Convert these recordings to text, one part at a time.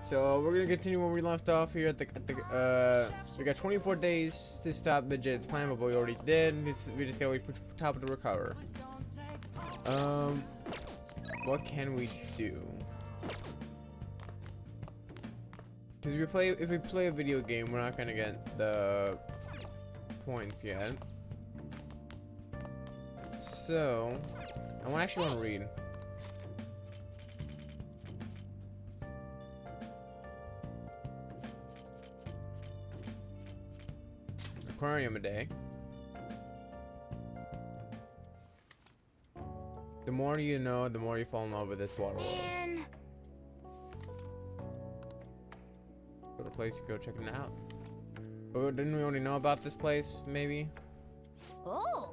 So we're gonna continue where we left off here at we got 24 days to stop Medjed's plan, but we already did. We just gotta wait for Top to recover. What can we do? Because if we play a video game, we're not gonna get the points yet. So I actually want to read. Aquarium a day. The more you know, the more you fall in love with this water world. Go to a place to go check it out. But didn't we already know about this place, maybe? Oh.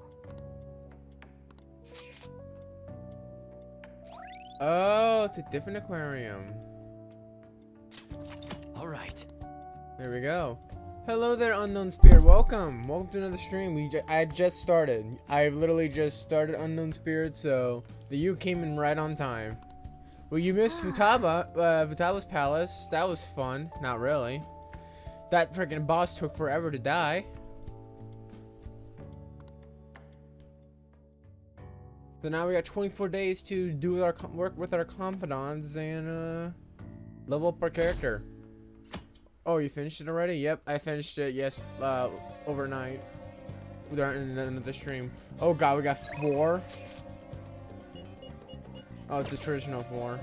Oh, it's a different aquarium. All right. There we go. Hello there, unknown spirit. Welcome to another stream. I just started. I literally just started Unknown Spirit, so you came in right on time. Well, you missed Futaba's palace. That was fun. Not really. That freaking boss took forever to die. So now we got 24 days to do our work with our confidants and level up our character. Oh, you finished it already? Yep, I finished it. Yes, overnight. During another stream. Oh god, we got 4. Oh, it's a traditional 4.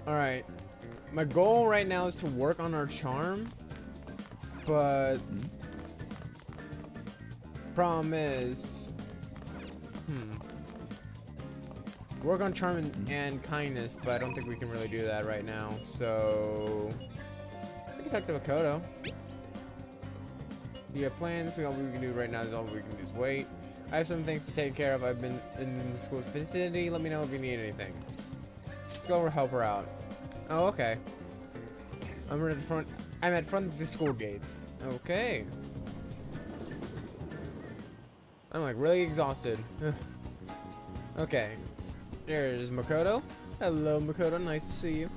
All right. My goal right now is to work on our charm, but problem is, work on charm and kindness, but I don't think we can really do that right now. So we can talk to Makoto. Do you have plans? All we can do right now is all we can do is wait. I have some things to take care of. I've been in the school's vicinity. Let me know if you need anything. Let's go over help her out. Oh, okay. I'm at the front. I'm at front of the school gates. Okay. I'm like really exhausted. Okay. There's Makoto. Hello, Makoto. Nice to see you.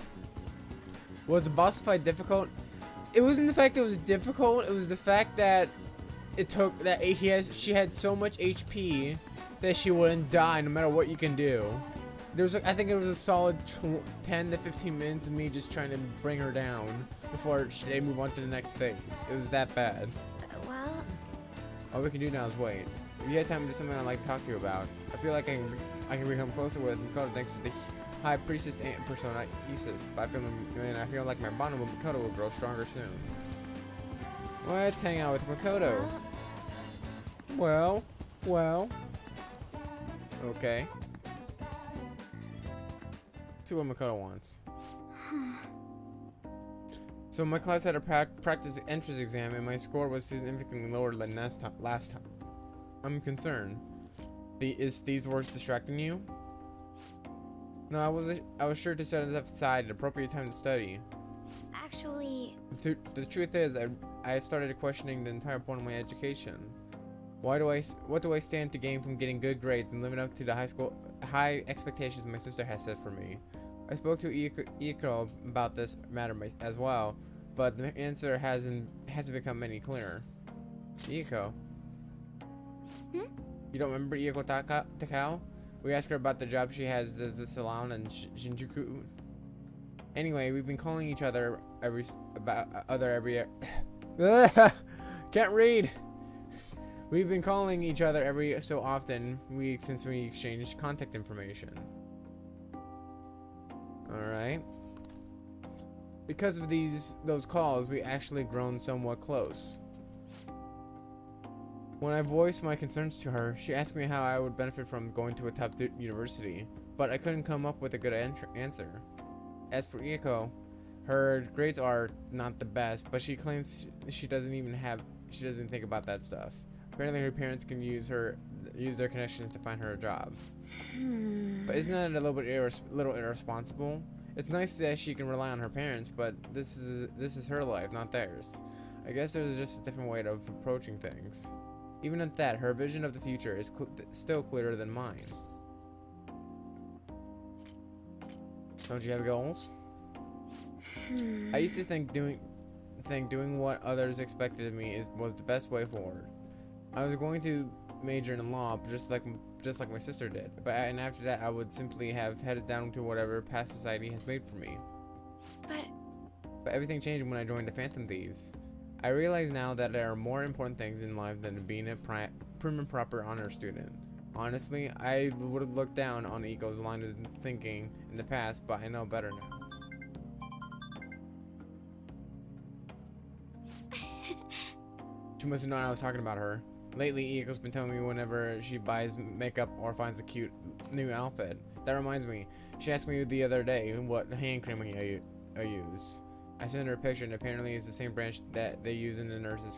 Was the boss fight difficult? It wasn't the fact that it was difficult. It was the fact that she had so much HP that she wouldn't die no matter what you can do. I think it was a solid 10 to 15 minutes of me just trying to bring her down before they move on to the next phase. It was that bad. Well, all we can do now is wait. If you had time to do something I'd like to talk to you about, I feel like I can become closer with Makoto thanks to the High Priestess and Persona Isis. I feel like my bond with Makoto will grow stronger soon. Let's hang out with Makoto. Well. Okay. See what Makoto wants. So my class had a practice entrance exam and my score was significantly lower than last time. I'm concerned. Is these words distracting you? No, I was sure to set it aside at appropriate time to study. actually, The truth is, I started questioning the entire point of my education. What do I stand to gain from getting good grades and living up to the high expectations my sister has set for me? I spoke to Iko about this matter as well, but the answer hasn't become any clearer. Iko. You don't remember Iko Takao? We asked her about the job she has as a salon in Shinjuku. Anyway, we've been calling each other every can't read. We've been calling each other every so often since we exchanged contact information. All right. Because of those calls, we actually grown somewhat close. When I voiced my concerns to her, she asked me how I would benefit from going to a top university, but I couldn't come up with a good answer. As for Iko, her grades are not the best, but she claims she doesn't think about that stuff. Apparently her parents can use their connections to find her a job. But isn't that a little irresponsible? It's nice that she can rely on her parents, but this is her life, not theirs. I guess there's just a different way of approaching things. Even at that, her vision of the future is still clearer than mine. Don't you have goals? I used to think doing what others expected of me was the best way forward. I was going to major in law, just like my sister did. And after that, I would simply have headed down to whatever path society has made for me. But everything changed when I joined the Phantom Thieves. I realize now that there are more important things in life than being a prim and proper honor student. Honestly, I would have looked down on Eco's line of thinking in the past, but I know better now. She must have known I was talking about her. Lately, Eco's been telling me whenever she buys makeup or finds a cute new outfit. That reminds me, she asked me the other day what hand cream I use. I sent her a picture, and apparently it's the same branch that they use in the nurse's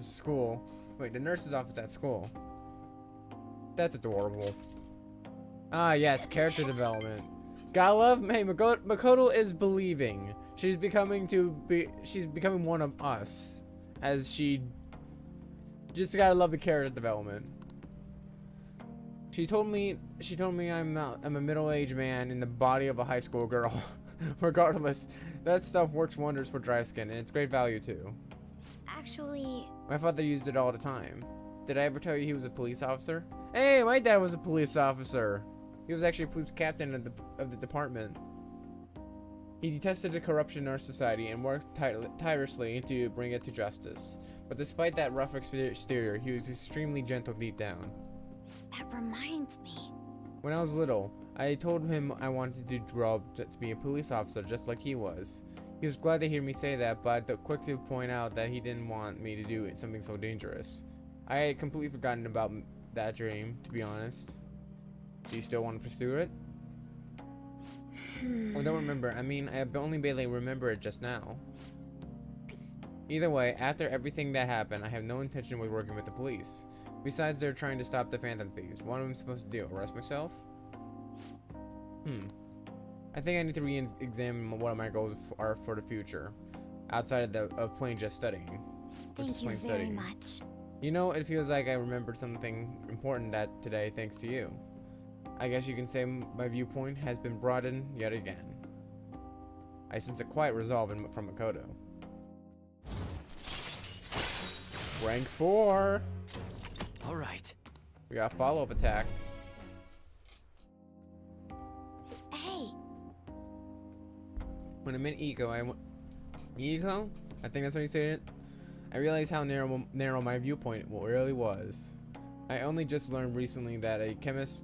school. Wait, the nurse's office at school. That's adorable. Ah, yes, character development. Gotta love, hey, Makoto is believing. She's becoming one of us. As she just gotta love the character development. She told me I'm a middle-aged man in the body of a high school girl. Regardless, that stuff works wonders for dry skin, and it's great value too. Actually, my father used it all the time. Did I ever tell you he was a police officer? Hey, my dad was a police officer. He was actually a police captain of the department. He detested the corruption in our society and worked tirelessly to bring it to justice. But despite that rough exterior, he was extremely gentle deep down. that reminds me. When I was little, I told him I wanted to grow up to be a police officer just like he was. He was glad to hear me say that, but quick to point out that he didn't want me to do something so dangerous. I had completely forgotten about that dream, to be honest. Do you still want to pursue it? I don't remember. I mean, I only barely remember it just now. Either way, after everything that happened, I have no intention of working with the police. Besides, they're trying to stop the Phantom Thieves. What am I supposed to do? Arrest myself? I think I need to re-examine what my goals are for the future, outside of plain just studying. Thank you very much. You know, it feels like I remembered something important today thanks to you. I guess you can say my viewpoint has been broadened yet again. I sense a quiet resolve from Makoto. Rank 4! Alright. We got a follow-up attack. Hey! When I met Eco, Eco? I think that's how you say it. I realized how narrow my viewpoint really was. I only just learned recently that a chemist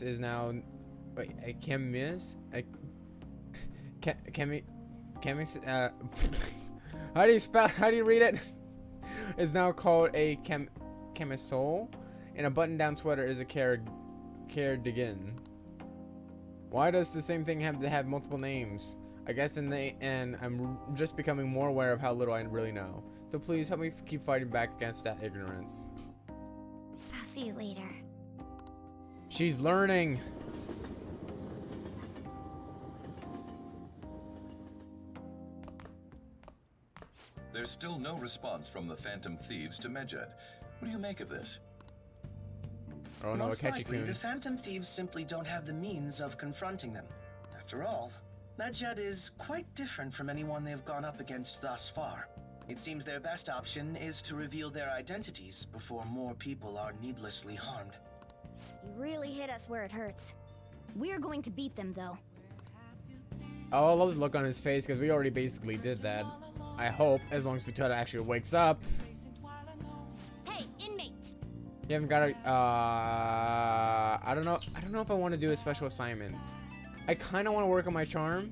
is now, wait, a chemist? How do you read it? Is now called a chemisol, and a button-down sweater is a cardigan. Why does the same thing have to have multiple names? I guess in the end, I'm just becoming more aware of how little I really know. So please help me keep fighting back against that ignorance. I'll see you later. She's learning. There's still no response from the Phantom Thieves to Medjed. What do you make of this? Oh no, Most likely, Akechi-kun. the Phantom Thieves simply don't have the means of confronting them. After all, Medjed is quite different from anyone they've gone up against thus far. It seems their best option is to reveal their identities before more people are needlessly harmed. You really hit us where it hurts. We're going to beat them, though. Oh, I love the look on his face because we already basically did that. I hope, as long as Futada actually wakes up. Hey, inmate! You haven't got a, I don't know if I want to do a special assignment. I kind of want to work on my charm.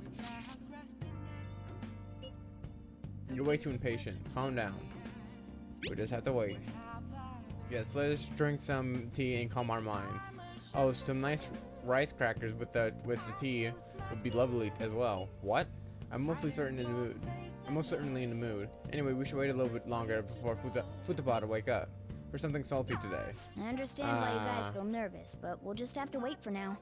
You're way too impatient. Calm down. We just have to wait. Yes, let's drink some tea and calm our minds. Oh, some nice rice crackers with the tea would be lovely as well. What? I'm mostly certainly in the mood. Anyway, we should wait a little bit longer before Futabata to wake up. For something salty today. I understand why you guys feel nervous, but we'll just have to wait for now.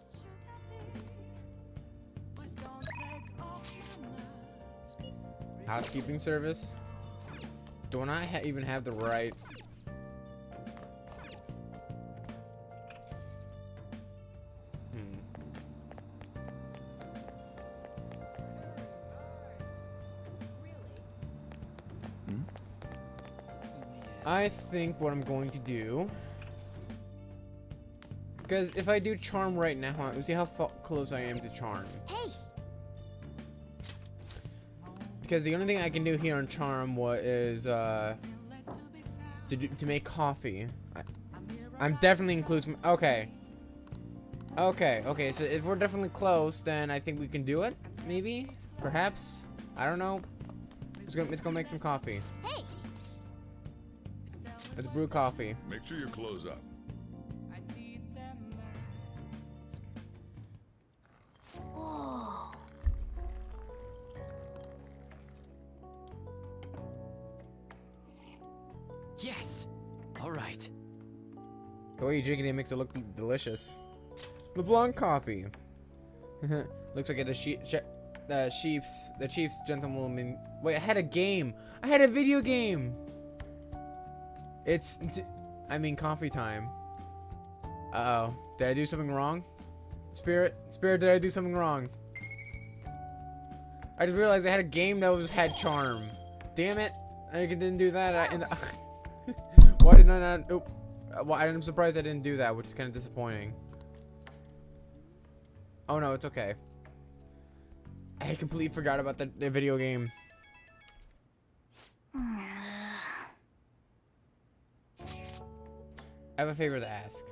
Housekeeping service? Do I even have the right? I think what I'm going to do, because if I do charm right now, let's see how close I am to charm. Hey. Because the only thing I can do here on charm is to make coffee. I'm definitely inclusive. Okay. Okay. So if we're definitely close, then I think we can do it. Maybe, perhaps. I don't know. Let's go make some coffee. Hey. Let's brew coffee. Make sure your clothes up. Whoa. Yes. All right. The way you drink it makes it look delicious. LeBlanc coffee. Looks like the Chiefs gentlewoman. Wait, I had a game. I had a video game. I mean coffee time. Uh-oh. Did I do something wrong? Spirit, did I do something wrong? I just realized I had a game that had charm. Damn it. I didn't do that. Why did I not? Oh, well, I'm surprised I didn't do that, which is kind of disappointing. Oh no, it's okay. I completely forgot about the video game. I have a favor to ask.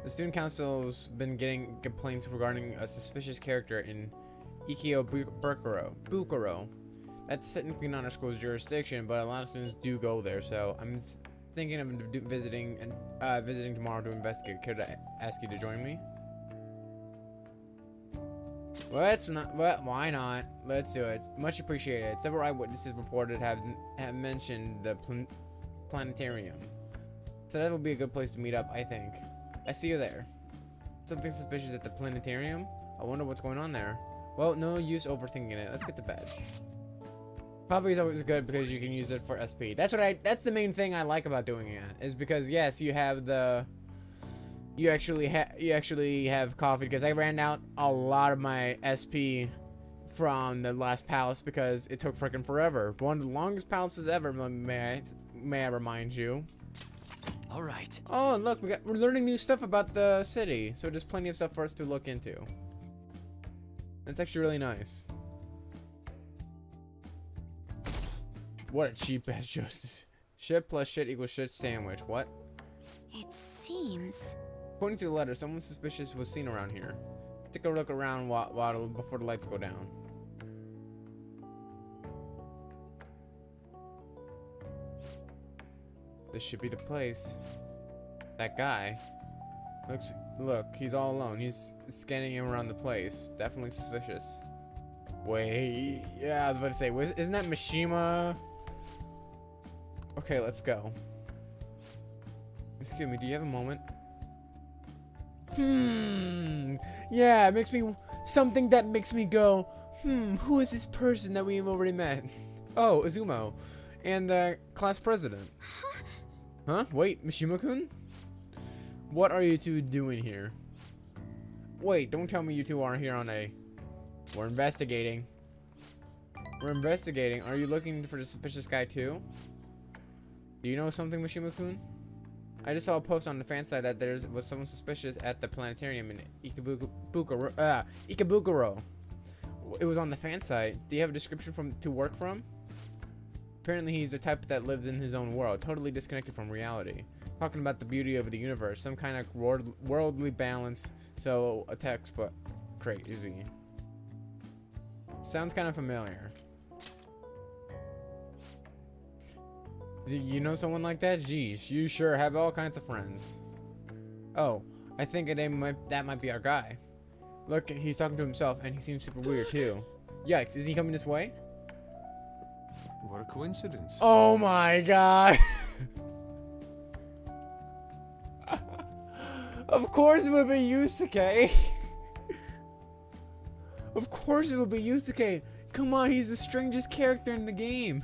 The student council's been getting complaints regarding a suspicious character in Bukuro. That's technically not our school's jurisdiction, but a lot of students do go there, so I'm thinking of visiting tomorrow to investigate. Could I ask you to join me? Why not? Let's do it. Much appreciated. Several eyewitnesses reported have mentioned the planetarium. So that will be a good place to meet up, I think. I see you there. Something suspicious at the planetarium? I wonder what's going on there. Well, no use overthinking it. Let's get to bed. Coffee is always good because you can use it for SP. That's the main thing I like about doing it, is because yes, you actually have coffee, because I ran out a lot of my SP from the last palace because it took freaking forever. One of the longest palaces ever, may I remind you. All right. Oh, and look, we're learning new stuff about the city, so there's plenty of stuff for us to look into. That's actually really nice. What a cheap ass justice. Shit plus shit equals shit sandwich. What? It seems. According to the letter, someone suspicious was seen around here. Take a look around before the lights go down. This should be the place. That guy. Look, he's all alone. He's scanning around the place. Definitely suspicious. Wait, yeah, I was about to say, isn't that Mishima? Okay, let's go. Excuse me, do you have a moment? Yeah, it makes me something that makes me go, who is this person that we've already met? Oh, Izumo, and the class president. Huh? Wait, Mishima-kun? What are you two doing here? Wait, don't tell me you two are here on a... We're investigating. We're investigating. Are you looking for the suspicious guy too? Do you know something, Mishima-kun? I just saw a post on the fan site that there was someone suspicious at the planetarium in Ikebukuro. It was on the fan site. Do you have a description to work from? Apparently he's the type that lives in his own world, totally disconnected from reality. Talking about the beauty of the universe, some kind of worldly balance, so a textbook crazy. Sounds kind of familiar. You know someone like that? Geez, you sure have all kinds of friends. Oh, I think that might be our guy. Look, he's talking to himself, and he seems super weird too. Yikes, is he coming this way? What a coincidence. Oh my god. Of course it would be Yusuke. Of course it would be Yusuke. Come on, he's the strangest character in the game.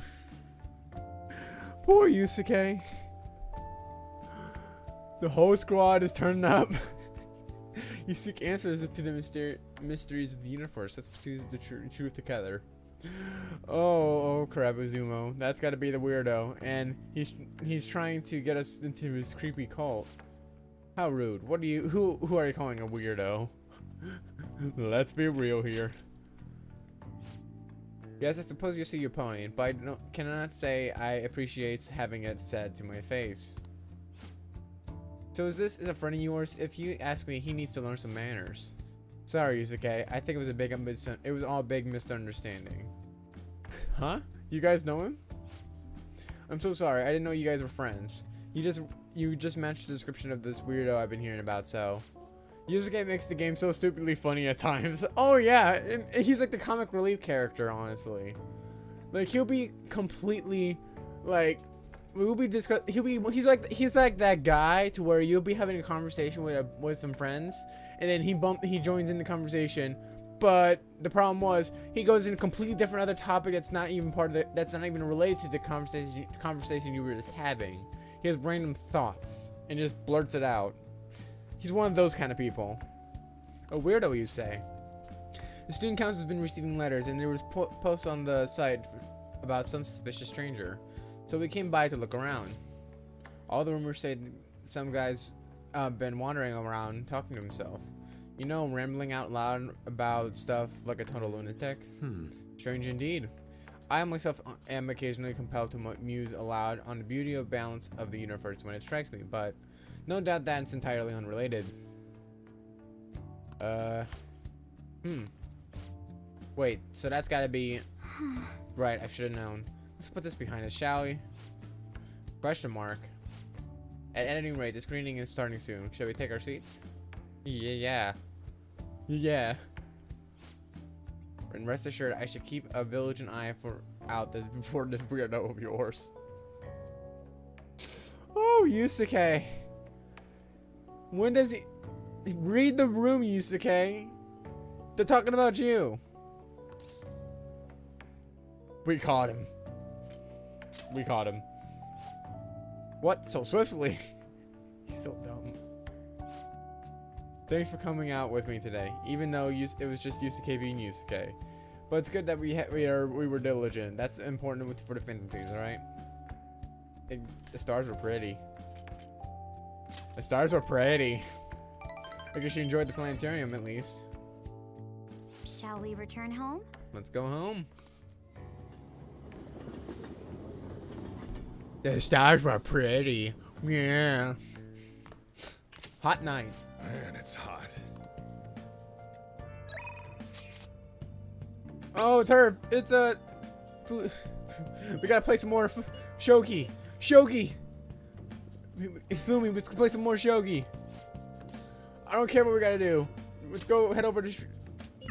Poor Yusuke. The whole squad is turning up. You seek answers to the mysteries of the universe. Let's pursue the truth together. Oh, Karabuzumo. That's got to be the weirdo, and he's trying to get us into his creepy cult. How rude. What do you who are you calling a weirdo? Let's be real here. Yes, I suppose you see your pony, but I cannot say I appreciate having it said to my face. So is this a friend of yours? If you ask me, he needs to learn some manners. Sorry, Yusuke. I think it was all a big misunderstanding. Huh? You guys know him? I'm so sorry. I didn't know you guys were friends. You just matched the description of this weirdo I've been hearing about, so. Yusuke makes the game so stupidly funny at times. Oh yeah, he's like the comic relief character, honestly. Like he'll be completely like he's like that guy to where you'll be having a conversation with some friends, and then he joins in the conversation, but the problem was he goes in a completely different other topic that's not even related to the conversation you were just having. He has random thoughts and just blurts it out. He's one of those kind of people. A weirdo, you say? The student council has been receiving letters, and there was posts on the site about some suspicious stranger. So we came by to look around. All the rumors say some guy's been wandering around talking to himself. You know, rambling out loud about stuff like a total lunatic. Strange indeed. I myself am occasionally compelled to muse aloud on the beauty of balance of the universe when it strikes me, but no doubt that's entirely unrelated. Wait, so that's gotta be... Right, I should have known. Let's put this behind us, shall we? Question mark. At any rate, the screening is starting soon. Shall we take our seats? Yeah. And rest assured, I should keep a vigilant eye for this weirdo of yours. Oh, Yusuke. When does he... Read the room, Yusuke. They're talking about you. We caught him. What? So swiftly? He's so dumb. Thanks for coming out with me today, even though it was just Yusuke being Yusuke. But it's good that we were diligent. That's important for the fantasies, right? The stars were pretty. The stars were pretty. I guess you enjoyed the planetarium at least. Shall we return home? Let's go home. The stars were pretty. Yeah. Hot night. Man, it's hot. Oh, it's her. It's a. We gotta play some more Shogi. Hifumi, let's play some more Shogi. I don't care what we gotta do. Let's go head over to.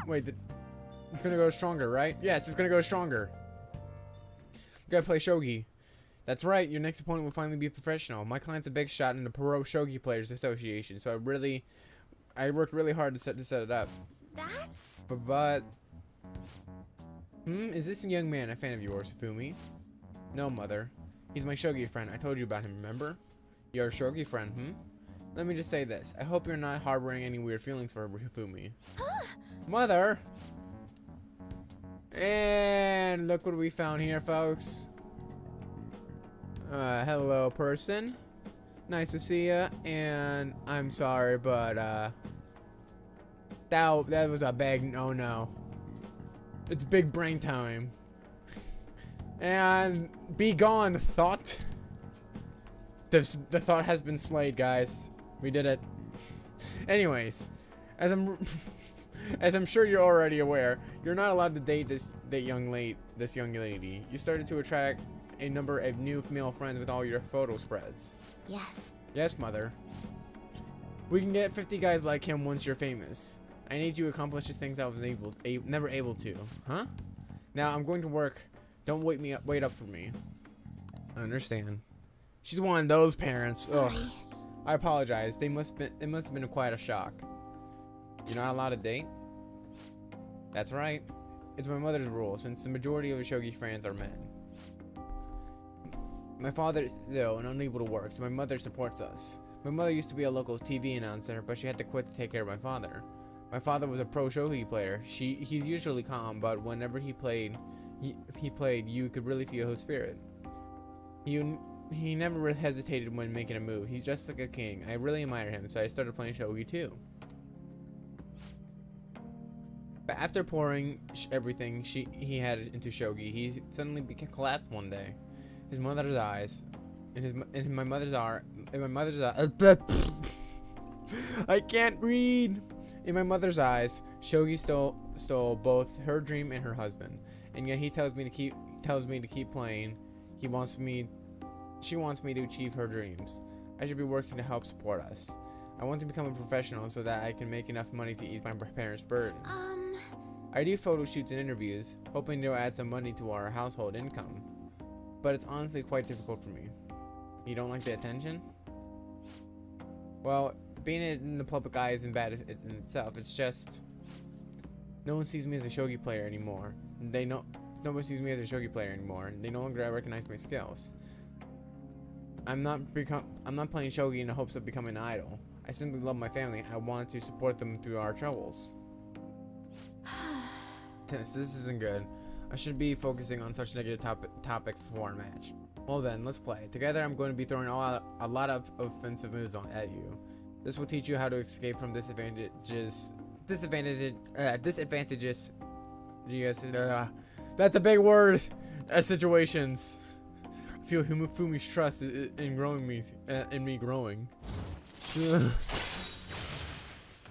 Wait, it's gonna go stronger, right? Yes, it's gonna go stronger. We gotta play Shogi. That's right. Your next opponent will finally be a professional. My client's a big shot in the Pro Shogi Players Association, so I worked really hard to set it up. That's... But. Is this young man a fan of yours, Hifumi? No, mother. He's my Shogi friend. I told you about him, remember? You're a Shogi friend, Let me just say this. I hope you're not harboring any weird feelings for Hifumi. Mother! And look what we found here, folks. Hello, person. Nice to see ya. And I'm sorry, but, that was a big no-no. It's big brain time. And be gone, thought. The thought has been slayed, guys. We did it. Anyways, as I'm sure you're already aware, you're not allowed to date this young lady. You started to attract a number of new male friends with all your photo spreads. Yes. Yes, mother. We can get 50 guys like him once you're famous. I need you to accomplish the things I was never able to. Huh? Now I'm going to work. Don't wait up for me. I understand. She's one of those parents. Sorry. Ugh. I apologize. It must have been quite a shock. You're not allowed to date? That's right. It's my mother's rule, since the majority of Shogi fans are men. My father is ill and unable to work, so my mother supports us. My mother used to be a local TV announcer, but she had to quit to take care of my father. My father was a pro Shogi player. He's usually calm, but whenever he played, you could really feel his spirit. He never really hesitated when making a move. He's just like a king. I really admire him, so I started playing Shogi too. But after pouring everything he had into Shogi, he suddenly collapsed one day. His mother's eyes, in my mother's eyes. I can't read. In my mother's eyes, Shogi stole both her dream and her husband, and yet he tells me to keep playing. She wants me to achieve her dreams. I should be working to help support us. I want to become a professional so that I can make enough money to ease my parents' burden. I do photo shoots and interviews, hoping to add some money to our household income. But it's honestly quite difficult for me. You don't like the attention? Well, being in the public eye isn't bad in itself. It's just no one sees me as a Shogi player anymore. Nobody sees me as a Shogi player anymore. They no longer recognize my skills. I'm not playing Shogi in the hopes of becoming an idol. I simply love my family. I want to support them through our troubles. This isn't good. I should be focusing on such negative topics before our match. Well then, let's play. Together I'm going to be throwing a lot of offensive moves at you. This will teach you how to escape from disadvantages. That's a big word. Situations. I feel Hifumi's trust in me growing.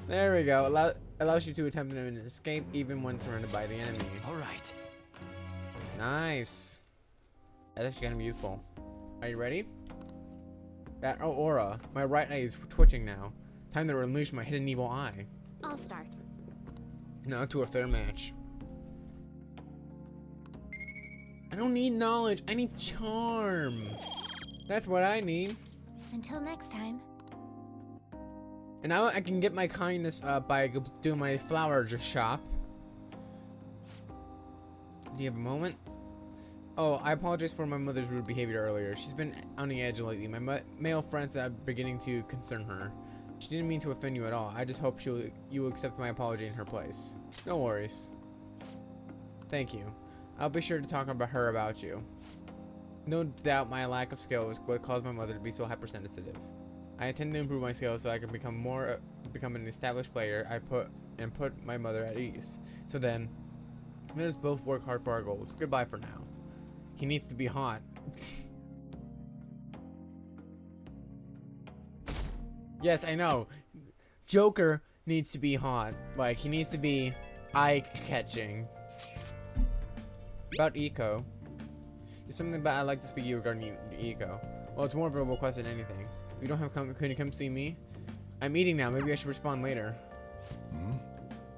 There we go. Allows you to attempt an escape even when surrounded by the enemy. All right. Nice. That's actually gonna be useful. Are you ready? That aura. My right eye is twitching now. Time to unleash my hidden evil eye. I'll start. Now to a fair match. I don't need knowledge. I need charm. That's what I need. Until next time. And now I can get my kindness by doing my flower shop. Do you have a moment? Oh, I apologize for my mother's rude behavior earlier. She's been on the edge lately. My male friends are beginning to concern her. She didn't mean to offend you at all. I just hope you will accept my apology in her place. No worries. Thank you. I'll be sure to talk about you. No doubt my lack of skill is what caused my mother to be so hypersensitive. I intend to improve my skills so I can become an established player. Put my mother at ease. So then, let us both work hard for our goals. Goodbye for now. He needs to be hot. Yes, I know. Joker needs to be hot. Like, he needs to be eye-catching. About Eco. There's something about I'd like to speak to you regarding Eco. Well, it's more of a request than anything. You don't have can you come see me? I'm eating now. Maybe I should respond later.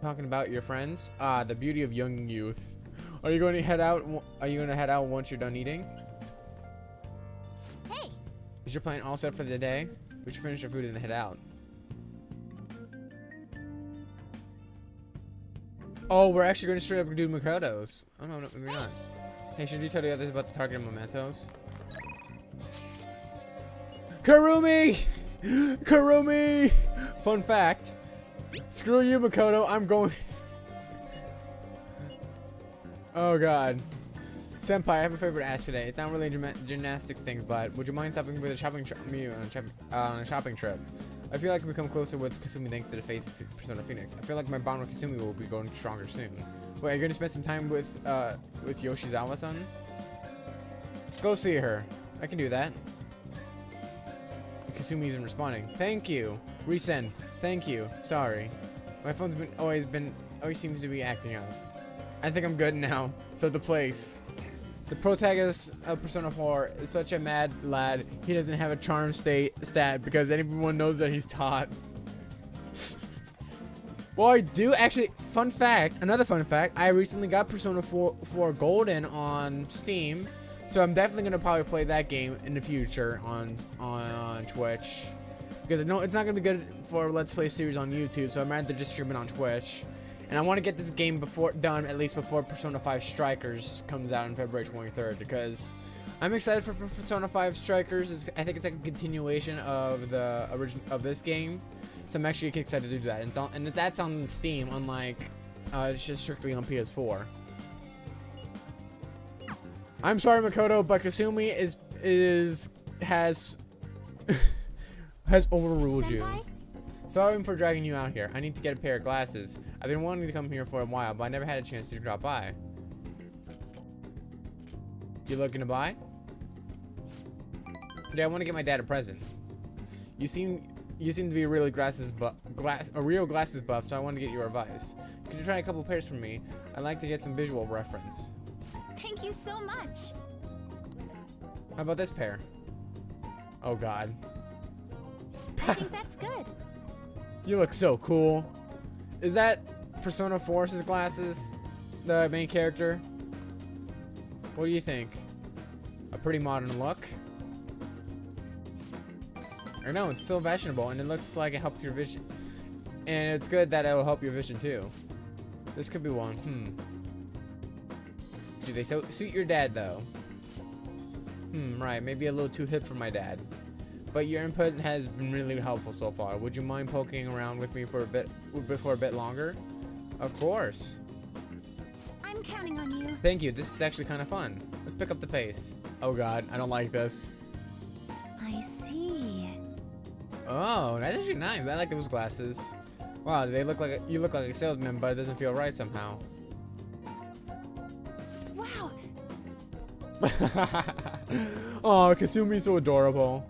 Talking about your friends? Ah, the beauty of young youth. Are you going to head out? Are you going to head out once you're done eating? Hey. Is your plan all set for the day? We should finish our food and head out. Oh, we're actually going to straight up do Makoto's. Oh no, maybe not. Hey, should you tell the others about the target mementos? Karumi! Karumi! Fun fact. Screw you, Makoto. I'm going... Oh god. Senpai, I have a favor to ask today. It's not really a gymnastics thing, but would you mind stopping with a shopping on a shopping trip? I feel like I've become closer with Kasumi thanks to the faith of Persona Phoenix. I feel like my bond with Kasumi will be going stronger soon. Wait, are you gonna spend some time with Yoshizawa-san? Go see her. I can do that. Kasumi isn't responding. Thank you. Resend. Thank you. Sorry. My phone's always seems to be acting up. I think I'm good now. So the place. The protagonist of Persona 4 is such a mad lad. He doesn't have a charm stat because everyone knows that he's taught. Well, I do actually. Fun fact. Another fun fact. I recently got Persona 4 Golden on Steam. So I'm definitely gonna probably play that game in the future on Twitch, because I know it's not gonna be good for a Let's Play series on YouTube. So I'm rather just stream it on Twitch, and I want to get this game done at least before Persona 5 Strikers comes out on February 23rd, because I'm excited for Persona 5 Strikers. I think it's like a continuation of the this game, So I'm actually excited to do that. And that's on Steam, unlike it's just strictly on PS4. I'm sorry, Makoto, but Kasumi has overruled you. Senpai? Sorry for dragging you out here. I need to get a pair of glasses. I've been wanting to come here for a while, but I never had a chance to drop by. You looking to buy? Yeah, I want to get my dad a present. You seem to be a really real glasses buff, so I want to get your advice. Could you try a couple pairs for me? I'd like to get some visual reference. Thank you so much. How about this pair? Oh God. I think that's good. You look so cool. Is that Persona 4's glasses? The main character? What do you think? A pretty modern look? Or no, it's still fashionable and it looks like it helps your vision. And it's good that it will help your vision too. This could be one. Do they suit your dad though? Right, maybe a little too hip for my dad. But your input has been really helpful so far. Would you mind poking around with me for a bit longer? Of course. I'm counting on you. Thank you. This is actually kind of fun. Let's pick up the pace. Oh God, I don't like this. I see. Oh, that's actually nice. I like those glasses. Wow, they look like you look like a salesman, but it doesn't feel right somehow. Wow. Oh, Kasumi's so adorable.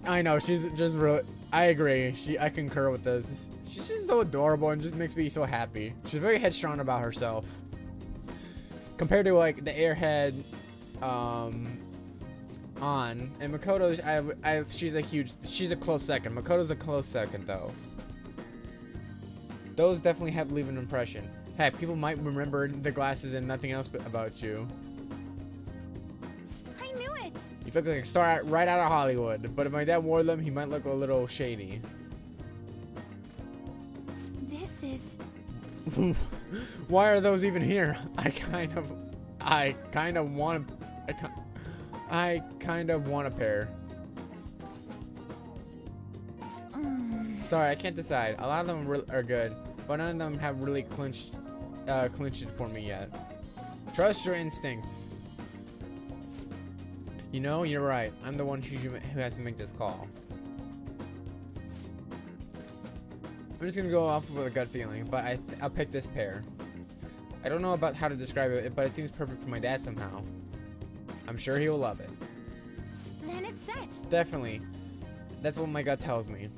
I know, she's just really. I agree. I concur with this. She's just so adorable and just makes me so happy. She's very headstrong about herself. Compared to like the airhead, on and Makoto, she's a close second. Makoto's a close second though. Those definitely have leave an impression. Heck, people might remember the glasses and nothing else about you. I knew it. You look like a star right out of Hollywood, but if my dad wore them, he might look a little shady. This is. Why are those even here? I kind of want a pair. Sorry, I can't decide. A lot of them are good, but none of them have really clinched it for me yet. Trust your instincts. You know, you're right. I'm the one who has to make this call. I'm just gonna go off with a gut feeling, but I'll pick this pair. I don't know about how to describe it, but it seems perfect for my dad somehow. I'm sure he will love it. Then it's set. Definitely. That's what my gut tells me.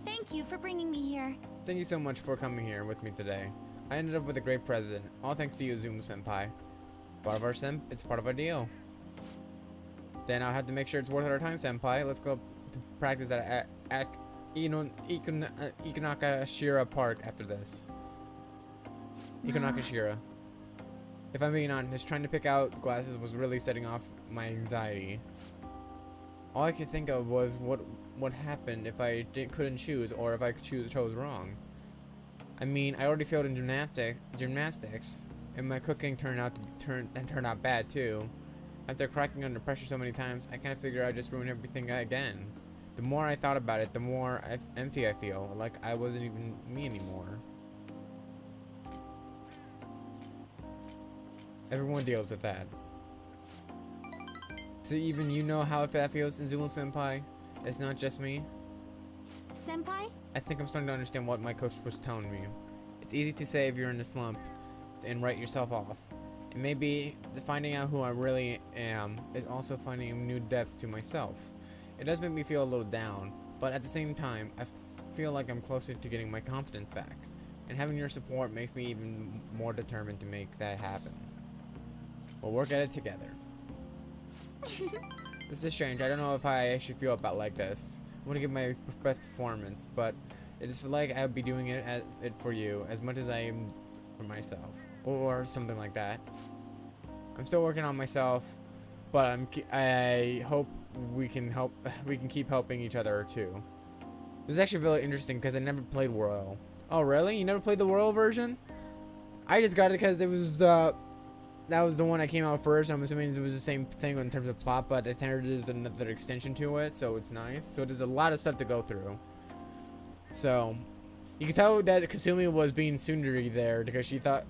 Thank you for bringing me here. Thank you so much for coming here with me today. I ended up with a great present. All thanks to you, Izumi-senpai. It's part of our deal. Then I'll have to make sure it's worth our time, senpai. Let's go to practice at Ikonakashira Park after this. Ikonakashira. If I'm being honest, trying to pick out glasses was really setting off my anxiety. All I could think of was what happened if I couldn't choose, or if I chose wrong. I mean, I already failed in gymnastics, and my cooking turned out bad too. After cracking under pressure so many times, I kind of figured I'd just ruin everything again. The more I thought about it, the more empty I feel, like I wasn't even me anymore. Everyone deals with that. So even you know how that feels, Izumi-senpai? It's not just me? Senpai? I think I'm starting to understand what my coach was telling me. It's easy to say if you're in a slump and write yourself off. And maybe finding out who I really am is also finding new depths to myself. It does make me feel a little down, but at the same time, I feel like I'm closer to getting my confidence back. And having your support makes me even more determined to make that happen. We'll work at it together. This is strange. I don't know if I should feel about like this. I want to give my best performance, but it is like I'll be doing it for you as much as I am for myself, or something like that. I'm still working on myself, but I hope we can keep helping each other too. This is actually really interesting because I never played Royal. Oh really? You never played the Royal version? I just got it because it was that was the one that came out first. I'm assuming it was the same thing in terms of plot, but I think there's another extension to it, so it's nice. So there's a lot of stuff to go through. So you can tell that Kasumi was being tsundere there because she thought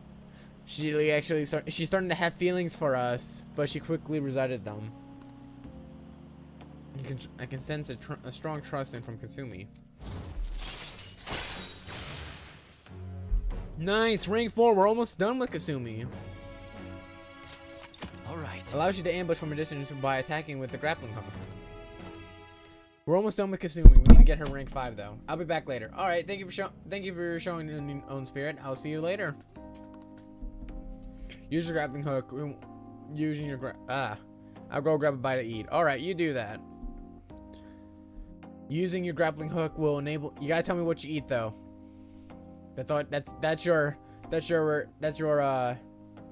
she's starting to have feelings for us, but she quickly resided them. I can sense a strong trust in from Kasumi. Nice, rank 4. We're almost done with Kasumi. All right. Allows you to ambush from a distance by attacking with the grappling hook. We're almost done with Kasumi. We need to get her rank 5 though. I'll be back later. All right, thank you for showing your own spirit. I'll see you later. Use your grappling hook. Using your I'll go grab a bite to eat. All right, you do that. Using your grappling hook will enable. You gotta tell me what you eat though. That's all. That's your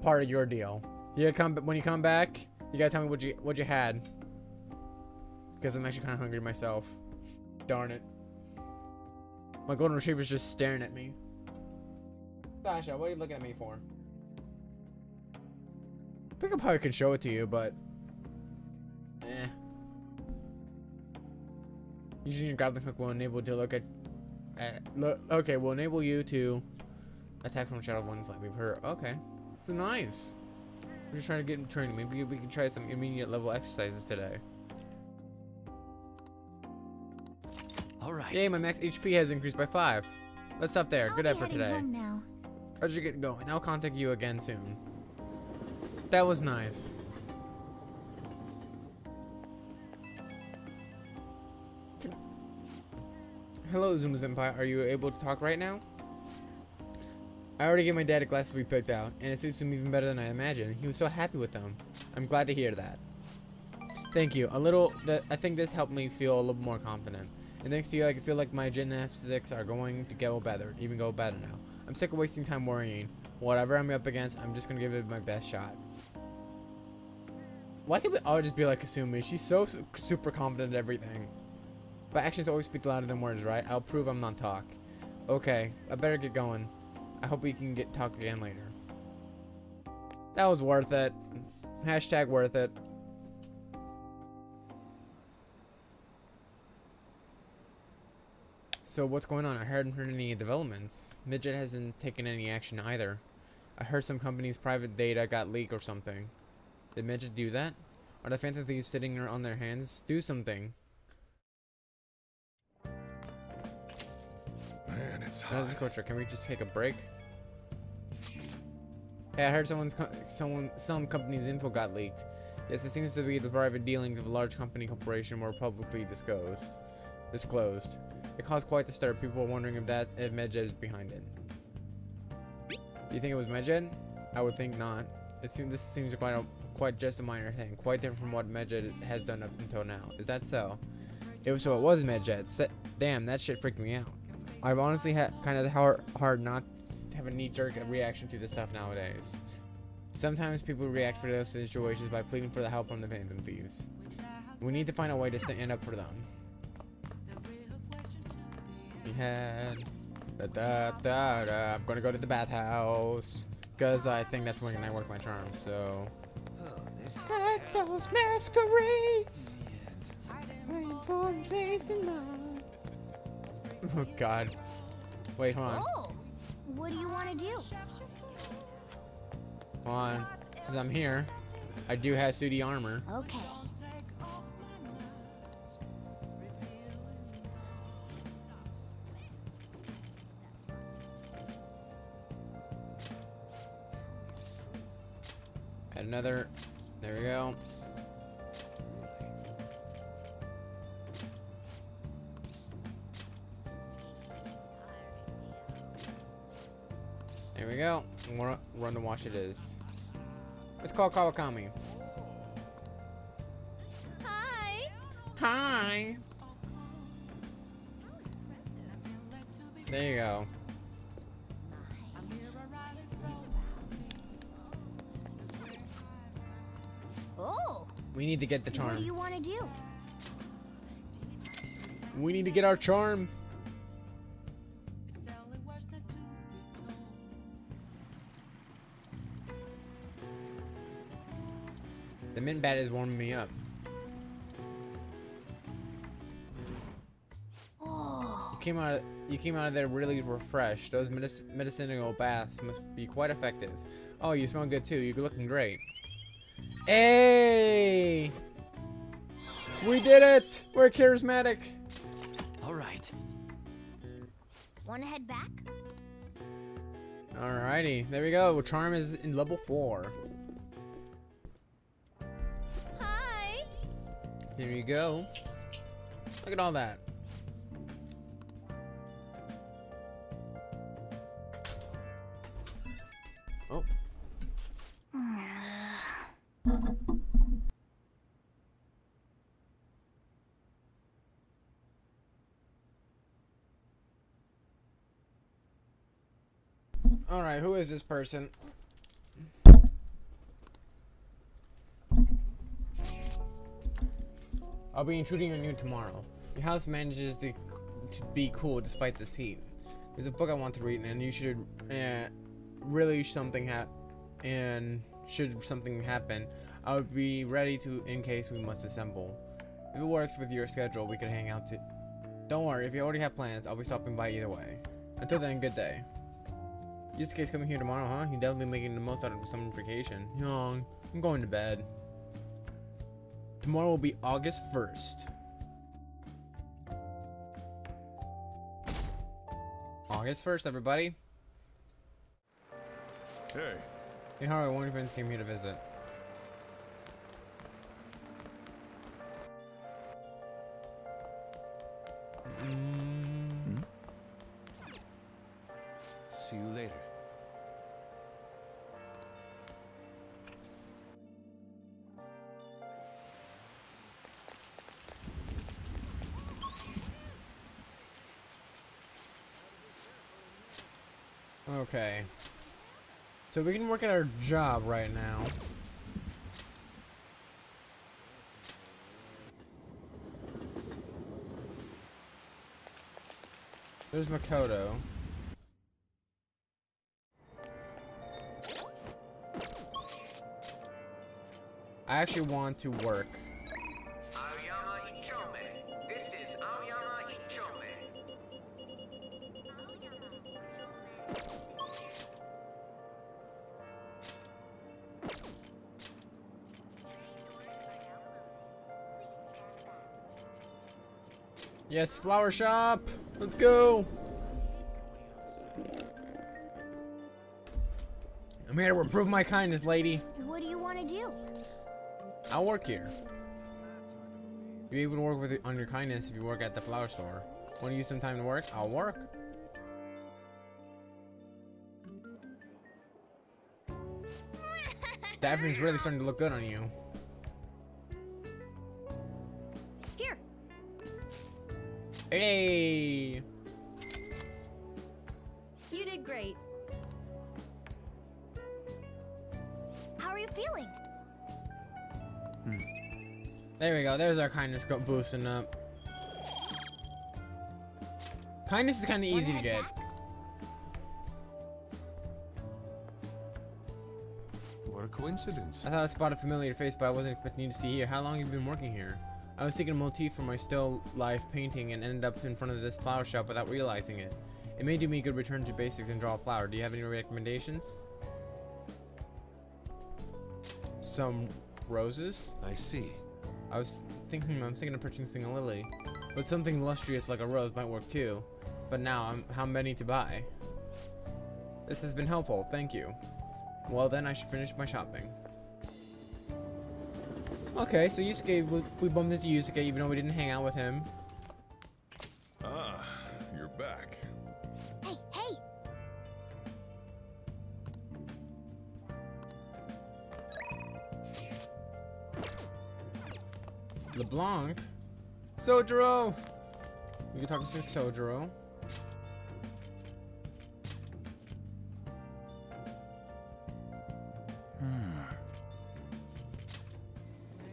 part of your deal. You gotta when you come back. You gotta tell me what you had. Because I'm actually kind of hungry myself. Darn it. My golden retriever's just staring at me. Sasha, what are you looking at me for? I think I probably could show it to you, but using your grappling hook will enable to look at will enable you to attack from shadow ones like we've heard. Okay, it's nice. We're just trying to get in training. Maybe we can try some immediate level exercises today. All right. Yay, my max HP has increased by 5. Let's stop there. Good effort today. Home now. How'd you get going? I'll contact you again soon. That was nice. Hello, Zuma Senpai. Are you able to talk right now? I already gave my dad a glasses we picked out, and it suits him even better than I imagined. He was so happy with them. I'm glad to hear that. Thank you. I think this helped me feel a little more confident. And thanks to you, I can feel like my gymnastics are going to go better, now. I'm sick of wasting time worrying. Whatever I'm up against, I'm just gonna give it my best shot. Why can't we all just be like Kasumi? She's so super confident at everything. But actions always speak louder than words, right? I'll prove I'm not talk. Okay, I better get going. I hope we can talk again later. That was worth it. Hashtag worth it. So what's going on? I haven't heard any developments. Medjed hasn't taken any action either. I heard some company's private data got leaked or something. Did Medjed do that? Are the phantom thieves sitting on their hands? Do something. Man, it's hot. Can we just take a break? Hey, I heard some company's info got leaked. Yes, it seems to be the private dealings of a large corporation were publicly disclosed. It caused quite the stir. People were wondering if Medjed is behind it. Do you think it was Medjed? I would think not. This seems quite just a minor thing, quite different from what Medjed has done up until now. Is that so? It was Medjed. Damn, that shit freaked me out. I've honestly had kind of hard not to have a knee-jerk reaction to this stuff nowadays. Sometimes people react for those situations by pleading for the help from the phantom thieves. We need to find a way to stand up for them. We had I'm gonna go to the bathhouse because I think that's when I work my charm. So at those masquerades, oh God! Wait, hold on. Oh, what do you want to do? Hold on. Since I'm here, I do have Sudi armor. Okay. Add another. There we go. There we go. Run to wash it is. Let's call Kawakami. Hi. Hi. There you go. Oh. We need to get the What do charm. you want to do? We need to get our charm. The mint bat is warming me up. Oh. You came out of there really refreshed. Those medicinal baths must be quite effective. Oh, you smell good too. You're looking great. Hey! We did it! We're charismatic. All right. Wanna head back? Alrighty, there we go. Charm is in level 4. Hi. Here you go. Look at all that. Oh. Alright, who is this person? I'll be intruding on you tomorrow. Your house manages to be cool despite this heat. There's a book I want to read, and you should really something should something happen, I would be ready to in case we must assemble. If it works with your schedule, we could hang out too. Don't worry, if you already have plans, I'll be stopping by either way. Until then, good day. Yusuke's coming here tomorrow, huh? He's definitely making the most out of summer vacation. Young, I'm going to bed. Tomorrow will be August 1st. August 1st, everybody. Hey. Hey, how are one of your friends came here to visit? See you later. Okay. So we can work at our job right now. There's Makoto. I actually want to work. This is Aoyama Ichome. Yes, flower shop. Let's go. I'm here to prove my kindness, lady. What do you want to do? I'll work here. You'll be able to work on your kindness if you work at the flower store. Want to use some time to work? I'll work. The apron's really starting to look good on you. Here. Hey! You did great. How are you feeling? There we go. There's our kindness boosting up. Kindness is kind of easy to get. What a coincidence. I thought I spotted a familiar face, but I wasn't expecting you to see here. How long have you been working here? I was taking a motif for my still life painting and ended up in front of this flower shop without realizing it. It may do me a good return to basics and draw a flower. Do you have any recommendations? Some roses? I see. I'm thinking of purchasing a lily, but something lustrous like a rose might work too. But now, how many to buy? This has been helpful, thank you. Well then, I should finish my shopping. Okay, so Yusuke, we bumped into Yusuke even though we didn't hang out with him. Ah, you're back. Hey, hey! LeBlanc? Sojiro! We can talk to Sojiro.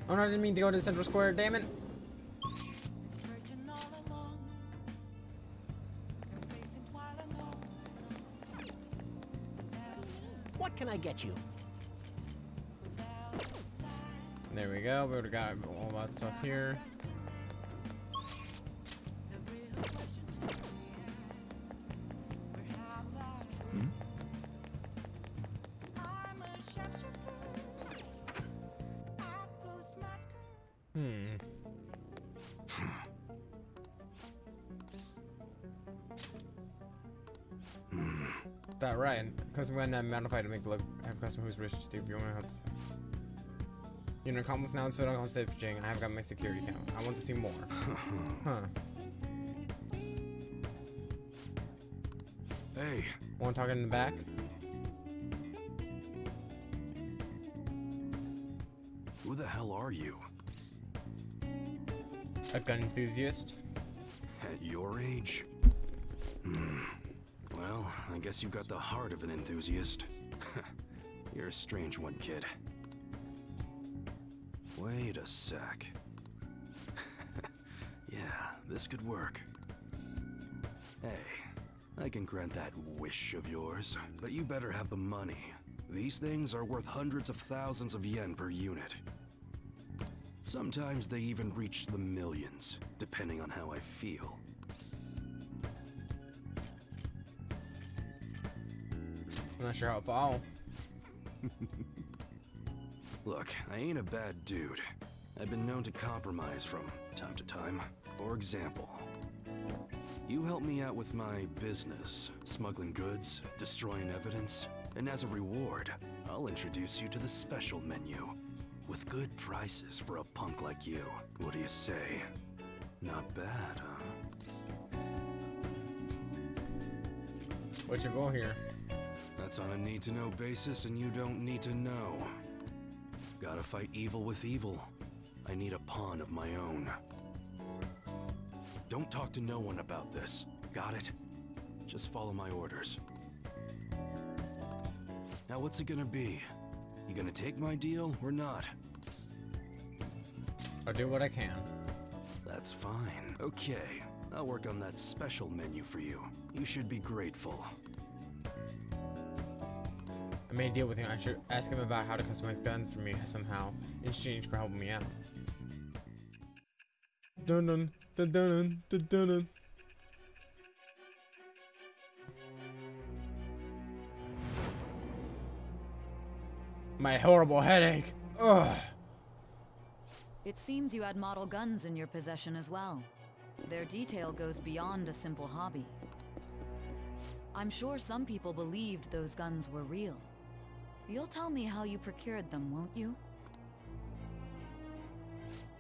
Oh no, I didn't mean to go to the central square, damn it! What can I get you? There we go. We would've got all that stuff here. That right. Because when I'm modified to make look, I have a customer who's rich, Steve. You want to help? You're an accomplice now, so don't go stitching. I have got my security count. I want to see more. Huh. Hey. Want to talk in the back? Who the hell are you? A gun enthusiast. At your age? Well, I guess you got the heart of an enthusiast. You're a strange one, kid. Wait a sec. Yeah, this could work. Hey, I can grant that wish of yours, but you better have the money. These things are worth hundreds of thousands of yen per unit. Sometimes they even reach the millions, depending on how I feel. I'm not sure how it fall. Look, I ain't a bad dude. I've been known to compromise from time to time. For example, you help me out with my business, smuggling goods, destroying evidence, and as a reward, I'll introduce you to the special menu. With good prices for a punk like you. What do you say? Not bad, huh? What's your goal here? That's on a need-to-know basis, and you don't need to know. Gotta fight evil with evil. I need a pawn of my own. Don't talk to no one about this. Got it? Just follow my orders. Now what's it gonna be? You gonna take my deal or not? I'll do what I can. That's fine. Okay, I'll work on that special menu for you. You should be grateful. I made a deal with him. I should ask him about how to customize guns for me somehow in exchange for helping me out. Dun dun dun dun dun dun dun. My horrible headache. Ugh. It seems you had model guns in your possession as well. Their detail goes beyond a simple hobby. I'm sure some people believed those guns were real. You'll tell me how you procured them, won't you?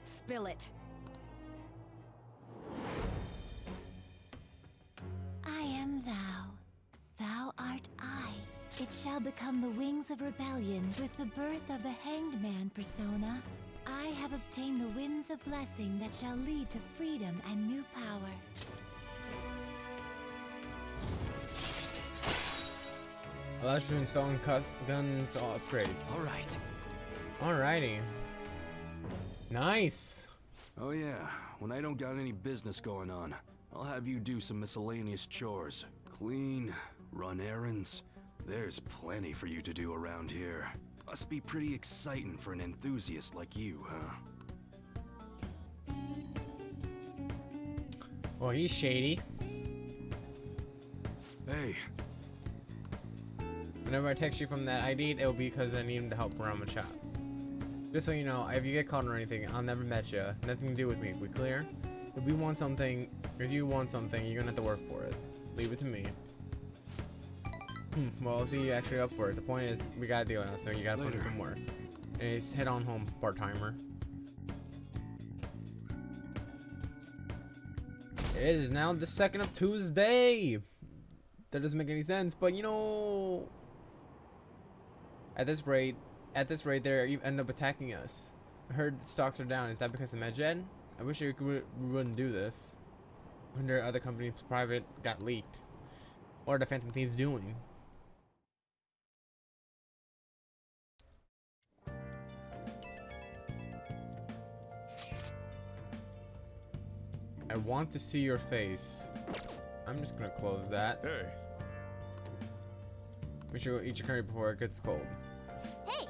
Spill it. I am thou. Thou art I. It shall become the wings of rebellion with the birth of the Hanged Man persona. I have obtained the winds of blessing that shall lead to freedom and new power. Allows you to install and guns all upgrades. Alright. Alrighty. Nice. Oh yeah, when I don't got any business going on, I'll have you do some miscellaneous chores. Clean, run errands. There's plenty for you to do around here. Must be pretty exciting for an enthusiast like you, huh? Well, he's shady. Hey. Whenever I text you from that ID, it'll be because I need him to help around the shop. Just so you know, if you get caught or anything, I'll never met you. Nothing to do with me. We clear? If we want something, if you want something, you're gonna have to work for it. Leave it to me. Well, I'll see you actually up for it. The point is, we got a deal now, so you gotta put in some work. And it's head on home, part-timer. It is now the 2nd of Tuesday. That doesn't make any sense, but you know, at this rate, they end up attacking us. I heard stocks are down. Is that because of Medjed? I wish we wouldn't do this. Wonder other companies' private got leaked. What are the Phantom Thieves doing? I want to see your face. I'm just gonna close that. Hey. We should go eat your curry before it gets cold. Hey!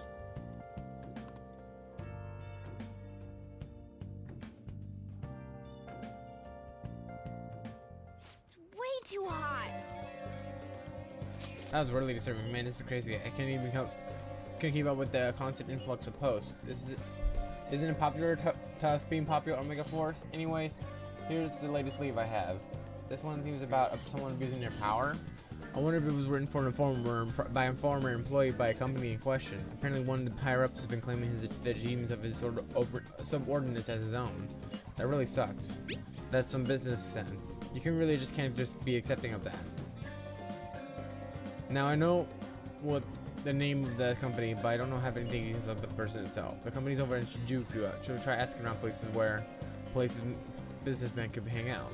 That was really disturbing. Man, this is crazy. I can't even keep up with the constant influx of posts. Isn't it popular tough being popular on Omega Force? Anyways, here's the latest leave I have. This one seems about someone abusing their power. I wonder if it was written for an informer by a former employee by a company in question. Apparently one of the higher-ups has been claiming the genes of his sort of subordinates as his own. That really sucks. That's some business sense. You can't just be accepting of that. Now I know what the name of the company, but I don't have any details of the person itself. The company's over in Shinjuku, so try asking around places where businessmen could hang out.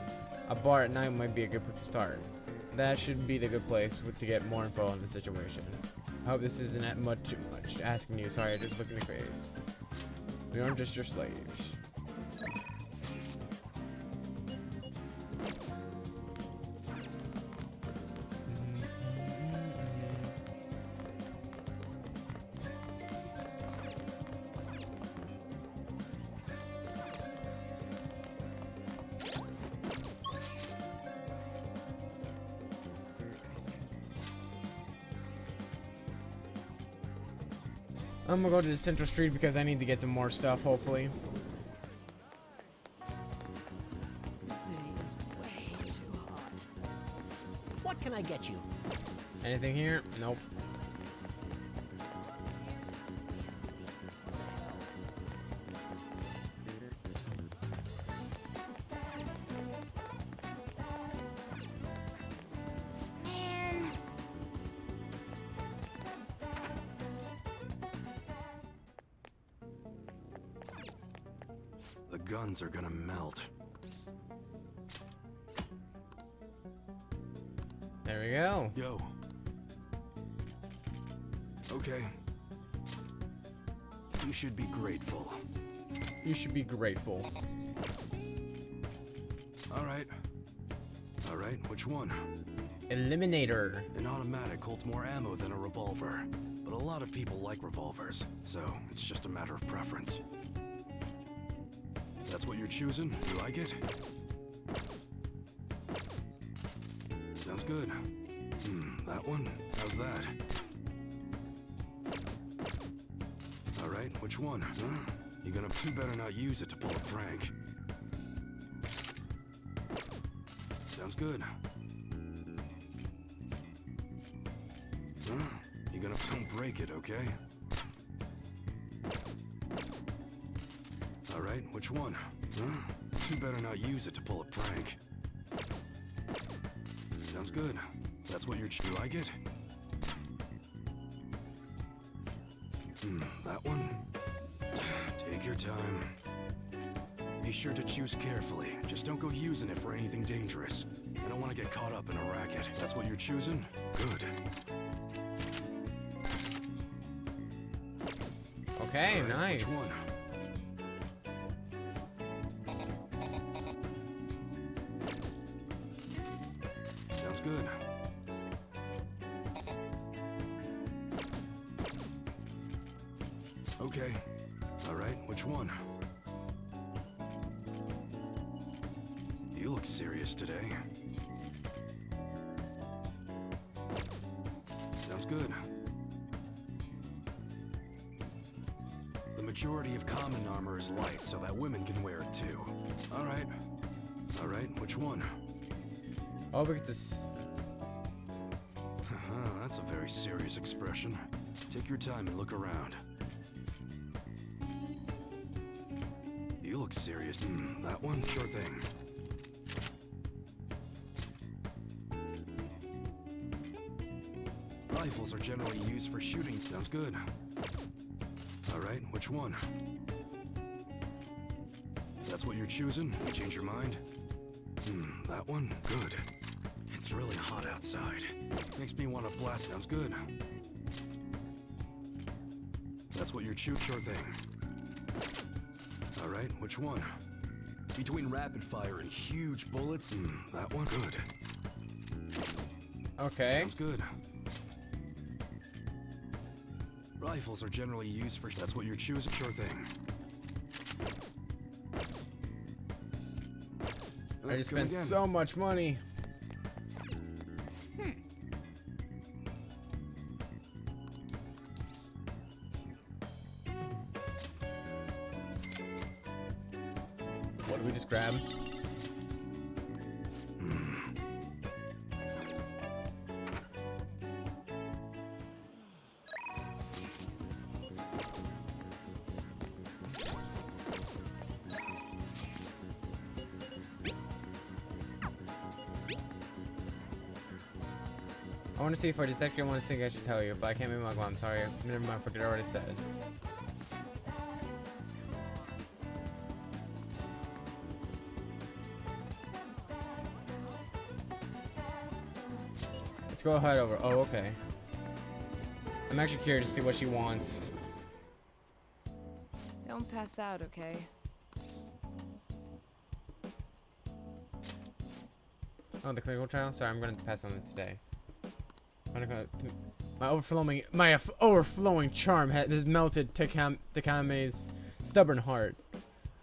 A bar at night might be a good place to start. That should be the good place to get more info on the situation. I hope this isn't too much asking you. Sorry, I just looked in your face. We aren't just your slaves. I'm gonna go to the central street because I need to get some more stuff, hopefully. This city is way too hot. What can I get you? Anything here? Nope. The guns are gonna melt. There we go. Yo. Okay. You should be grateful. You should be grateful. Alright. Alright, which one? Eliminator. An automatic holds more ammo than a revolver, but a lot of people like revolvers, so it's just a matter of preference. That's what you're choosing? You like it? Sounds good. That one? How's that? Alright, which one? You better not use it to pull a prank. Sounds good. Don't break it, okay? Alright, which one? You better not use it to pull a prank. Sounds good. That's what you like it? That one? Take your time. Be sure to choose carefully. Just don't go using it for anything dangerous. I don't want to get caught up in a racket. That's what you're choosing? Good. Okay, right, nice. Which one? Sounds good. Okay. Alright, which one? You look serious today. Sounds good. The majority of common armor is light, so that women can wear it too. Alright. Alright, which one? Oh, we get this. That's a very serious expression. Take your time and look around. You look serious. That one? Sure thing. Rifles are generally used for shooting. Sounds good. Alright, which one? That's what you're choosing? You change your mind? That one? Good. It's really hot outside. Makes me want to blast. Sounds good. That's what you're choosing? Sure thing. Alright, which one? Between rapid fire and huge bullets? That one? Good. Okay. Sounds good. Rifles are generally used for... That's what you're choosing? Sure thing. I just spent so much money. What do we just grab? I want to see if I just actually want to think I should tell you, but I can't make my I'm sorry. Never mind, I forget I already said. Let's go ahead over. Oh, okay. I'm actually curious to see what she wants. Don't pass out, okay? Oh, the clinical trial? Sorry, I'm going to pass on it today. My overflowing charm has melted Takame's stubborn heart.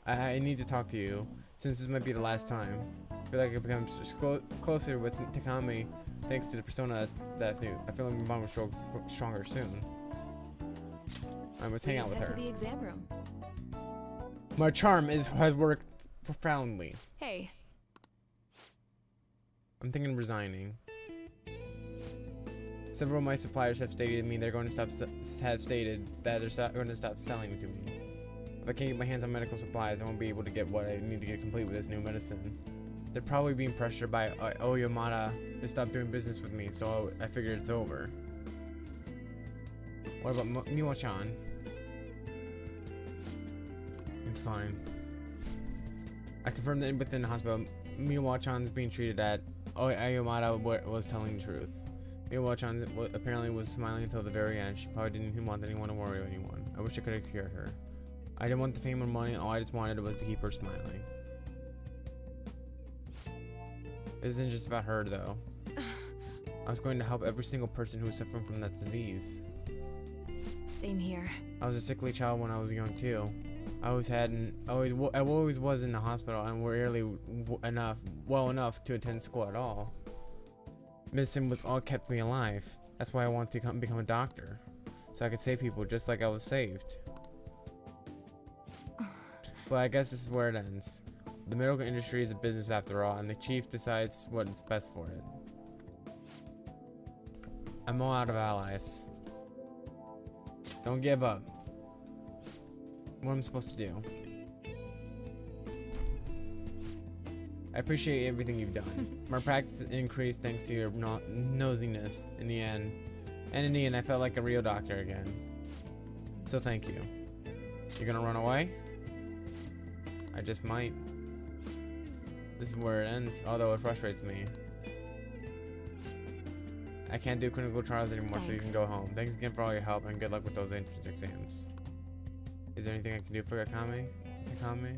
I need to talk to you, since this might be the last time. I feel like I become closer with Takame thanks to the persona that I knew. I feel like my bond will grow stronger soon. Let's hang out with her. To the exam room. My charm has worked profoundly. Hey. I'm thinking of resigning. Several of my suppliers have stated to me they're going to stop going to stop selling to me. If I can't get my hands on medical supplies, I won't be able to get what I need to get complete with this new medicine. They're probably being pressured by Oyamada to stop doing business with me, so I figured it's over. What about Miwa-chan? It's fine. I confirmed that within the hospital, Miwa-chan's being treated at Oyamada was telling the truth. Miwa-chan apparently was smiling until the very end. She probably didn't want anyone to worry anyone. I wish I could have cured her. I didn't want the fame or money. All I just wanted was to keep her smiling. This isn't just about her though. I was going to help every single person who was suffering from that disease. Same here. I was a sickly child when I was young too. I always was in the hospital and rarely well enough to attend school at all. Medicine was all kept me alive. That's why I wanted to become a doctor, so I could save people just like I was saved. But I guess this is where it ends. The medical industry is a business after all, and the chief decides what's best for it. I'm all out of allies. Don't give up. What am I supposed to do? I appreciate everything you've done. My practice increased thanks to your nosiness in the end. And in the end, I felt like a real doctor again. So thank you. You're gonna run away? I just might. This is where it ends, although it frustrates me. I can't do clinical trials anymore, so you can go home. Thanks again for all your help, and good luck with those entrance exams. Is there anything I can do for Akame? Akame?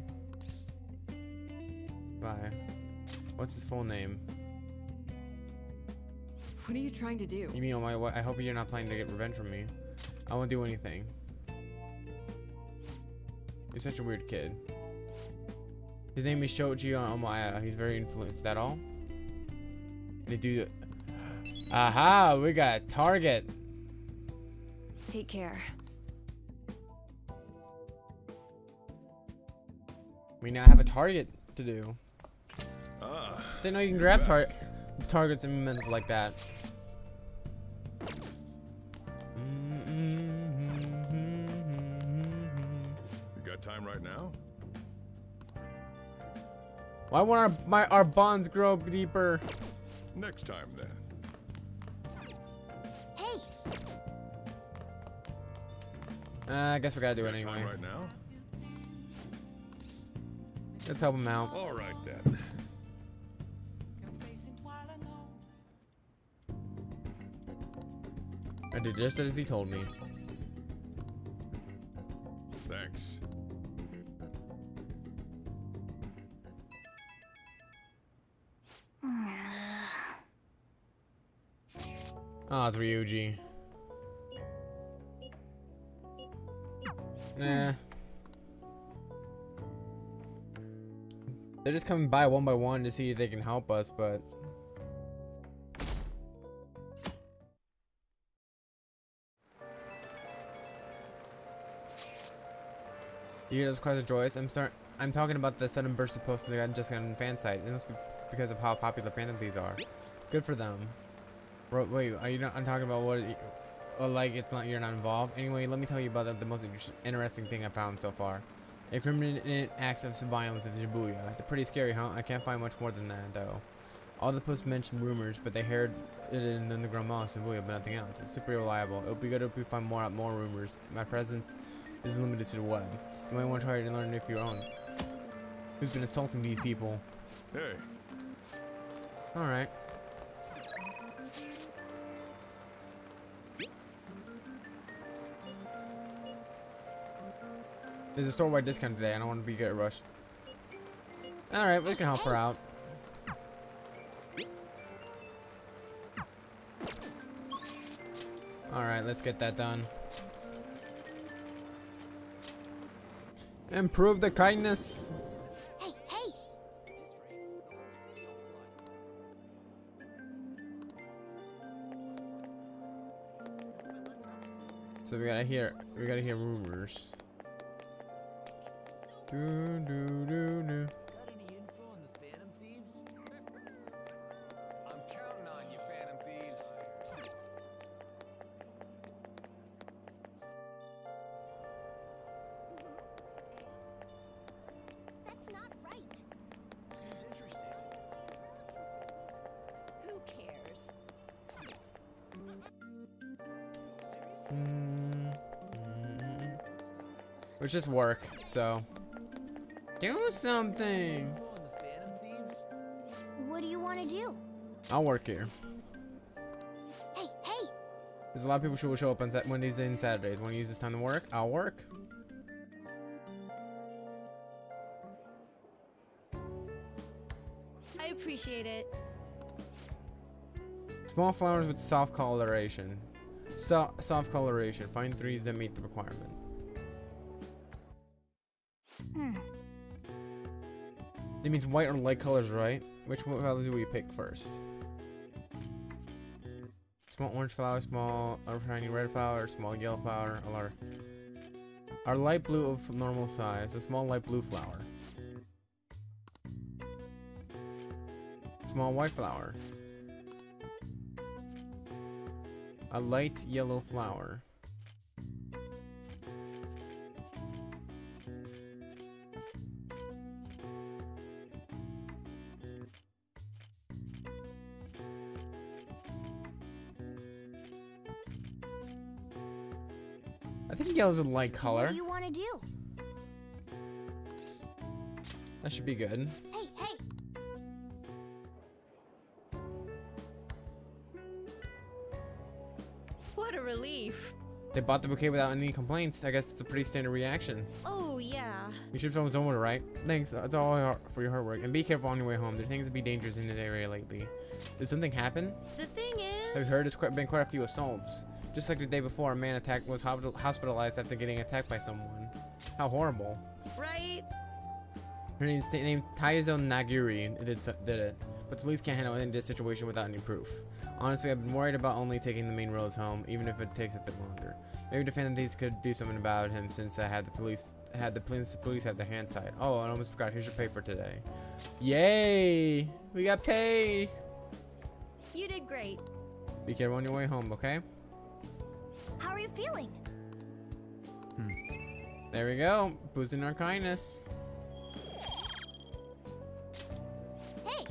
Bye. What's his full name? What are you trying to do? You mean, I hope you're not planning to get revenge from me. I won't do anything. You're such a weird kid. His name is Shogi Omaya. He's very influenced. Is that all? They do. Aha! We got a target. Take care. We now have a target to do. Didn't know you can grab targets and movements like that. You got time right now? Why won't our bonds grow deeper? Next time then. Hey. I guess we gotta do it anyway. Right now? Let's help him out. All right then. I did just as he told me. Thanks. Oh, it's Ryuji. Nah. They're just coming by one to see if they can help us, but... You hear those cries of joy? I'm talking about the sudden burst of posts that got just on fan site. It must be because of how popular Phantom Thieves are. Good for them. Bro, wait, are you not? I'm talking about what? Like it's not you're not involved. Anyway, let me tell you about the most interesting thing I found so far. Incriminating acts of violence in Shibuya. They're pretty scary, huh? I can't find much more than that though. All the posts mentioned rumors, but they heard it in the underground mall in Shibuya, but nothing else. It's super reliable. It would be good if we find more rumors. My presence is limited to the web. You might want to try to learn if your own. Who's been assaulting these people? Hey. Alright. There's a store-wide discount today. I don't want to get rushed. Alright, we can help her out. Alright, let's get that done. Improve the kindness. Hey, hey! So we gotta hear rumors. Do do do do. Got any info on the Phantom Thieves? I'm counting on you, Phantom Thieves. That's not right. Seems interesting. Who cares? It's just work, so do something. Info on the Phantom Thieves? What do you want to do? I'll work here. Hey, hey! There's a lot of people who will show up on Mondays and Saturdays. Want to use this time to work? I'll work. I appreciate it. Small flowers with soft coloration. Soft coloration. Find threes that meet the requirement. It means white or light colors, right? Which colors do we pick first? Small orange flower, small tiny red flower, small yellow flower, our light blue of normal size, a small light blue flower. Small white flower. A light yellow flower. I think yellow's a light color. What do you want to do? That should be good. Hey, hey! What a relief. They bought the bouquet without any complaints. I guess it's a pretty standard reaction. Oh, yeah. You should film its own, right? Thanks. That's all for your hard work. And be careful on your way home. There seems to be dangers in this area lately. Did something happen? The thing I've is... heard there's been quite a few assaults. Just like the day before, a man was hospitalized after getting attacked by someone. How horrible. Right? Her name's named Taizo Nagiri did it. But the police can't handle this situation without any proof. Honestly, I've been worried about only taking the main roads home, even if it takes a bit longer. Maybe the Phantom Thieves could do something about him since I had the police had their hands tied. Oh, I almost forgot. Here's your pay for today. Yay! We got paid! You did great. Be careful on your way home, okay? How are you feeling? There we go. Boosting our kindness. Hey!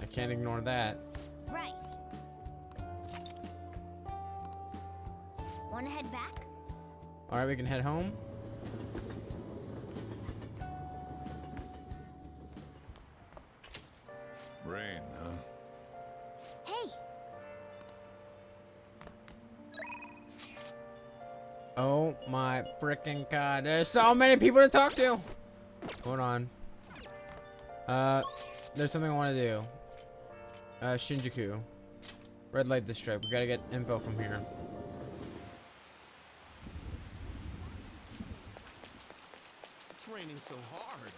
I can't ignore that. Right. Want to head back? Alright, we can head home. Rain, huh? Hey! Oh my freaking god. There's so many people to talk to! Hold on. There's something I want to do. Shinjuku. Red light district. We gotta get info from here. It's raining so hard.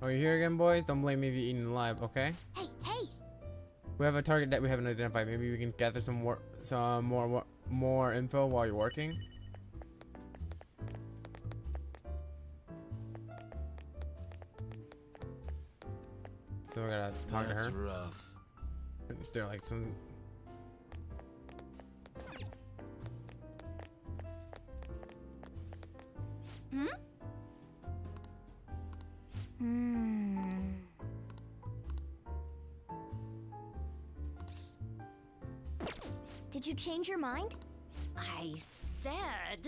Oh, you here again, boys? Don't blame me if you're eating alive, okay? Hey, hey! We have a target that we haven't identified. Maybe we can gather some more info while you're working. So we gotta talk to her. That's rough. Is there like some? Did you change your mind? I said...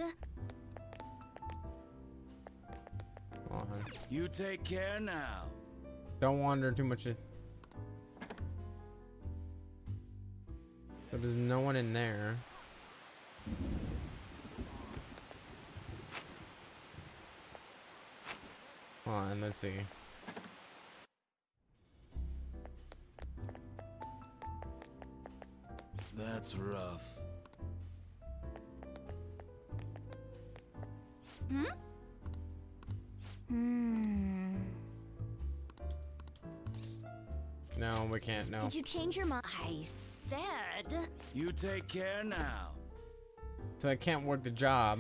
Hold on. You take care now. Don't wander too much. So there's no one in there. Hold on, let's see. That's rough. No, we can't. No. Did you change your mind? I said... You take care now. So I can't work the job.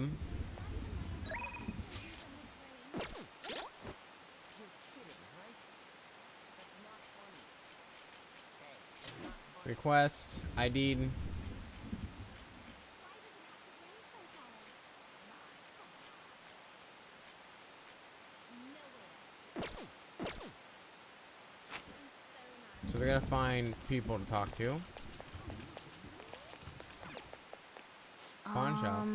Request ID'd. So we gotta find people to talk to. Pawn shop.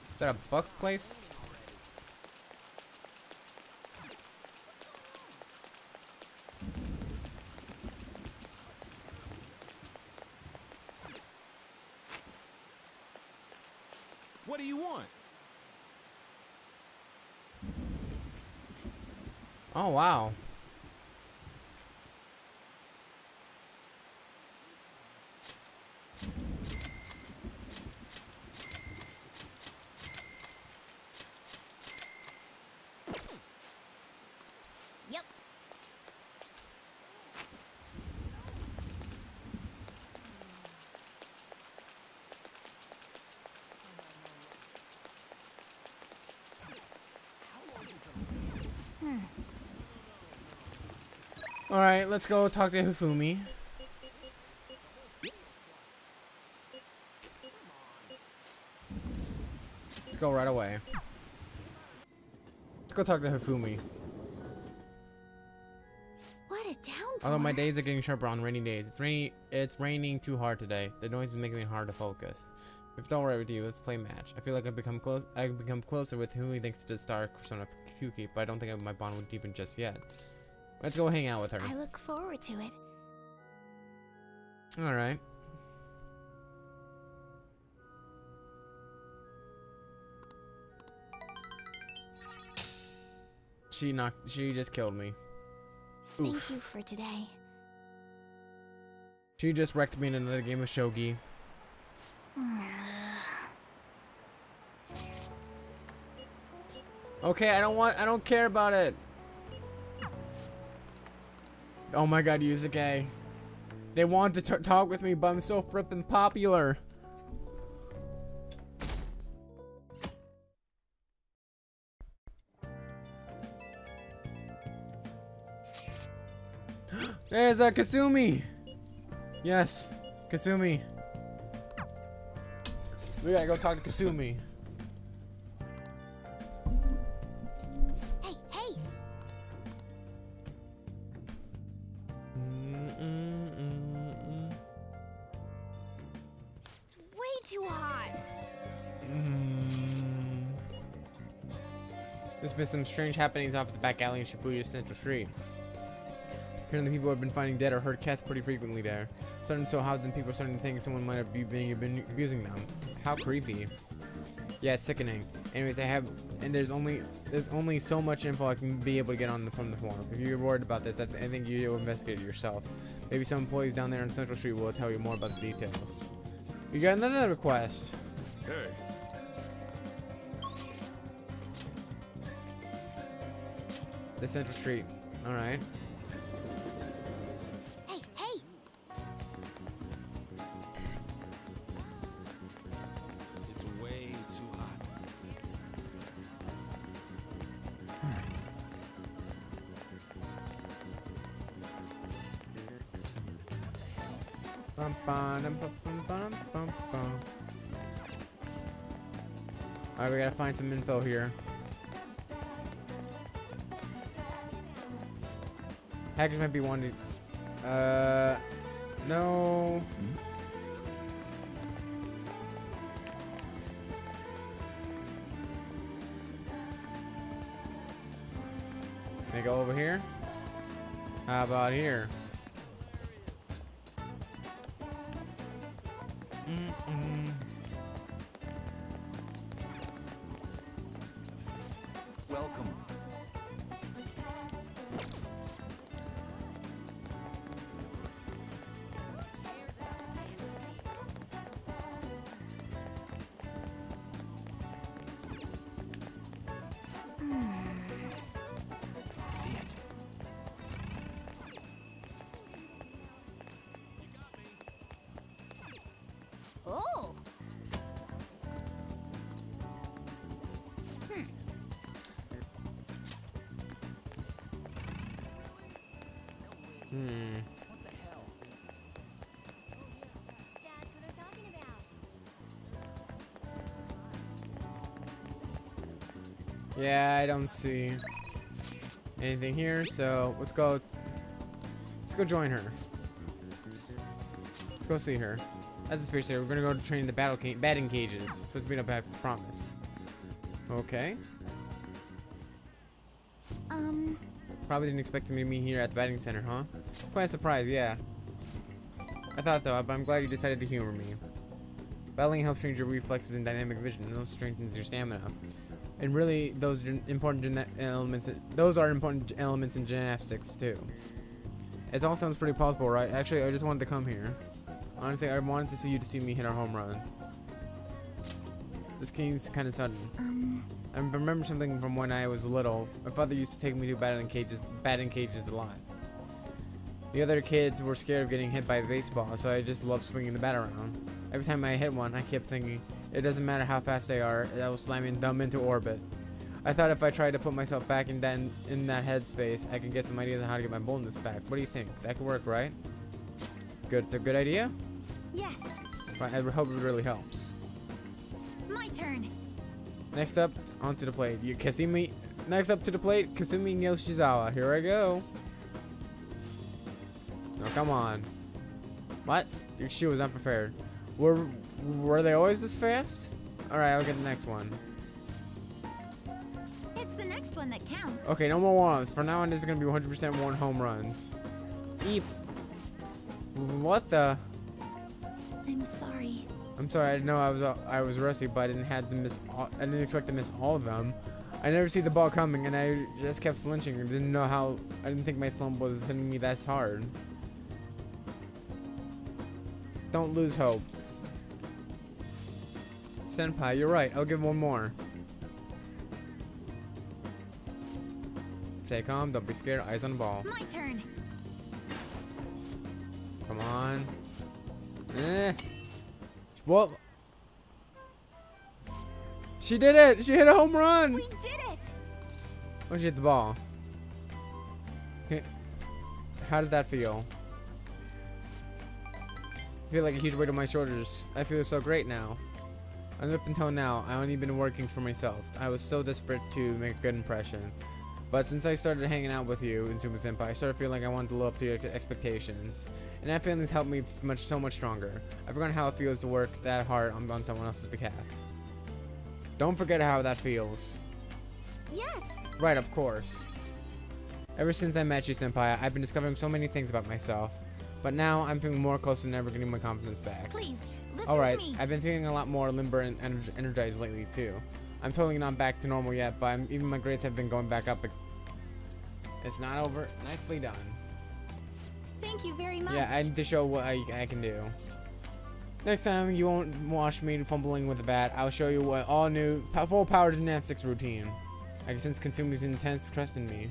Is that a buck place? What do you want? Oh wow. Yep. All right, let's go talk to Hifumi. Let's go right away. Let's go talk to Hifumi. What a downpour. Although my days are getting sharper on rainy days. It's raining too hard today. The noise is making me hard to focus. If it's alright with you, let's play match. I feel like I've become closer with Hifumi thanks to the star persona Kyuki, but I don't think my bond would deepen just yet. Let's go hang out with her. I look forward to it. Alright. She just killed me. Oof. Thank you for today. She just wrecked me in another game of Shogi. Okay, I don't care about it. Oh my god, Yusuke. They want to talk with me, but I'm so frippin' popular. There's a Kasumi. Yes, Kasumi. We gotta go talk to Kasumi. Hey, hey! It's way too hot. There's been some strange happenings off the back alley in Shibuya Central Street. Apparently people have been finding dead or hurt cats pretty frequently there. Starting so hot, then people are starting to think someone might have been abusing them. How creepy. Yeah, it's sickening. Anyways, there's only so much info I can be able to get from the forum. If you're worried about this, I think you investigate it yourself. Maybe some employees down there on Central Street will tell you more about the details. You got another request. Hey. The central street. Alright. Hey, hey! It's way too hot. Bum, bum, bum, bum, bum, bum, bum. Alright, we gotta find some info here. Hackers might be wanting. No. Can I go over here? How about here? Welcome. See it. Oh! What the hell? That's what I'm talking about. Yeah, I don't see anything here, so let's go join her. Let's go see her. That's the space there. We're gonna go to train the batting cages. Let's meet up at Promise. Okay. Probably didn't expect to meet me here at the batting center, huh? Quite a surprise, yeah. I thought though, but I'm glad you decided to humor me. Battling helps train your reflexes and dynamic vision, and also strengthens your stamina. And really, those are important elements. Those are important elements in gymnastics too. It all sounds pretty plausible, right? Actually, I just wanted to come here. Honestly, I wanted to see you to see me hit our home run. This game's kind of sudden. I remember something from when I was little. My father used to take me to batting cages a lot. The other kids were scared of getting hit by a baseball, so I just loved swinging the bat around. Every time I hit one, I kept thinking, it doesn't matter how fast they are, I will slam them into orbit. I thought if I tried to put myself back in that headspace, I could get some ideas on how to get my boldness back. What do you think? That could work, right? Good. It's a good idea? Yes. Right, I hope it really helps. My turn. Next up, onto the plate. Next up to the plate, Kasumi Yoshizawa. Here I go. Oh, come on. What? Your shoe was unprepared. Were they always this fast? Alright, I'll get the next one. It's the next one that counts. Okay, no more ones. From now on, this is going to be 100% one home runs. Eep. What the? I'm sorry. I'm sorry. I didn't know I was rusty, but I didn't expect to miss all of them. I never see the ball coming, and I just kept flinching. I didn't think my slump was hitting me that hard. Don't lose hope. Senpai, you're right. I'll give one more. Stay calm. Don't be scared. Eyes on the ball. My turn. Come on. What? She did it! She hit a home run! We did it! Oh, she hit the ball. How does that feel? I feel like a huge weight on my shoulders. I feel so great now. Up until now, I only been working for myself. I was so desperate to make a good impression. But since I started hanging out with you in Sumo Senpai, I started feeling like I wanted to live up to your expectations. And that feeling's helped me so much stronger. I've forgotten how it feels to work that hard on someone else's behalf. Don't forget how that feels. Yes. Right, of course. Ever since I met you, Senpai, I've been discovering so many things about myself. But now I'm feeling more close than ever, getting my confidence back. Please, listen Alright, to me. I've been feeling a lot more limber and energized lately, too. I'm totally not back to normal yet, but even my grades have been going back up. It's not over. Nicely done. Thank you very much. Yeah, I need to show what I can do. Next time, you won't watch me fumbling with the bat. I'll show you what all new full power gymnastics routine. I can sense Konsumi's intense trust in me.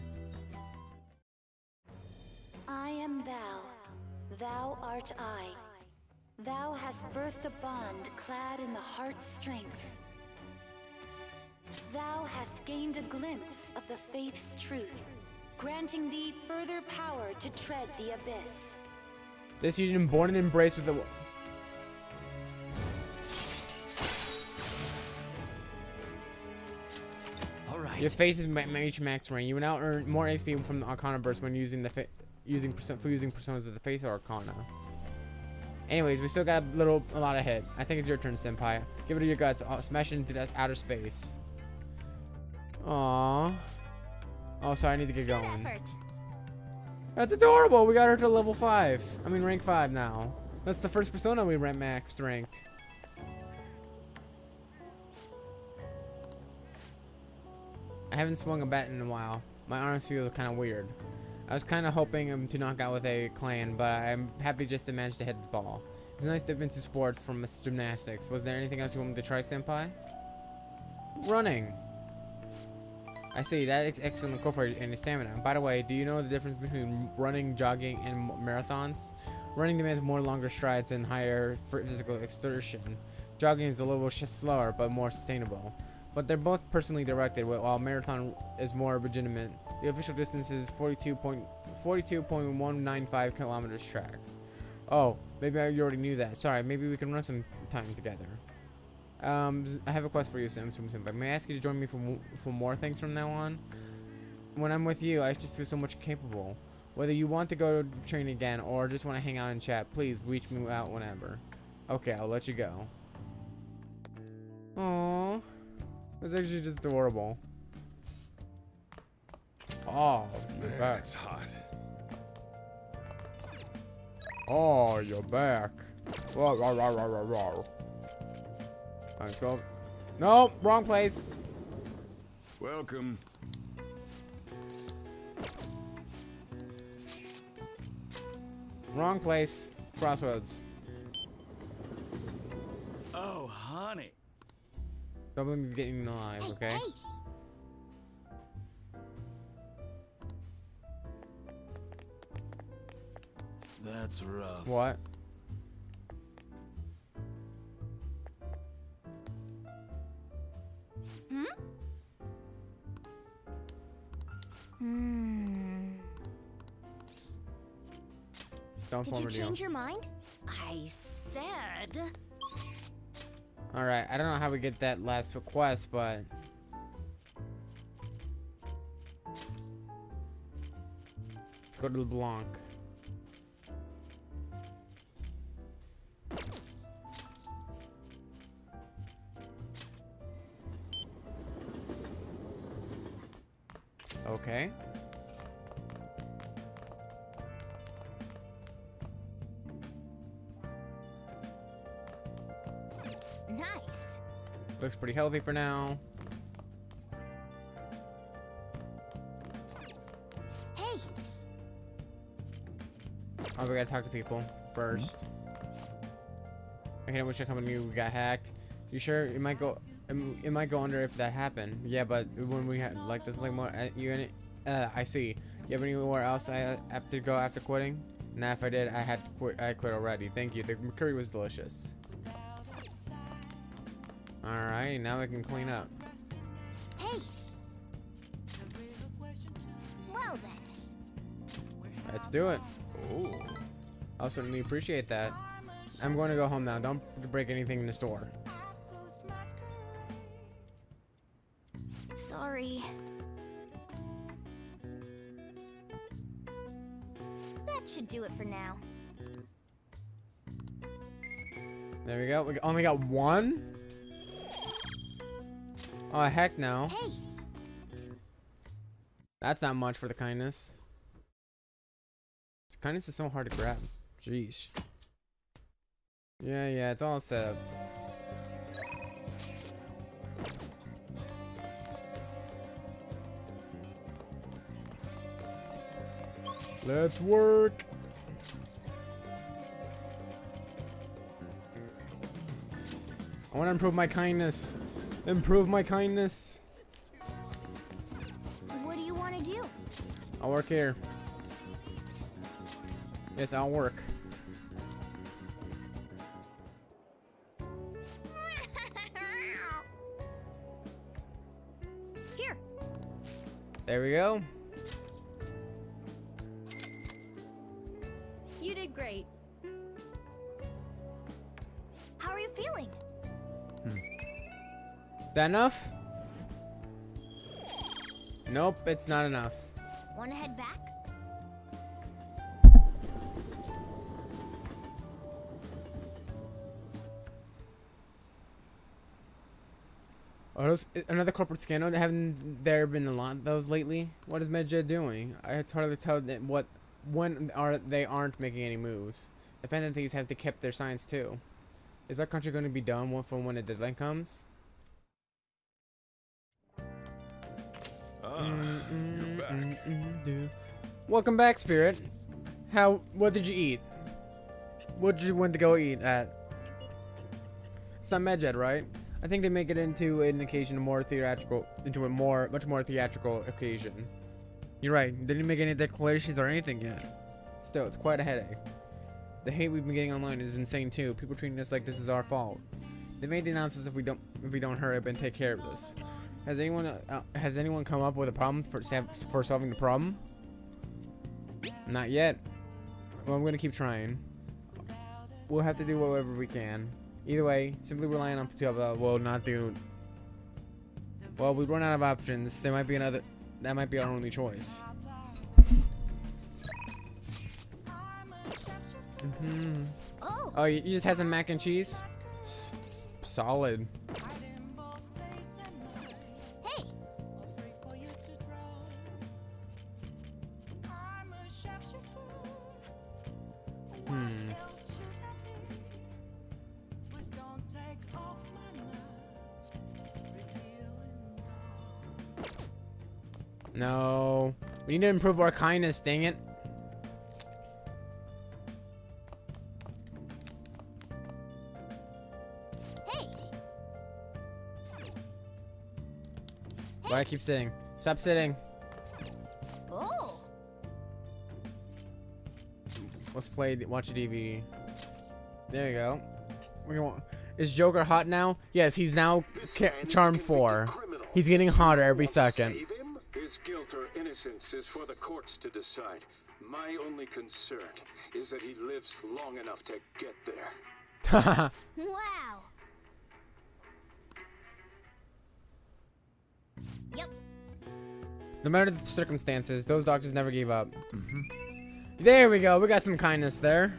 art I. Thou hast birthed a bond clad in the heart's strength. Thou hast gained a glimpse of the faith's truth, granting thee further power to tread the abyss. This union born and embraced with the... Your faith is max rank. You will now earn more XP from the Arcana burst when using using personas of the Faith Arcana. Anyways, we still got a lot ahead. I think it's your turn, Senpai. Give it your guts. Smash it into that outer space. Aww. Oh, sorry. I need to get going. That's adorable. We got her to level 5. I mean, rank 5 now. That's the first persona we maxed ranked. I haven't swung a bat in a while. My arms feel kind of weird. I was kind of hoping to knock out with a clan, but I'm happy just to manage to hit the ball. It's nice to have been to sports from gymnastics. Was there anything else you want me to try, Senpai? Running. I see. That is excellent incorporated in stamina. By the way, do you know the difference between running, jogging, and marathons? Running demands more longer strides and higher physical exertion. Jogging is a little slower, but more sustainable. But they're both personally directed, while marathon is more legitimate. The official distance is 42.195 kilometers track. Oh, maybe I already knew that. Sorry, maybe we can run some time together. I have a quest for you, Senpai. May I ask you to join me for more things from now on? When I'm with you, I just feel so much capable. Whether you want to go train again or just want to hang out and chat, please reach me out whenever. Okay, I'll let you go. Aww. That's actually just adorable. Oh, you're back. It's hot. Oh, you're back. Rah, rah, rah, rah, rah, rah. Let's go. No, wrong place. Welcome. Wrong place. Crossroads. Oh, honey. Don't believe me getting alive, okay? Hey. That's rough. What? Don't Did you change your mind? I said. Alright, I don't know how we get that last request, but... Let's go to LeBlanc. Okay. Nice. Looks pretty healthy for now. Hey. Oh, we gotta talk to people first. I wish I come knew we got hacked. You sure? It might go under if that happened. Yeah, but when we had like this, like more, I see. You have anywhere else I have to go after quitting? Nah, if I did, I had to quit. I quit already. Thank you. The curry was delicious. All right, now we can clean up. Hey. Well then. Let's do it. Oh. I'll certainly appreciate that. I'm going to go home now. Don't break anything in the store. Sorry. That should do it for now. There we go. We only got one? Oh, heck no. Hey. That's not much for the kindness. This kindness is so hard to grab. Jeez. Yeah, it's all set up. Let's work. I want to improve my kindness. Improve my kindness. What do you want to do? I'll work here. Yes, I'll work. There we go. You did great. How are you feeling? That enough? Nope, it's not enough. Wanna head back? Oh, another corporate scandal. Haven't there been a lot of those lately? What is Medjed doing? I had hardly told that they aren't making any moves. The Phantom Thieves have to keep their signs too. Is our country going to be done for when the deadline comes? You're back. Welcome back, Spirit. What did you eat? What did you want to go eat at? It's not Medjed, right? I think they make it into an occasion much more theatrical occasion. You're right. They didn't make any declarations or anything yet. Still, it's quite a headache. The hate we've been getting online is insane too. People treating us like this is our fault. They made the announcements if we don't hurry up and take care of this. Has anyone come up with a problem for solving the problem? Not yet. Well, I'm gonna keep trying. We'll have to do whatever we can. Either way, simply relying on will not do. Well, we run out of options. There might be another. That might be our only choice. Oh, you just had some mac and cheese? Solid. Hey. No. We need to improve our kindness, dang it. Hey. Why do I keep sitting? Stop sitting. Oh. Let's watch a DVD. There you go. Is Joker hot now? Yes, he's now charmed 4. He's getting hotter every second. His guilt or innocence is for the courts to decide. My only concern is that he lives long enough to get there. Wow. Yep. No matter the circumstances, those doctors never gave up. There we go. We got some kindness there.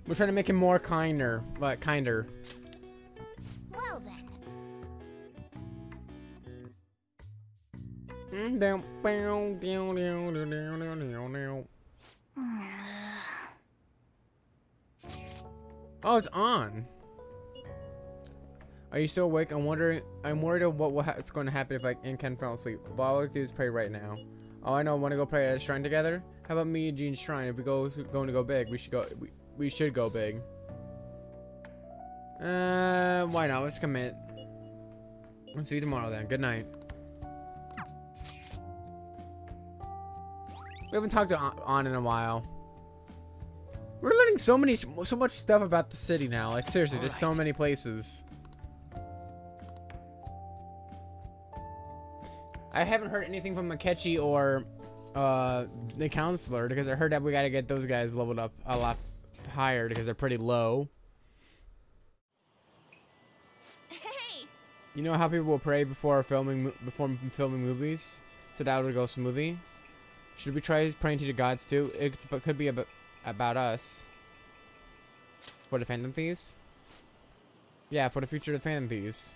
We're trying to make him more kinder. Kinder. Well then. Oh, it's on. Are you still awake? I'm worried of what's going to happen if I can't fall asleep. But all I do is pray right now. Oh, I know. Want to go pray at a shrine together? How about me and Gene's shrine? If we going to go big, we should go big. Why not? Let's commit. I'll see you tomorrow then. Good night. We haven't talked to On in a while. We're learning so much stuff about the city now. Like seriously, there's so many places. I haven't heard anything from Akechi or the counselor because I heard that we gotta get those guys leveled up a lot higher because they're pretty low. Hey. You know how people will pray before filming movies, so that would go smoothly. Should we try praying to the gods too? It could be about us. For the Phantom Thieves? Yeah, for the future of the Phantom Thieves.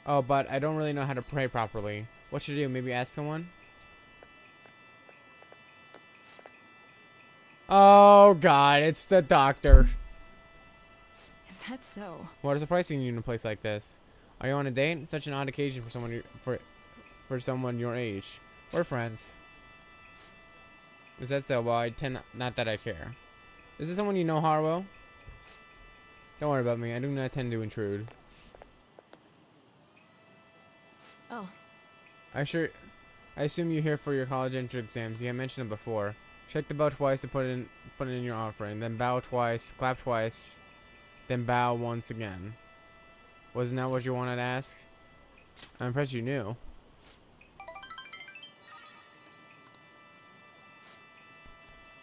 Oh, but I don't really know how to pray properly. What should I do? Maybe ask someone? Oh god, it's the doctor. Is that so? What is the pricing in a place like this? Are you on a date? It's such an odd occasion for someone for someone your age. We're friends. Is that so? Well, not that I care. Is this someone you know, Harwell? Don't worry about me. I do not tend to intrude. Oh. I assume you're here for your college entrance exams. You have mentioned it before. Shake the bell twice to put it in your offering. Then bow twice, clap twice, then bow once again. Wasn't that what you wanted to ask? I'm impressed you knew.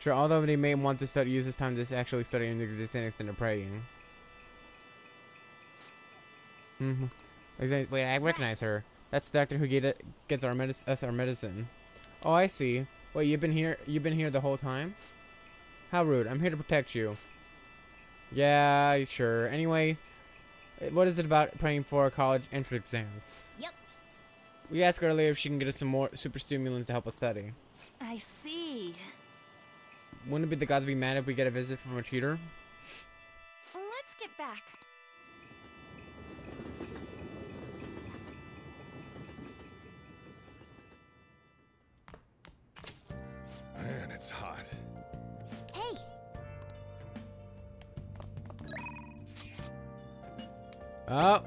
Sure, although they may want to use this time to actually study in existence instead of praying. Wait, I recognize her. That's the doctor who gets us our medicine. Oh, I see. Wait, you've been here the whole time? How rude. I'm here to protect you. Yeah, sure. Anyway, what is it about praying for college entrance exams? Yep. We asked earlier if she can get us some more super stimulants to help us study. I see. Wouldn't it be the gods be mad if we get a visit from a tutor? Let's get back. Man, it's hot. Hey. Oh.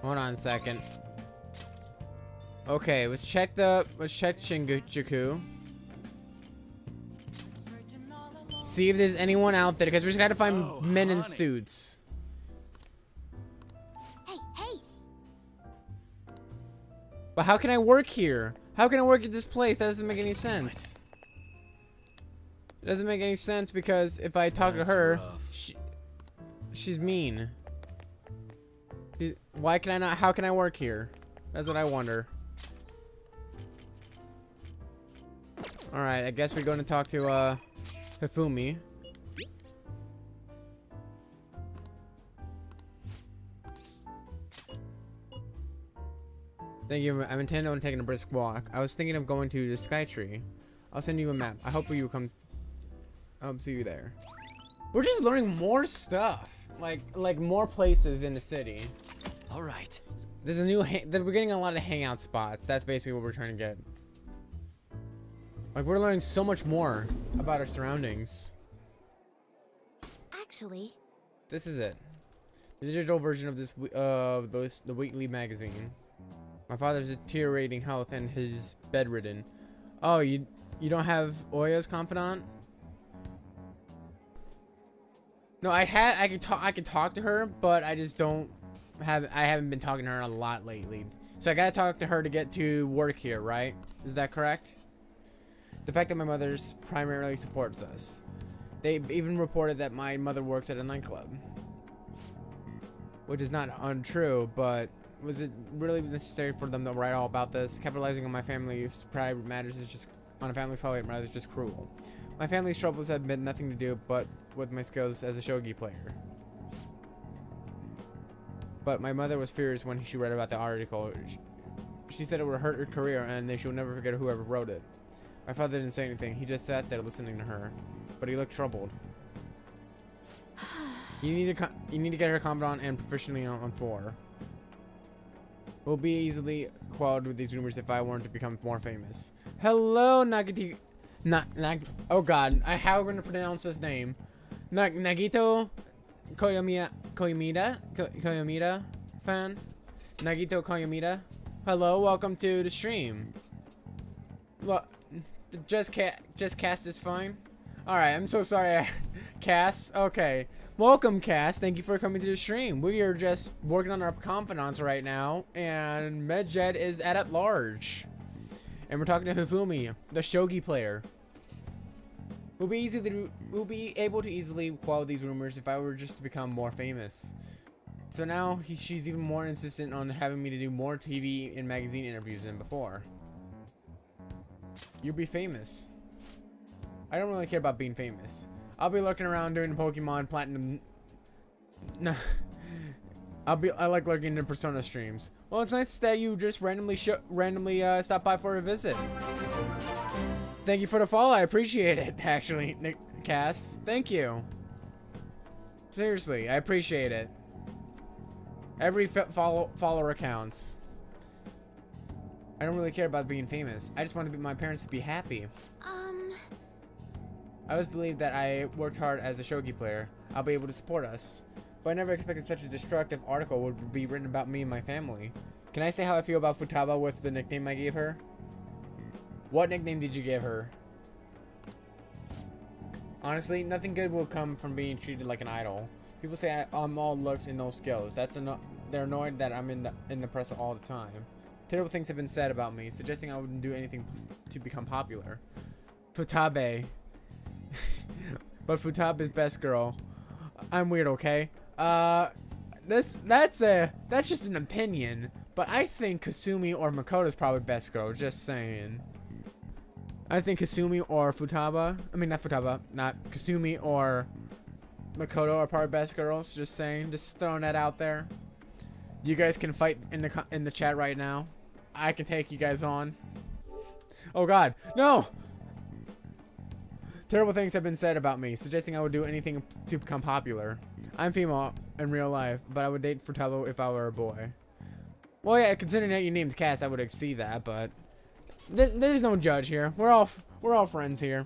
Hold on a second. Okay, let's check Shinjuku. See if there's anyone out there, because we just gotta find men in suits. Hey, hey. But how can I work here? How can I work at this place? That doesn't make any sense. It doesn't make any sense because if I talk to her, she's mean. Why can I not? How can I work here? That's what I wonder. Alright, I guess we're going to talk to Hifumi. Thank you. I'm intending on taking a brisk walk. I was thinking of going to the Sky Tree. I'll send you a map. I hope you come. I'll see you there. We're just learning more stuff. Like more places in the city. All right. There's a new. We're getting a lot of hangout spots. That's basically what we're trying to get. Like we're learning so much more about our surroundings. Actually, this is it. The digital version of this the weekly magazine. My father's deteriorating health and he's bedridden. Oh, you don't have Oya's confidant? No, I can talk to her, but I just don't have. I haven't been talking to her a lot lately. So I gotta talk to her to get to work here, right? Is that correct? The fact that my mother's primarily supports us. They even reported that my mother works at a nightclub, which is not untrue, but was it really necessary for them to write all about this? Capitalizing on my family's private matters is just on a family's private matters is just cruel. My family's troubles have been nothing to do but with my skills as a shogi player. But my mother was furious when she read about the article. She said it would hurt her career and that she would never forget whoever wrote it. My father didn't say anything. He just sat there listening to her, but he looked troubled. You need to get her confidant and proficiently on 4. Will be easily quelled with these rumors if I weren't to become more famous. Hello, Nagiti. Oh God, how am I going to pronounce this name? Nagito Koyomida fan. Nagito Koyomida. Hello, welcome to the stream. Well, just cast is fine. All right, I'm so sorry, Cass. Okay. Welcome, Cass. Thank you for coming to the stream. We are just working on our confidants right now, and Medjed is at large. And we're talking to Hifumi, the shogi player. We'll be able to easily quell these rumors if I were just to become more famous. So now she's even more insistent on having me to do more TV and magazine interviews than before. You'll be famous. I don't really care about being famous. I'll be looking around doing Pokemon Platinum. No, I like looking into Persona streams. Well, it's nice that you just randomly stop by for a visit. Thank you for the follow. I appreciate it. Actually, Cass, thank you. Seriously, I appreciate it. Every follower counts. I don't really care about being famous. I just want my parents to be happy. I always believed that I worked hard as a shogi player. I'll be able to support us. But I never expected such a destructive article would be written about me and my family. Can I say how I feel about Futaba with the nickname I gave her? What nickname did you give her? Honestly, nothing good will come from being treated like an idol. People say I'm all looks and no skills. They're annoyed that I'm in the press all the time. Terrible things have been said about me, suggesting I wouldn't do anything to become popular. Futabe. But Futabe's best girl. I'm weird, okay? That's just an opinion. But I think Kasumi or Makoto's probably best girl. Just saying. I think Kasumi or Futaba. I mean, not Futaba. Not Kasumi or Makoto are probably best girls. Just saying. Just throwing that out there. You guys can fight in the chat right now. I can take you guys on. Oh God, no! Terrible things have been said about me, suggesting I would do anything to become popular. I'm female in real life, but I would date Futaba if I were a boy. Well, yeah, considering that your name's Cass, I would see that, but there's no judge here. We're all friends here.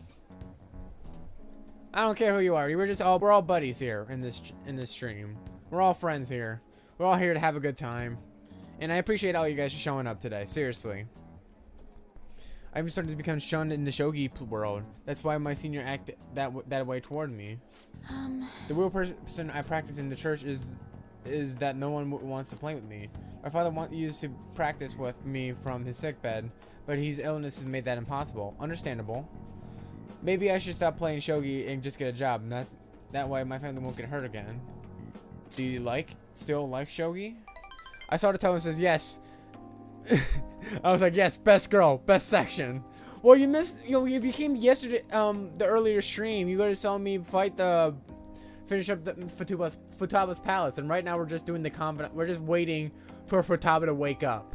I don't care who you are. We're all buddies here in this stream. We're all friends here. We're all here to have a good time. And I appreciate all you guys showing up today. Seriously. I'm starting to become shunned in the Shogi world. That's why my senior acted that way toward me. The real person I practice in the church is that no one wants to play with me. My father used to practice with me from his sickbed, but his illness has made that impossible. Understandable. Maybe I should stop playing Shogi and just get a job, and that way my family won't get hurt again. Do you still like Shogi? I saw the title and says yes. I was like, yes, best girl, best section. Well, you missed, if you came yesterday, the earlier stream, you guys saw me finish up the Futaba's palace, and right now we're just doing we're just waiting for Futaba to wake up.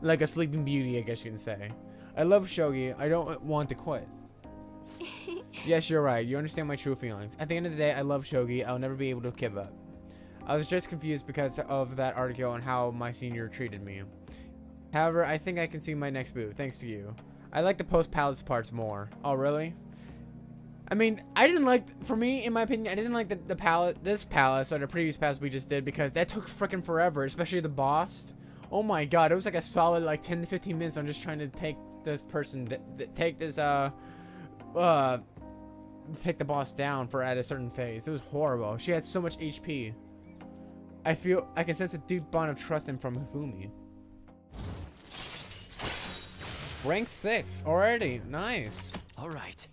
Like a sleeping beauty, I guess you can say. I love Shogi, I don't want to quit. Yes, you're right, you understand my true feelings. At the end of the day, I love Shogi, I'll never be able to give up. I was just confused because of that article and how my senior treated me. However, I think I can see my next move, thanks to you. I like the post-palace parts more. Oh, really? I mean, for me, in my opinion, I didn't like this palace or the previous palace we just did because that took freaking forever, especially the boss. Oh my God, it was like a solid 10 to 15 minutes on just trying to take this person, take the boss down at a certain phase. It was horrible. She had so much HP. I can sense a deep bond of trust from Hifumi. Rank 6 already. Nice. All right.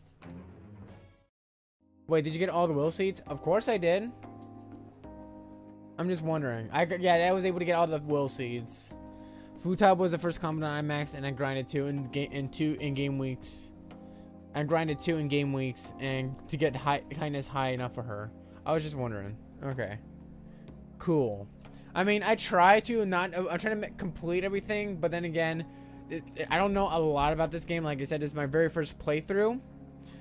Wait, did you get all the will seeds? Of course I did. I'm just wondering. I was able to get all the will seeds. Futaba was the first combat I maxed, and I grinded 2 in game weeks. I grinded 2 in game weeks, and to get kindness high enough for her. I was just wondering. Okay. Cool. I mean, I'm trying to complete everything, but then again, I don't know a lot about this game. Like I said, it's my very first playthrough,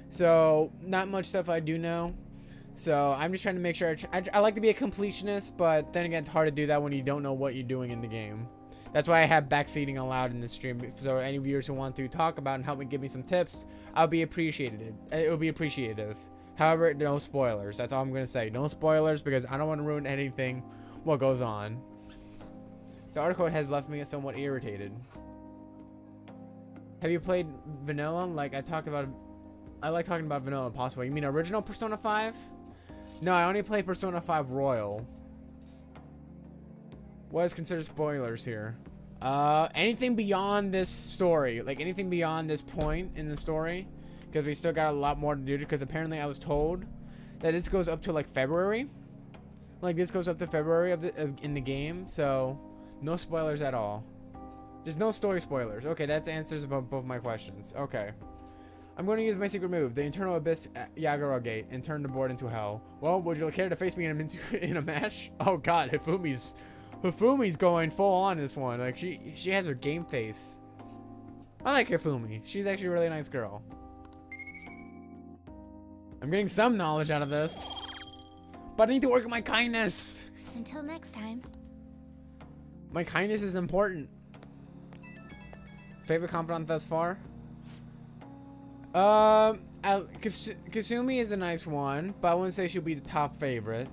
so not much stuff I do know. So I'm just trying to make sure. I like to be a completionist, but then again, it's hard to do that when you don't know what you're doing in the game. That's why I have backseating allowed in this stream. So any viewers who want to talk about and help me give me some tips, I'll be appreciated. It will be appreciative. However, no spoilers. That's all I'm gonna say. No spoilers because I don't want to ruin anything what goes on. The article has left me somewhat irritated. Have you played vanilla? Like I talked about. I like talking about vanilla if possible. You mean original Persona 5? No, I only play Persona 5 Royal. What is considered spoilers here? Anything beyond this story, like anything beyond this point in the story, because we still got a lot more to do. Because apparently I was told that this goes up to like February. Like this goes up to February in the game, so no spoilers at all. Just no story spoilers. Okay, that answers both my questions. Okay. I'm going to use my secret move, the Internal Abyss Yagura Gate, and turn the board into hell. Well, would you care to face me in a match? Oh God, Hifumi's going full on this one. Like she has her game face. I like Hifumi. She's actually a really nice girl. I'm getting some knowledge out of this, but I need to work on my kindness. Until next time. My kindness is important. Favorite confidant thus far? Kasumi is a nice one, but I wouldn't say she'll be the top favorite.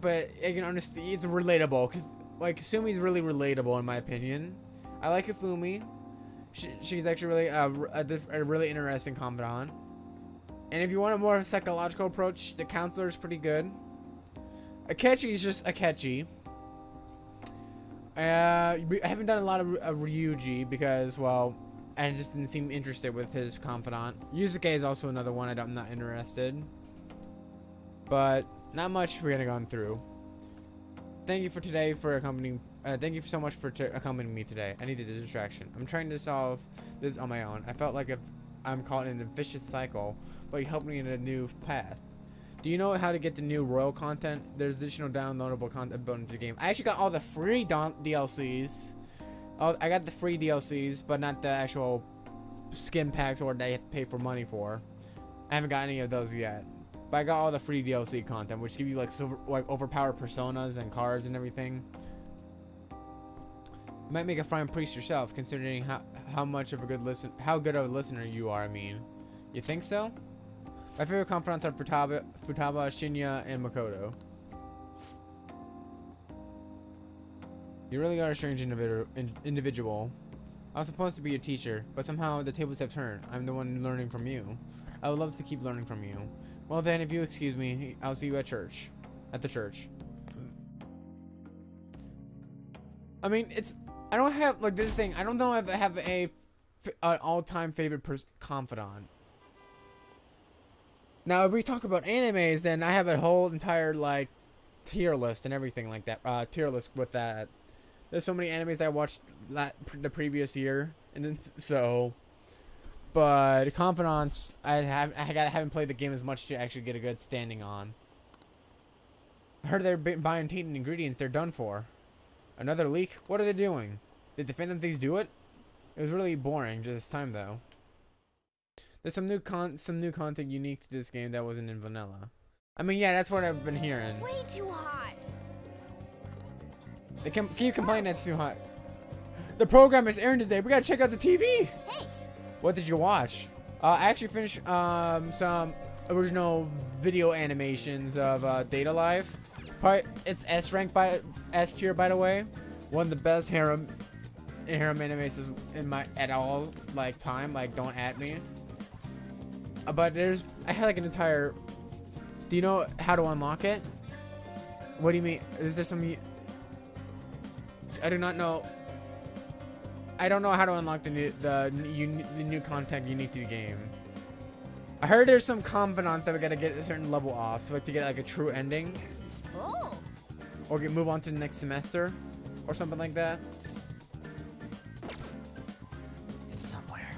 But I can understand, it's relatable. Like Kasumi's really relatable in my opinion. I like Hifumi. She's actually really a really interesting confidant. And if you want a more psychological approach, the counselor is pretty good. Akechi is just Akechi. I haven't done a lot of Ryuji because, well, I just didn't seem interested with his confidant. Yusuke is also another one I'm not interested. But not much we're gonna go through. Thank you for today for accompanying. Thank you so much for accompanying me today. I needed a distraction. I'm trying to solve this on my own. I felt like if I'm caught in a vicious cycle, but you helped me in a new path. Do you know how to get the new royal content? There's additional downloadable content built into the game. I actually got all the free DLCs. Oh, I got the free DLCs, but not the actual skin packs or that you have to pay for money for. I haven't got any of those yet. But I got all the free DLC content, which give you like overpowered personas and cards and everything. You might make a fine priest yourself, considering how good of a listener you are. I mean, you think so? My favorite confidants are Futaba, Shinya, and Makoto. You really are a strange individual. I was supposed to be your teacher, but somehow the tables have turned. I'm the one learning from you. I would love to keep learning from you. Well then, if you excuse me, I'll see you at church. At the church. I mean, I don't have, like, this thing. I don't know if I have an all-time favorite confidant. Now, if we talk about animes, then I have a whole entire, like, tier list and everything like that. Tier list with that. There's so many animes that I watched the previous year, and then, so. But confidants, I haven't played the game as much to actually get a good standing on. I heard they're buying tainted ingredients. They're done for. Another leak? What are they doing? Did the Phantom Thieves do it? It was really boring this time, though. There's some new content unique to this game that wasn't in vanilla. I mean, yeah, that's what I've been hearing. Way too hot. They keep complaining it's too hot. The program is airing today. We gotta check out the TV. Hey. What did you watch? I actually finished some original video animations of Data Life. It's S rank by S tier, by the way. One of the best harem animations in my time. Like, don't at me. But I had like an entire. Do you know how to unlock it? What do you mean? Is there some? I do not know. I don't know how to unlock the new content unique to the game. I heard there's some confidants that we gotta get a certain level off, like to get like a true ending. Oh. Or move on to the next semester, or something like that. It's somewhere.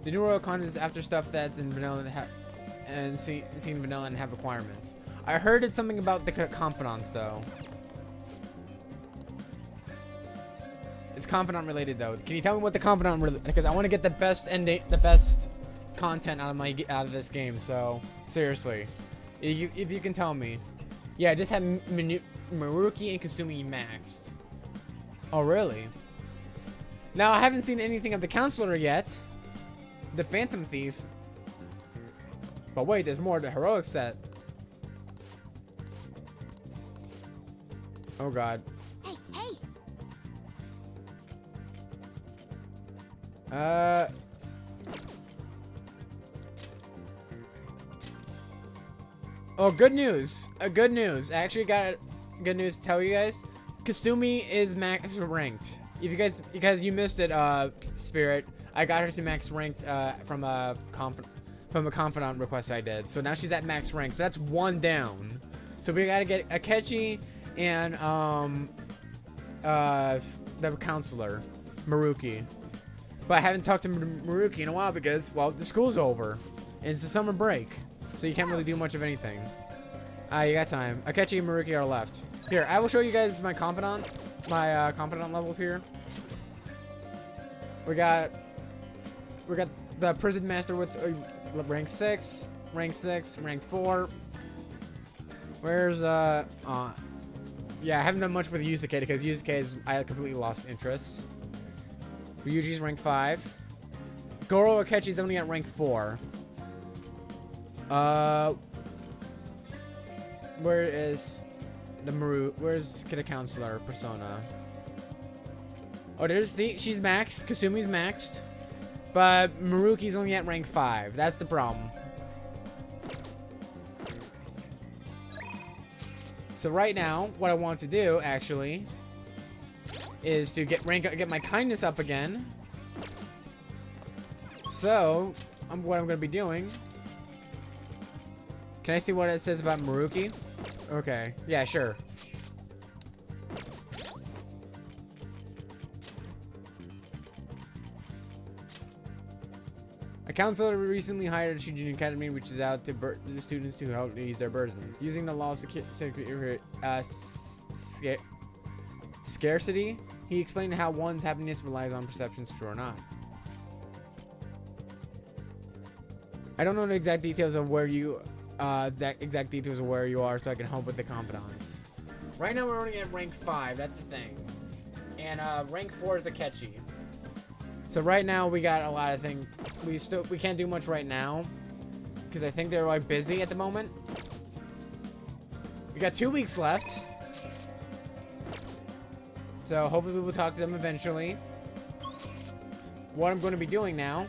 The new royal content is after stuff that's in vanilla and seen vanilla and have requirements. I heard it's something about the confidants though. It's confidant related though. Can you tell me what the confidant because I want to get the best ending, the best content out of this game. So seriously, if you can tell me. Yeah, I just had Maruki and Kasumi maxed. Oh really? Now I haven't seen anything of the counselor yet. The Phantom Thief. But wait, there's more. The heroic set. Oh god. Hey, hey. Oh, good news. Good news. I actually got good news to tell you guys. Kasumi is max ranked. If you guys you missed it, Spirit. I got her to max ranked from a confidant request I did. So now she's at max rank. So that's one down. So we gotta get Akechi and the counselor, Maruki. But I haven't talked to Maruki in a while because, well, the school's over. And it's the summer break. So you can't really do much of anything. You got time. Akechi and Maruki are left. Here, I will show you guys my confidant levels here. We got the prison master with rank 6, rank 4. Where's yeah, I haven't done much with Yusuke because I completely lost interest. Ryuji's rank 5. Goro Akechi's only at rank 4. Where is the where's the counselor persona? Oh, there's she's maxed. Kasumi's maxed. But Maruki's only at rank 5. That's the problem. So right now, what I want to do, actually, is to get my kindness up again. So, what I'm going to be doing... Can I see what it says about Maruki? Okay. Yeah, sure. A counselor recently hired at Shujin Academy reaches out to the students to help ease their burdens. Using the law of scarcity, he explained how one's happiness relies on perceptions, true or not. I don't know the exact details of where you are, so I can help with the confidants. Right now we're only at rank 5, that's the thing. And rank 4 is Akechi. So right now we got a lot of things. We can't do much right now because I think they're like busy at the moment. We got 2 weeks left. So hopefully we will talk to them eventually. What I'm going to be doing now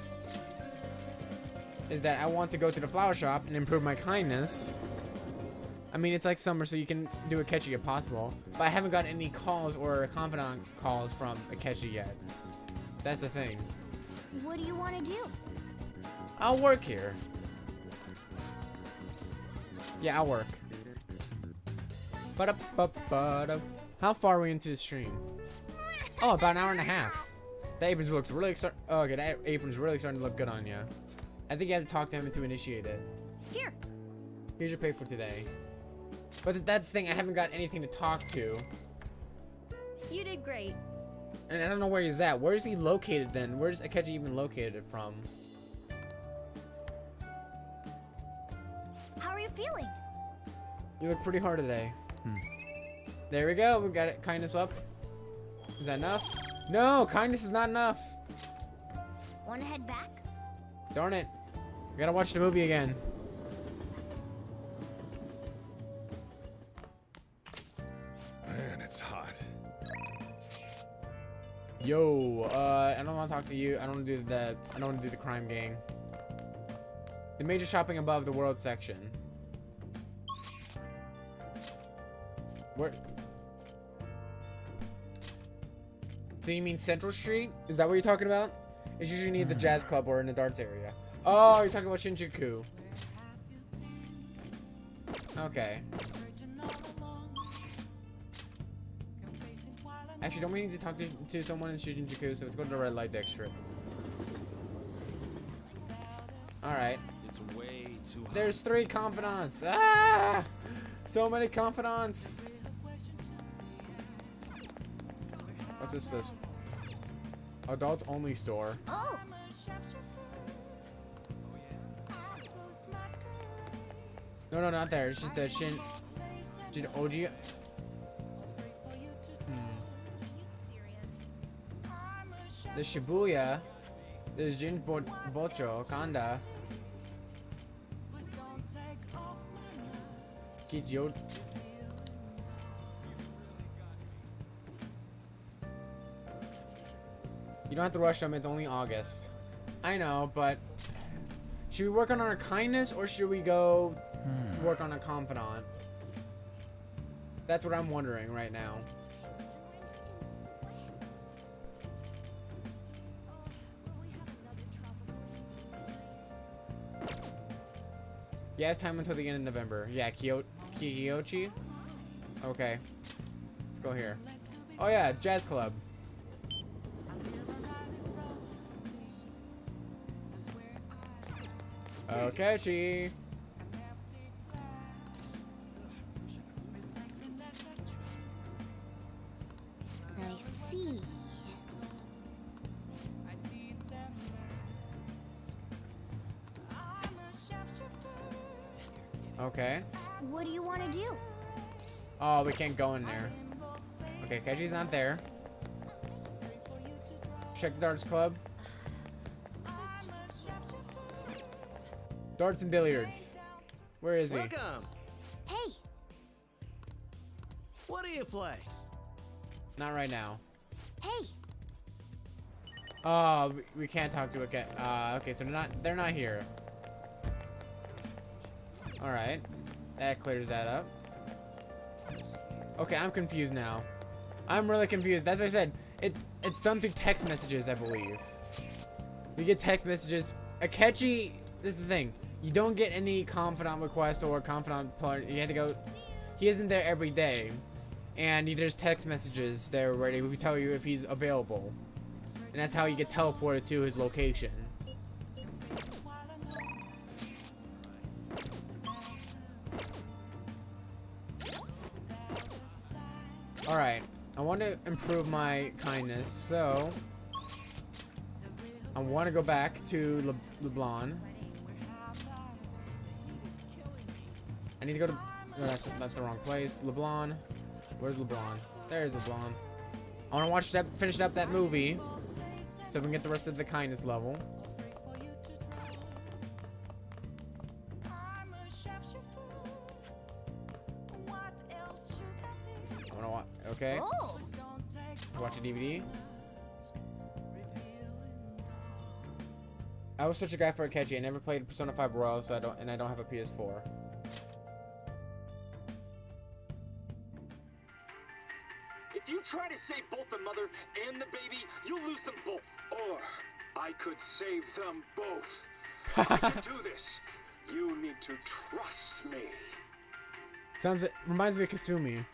is that I want to go to the flower shop and improve my kindness. I mean, it's like summer, so you can do Akechi if possible. But I haven't got any calls or confidant calls from Akechi yet. That's the thing. What do you want to do? I'll work here. Yeah, I'll work. Ba-da-ba-ba-da. How far are we into the stream? Oh, about an hour and a half. The aprons looks really okay, that apron's really starting to look good on you. I think you have to talk to him to initiate it. Here. Here's your pay for today. But that's the thing, I haven't got anything to talk to. You did great. And I don't know where he's at. Where is he located then? Where's Akechi even located from? How are you feeling? You look pretty hard today. There we go. We got it. Kindness up. Is that enough? No, kindness is not enough. Want to head back? Darn it. We gotta watch the movie again. Man, it's hot. Yo, I don't want to talk to you. I don't want to do that. I don't want to do the crime gang. The major shopping above the world section. Where? So you mean Central Street? Is that what you're talking about? It's usually near the jazz club or in the darts area. Oh, you're talking about Shinjuku. Okay. Actually, don't we need to talk to someone in Shinjuku? So let's go to the red light district. Alright. It's way too hot. There's 3 confidants. Ah! So many confidants. What's this? Adults only store. Oh. No, not there. It's just a Oji. The Shibuya. There's Jin Bocho, Kanda. Kijo. You don't have to rush them, it's only August. I know, but should we work on our kindness or should we go work on a confidant? That's what I'm wondering right now. You have time until the end of November. Yeah, Kiyochi? Okay. Let's go here. Oh yeah, jazz club. Okay, Chi. I see. Okay. What do you want to do? Oh, we can't go in there. Okay, Keji's not there. Check the darts club. Darts and billiards. Where is he? Welcome. Hey. What do you play? Not right now. Hey. Oh, we can't talk to a cat. Okay, so they're not here. All right, that clears that up. Okay, I'm confused now. I'm really confused. That's what I said. It's done through text messages, I believe. You get text messages. Akechi, this is the thing. You don't get any confidant request or confidant part. You have to go. He isn't there every day, and there's text messages there ready who tell you if he's available, and that's how you get teleported to his location. All right, I want to improve my kindness, so I want to go back to LeBlanc. I need to go to. No, that's the wrong place. LeBlanc. Where's LeBlanc? There's LeBlanc. I want to finish up that movie, so we can get the rest of the kindness level. I want to watch. Okay. Oh. Watch a DVD. I was such a guy for Akechi. I never played Persona 5 Royal, so I don't have a PS4. If you try to save both the mother and the baby, you'll lose them both. Or I could save them both. I can do this. You need to trust me. Reminds me of Kasumi.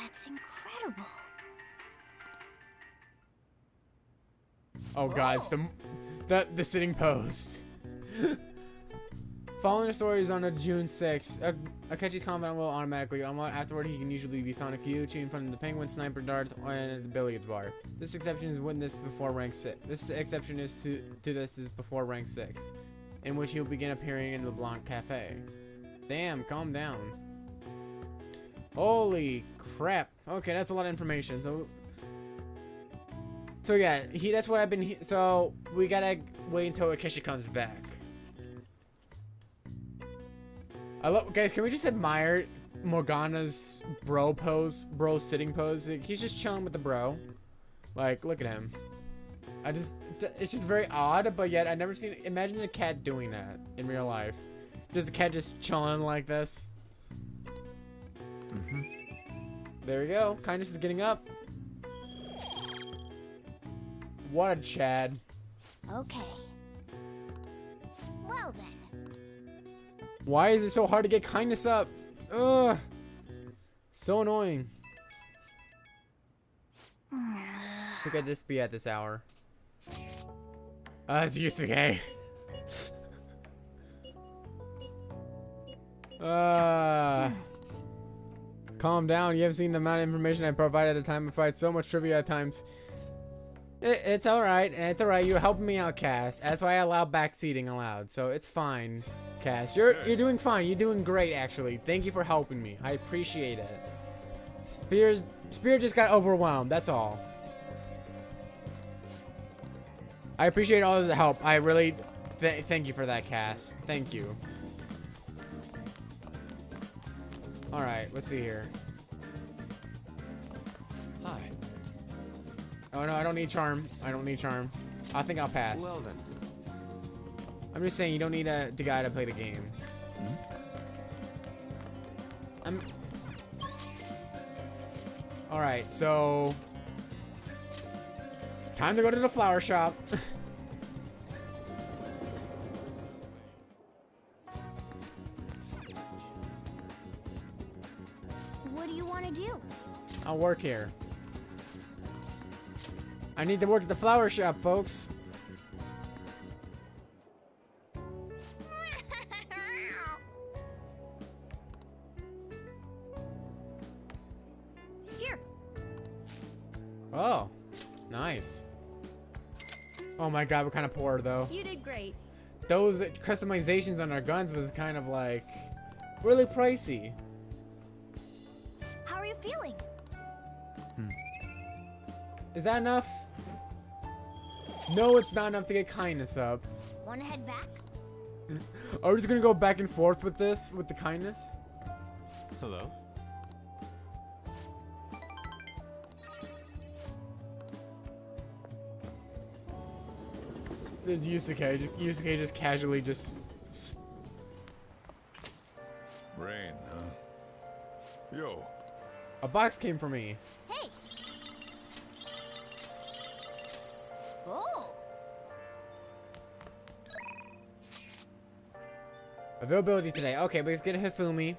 That's incredible. Oh god, it's the sitting post. Following the story is on a June 6th. Akechi's confidant will automatically unlock. Afterward, he can usually be found at Kyuchi in front of the penguin, sniper darts, and at the billiards bar. This exception is witnessed before rank 6. This exception is to this is before rank 6, in which he'll begin appearing in the Blanc Cafe. Damn, calm down. Holy crap. Okay, that's a lot of information. So yeah, that's what I've been. So we gotta wait until Akechi comes back. Guys, can we just admire Morgana's bro sitting pose? Like, he's just chilling with the bro. Like, look at him. It's just very odd, but yet I've never seen. Imagine a cat doing that in real life. Just a cat just chilling like this. There we go. Kindness is getting up. What a Chad. Okay. Well then. Why is it so hard to get kindness up? Ugh. So annoying. Who could this be at this hour? It's Yusuke. Calm down. You haven't seen the amount of information I provided at the time. I provide so much trivia at times. It's alright. It's alright. You're helping me out, Cass. That's why I allow backseating allowed. So it's fine, Cass. You're doing fine. You're doing great, actually. Thank you for helping me. I appreciate it. Spear just got overwhelmed. That's all. I appreciate all of the help. I really thank you for that, Cass. Thank you. Alright, let's see here. Hi. Oh no, I don't need charm. I don't need charm. I think I'll pass. Well then. I'm just saying you don't need the guy to play the game. Alright, so it's time to go to the flower shop. What do you want to do? I'll work here. I need to work at the flower shop, folks. Here. Oh, nice. Oh my god, we're kind of poor though. You did great. Those customizations on our guns was kind of like really pricey. How are you feeling? Is that enough? No, it's not enough to get kindness up. Want to head back? Are we just gonna go back and forth with this, with the kindness? Hello? There's Yusuke. Yusuke just casually just. Rain, huh? Yo. A box came for me. Hey. Oh. Availability today. Okay, but let's get a Hifumi.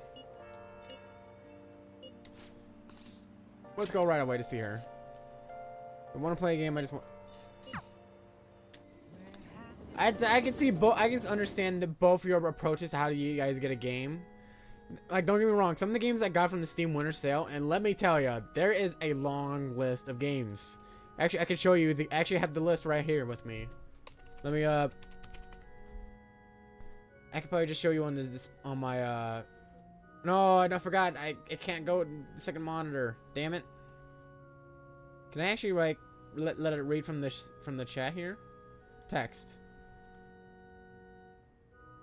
Let's go right away to see her. I want to play a game. I just want. I can see both. I can understand both your approaches to how do you guys get a game. Like, don't get me wrong. Some of the games I got from the Steam Winter Sale, and let me tell you, there is a long list of games. Actually, I can show you. I actually have the list right here with me. Let me I could probably just show you on this on my No, I forgot. I can't go to the second monitor. Damn it. Can I actually like let it read from the chat here? Text.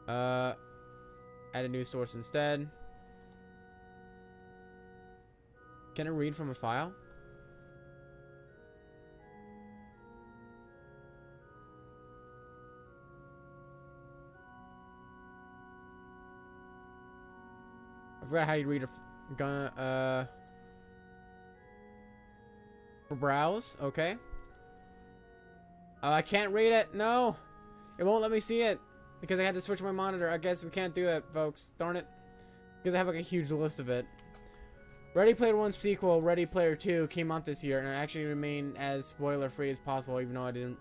Add a new source instead. Can it read from a file? I forgot how you read a for browse. Okay. I can't read it. No, it won't let me see it because I had to switch my monitor. I guess we can't do it, folks. Darn it. Because I have like a huge list of it. Ready Player 1 sequel, Ready Player 2, came out this year, and I actually remain as spoiler-free as possible, even though I didn't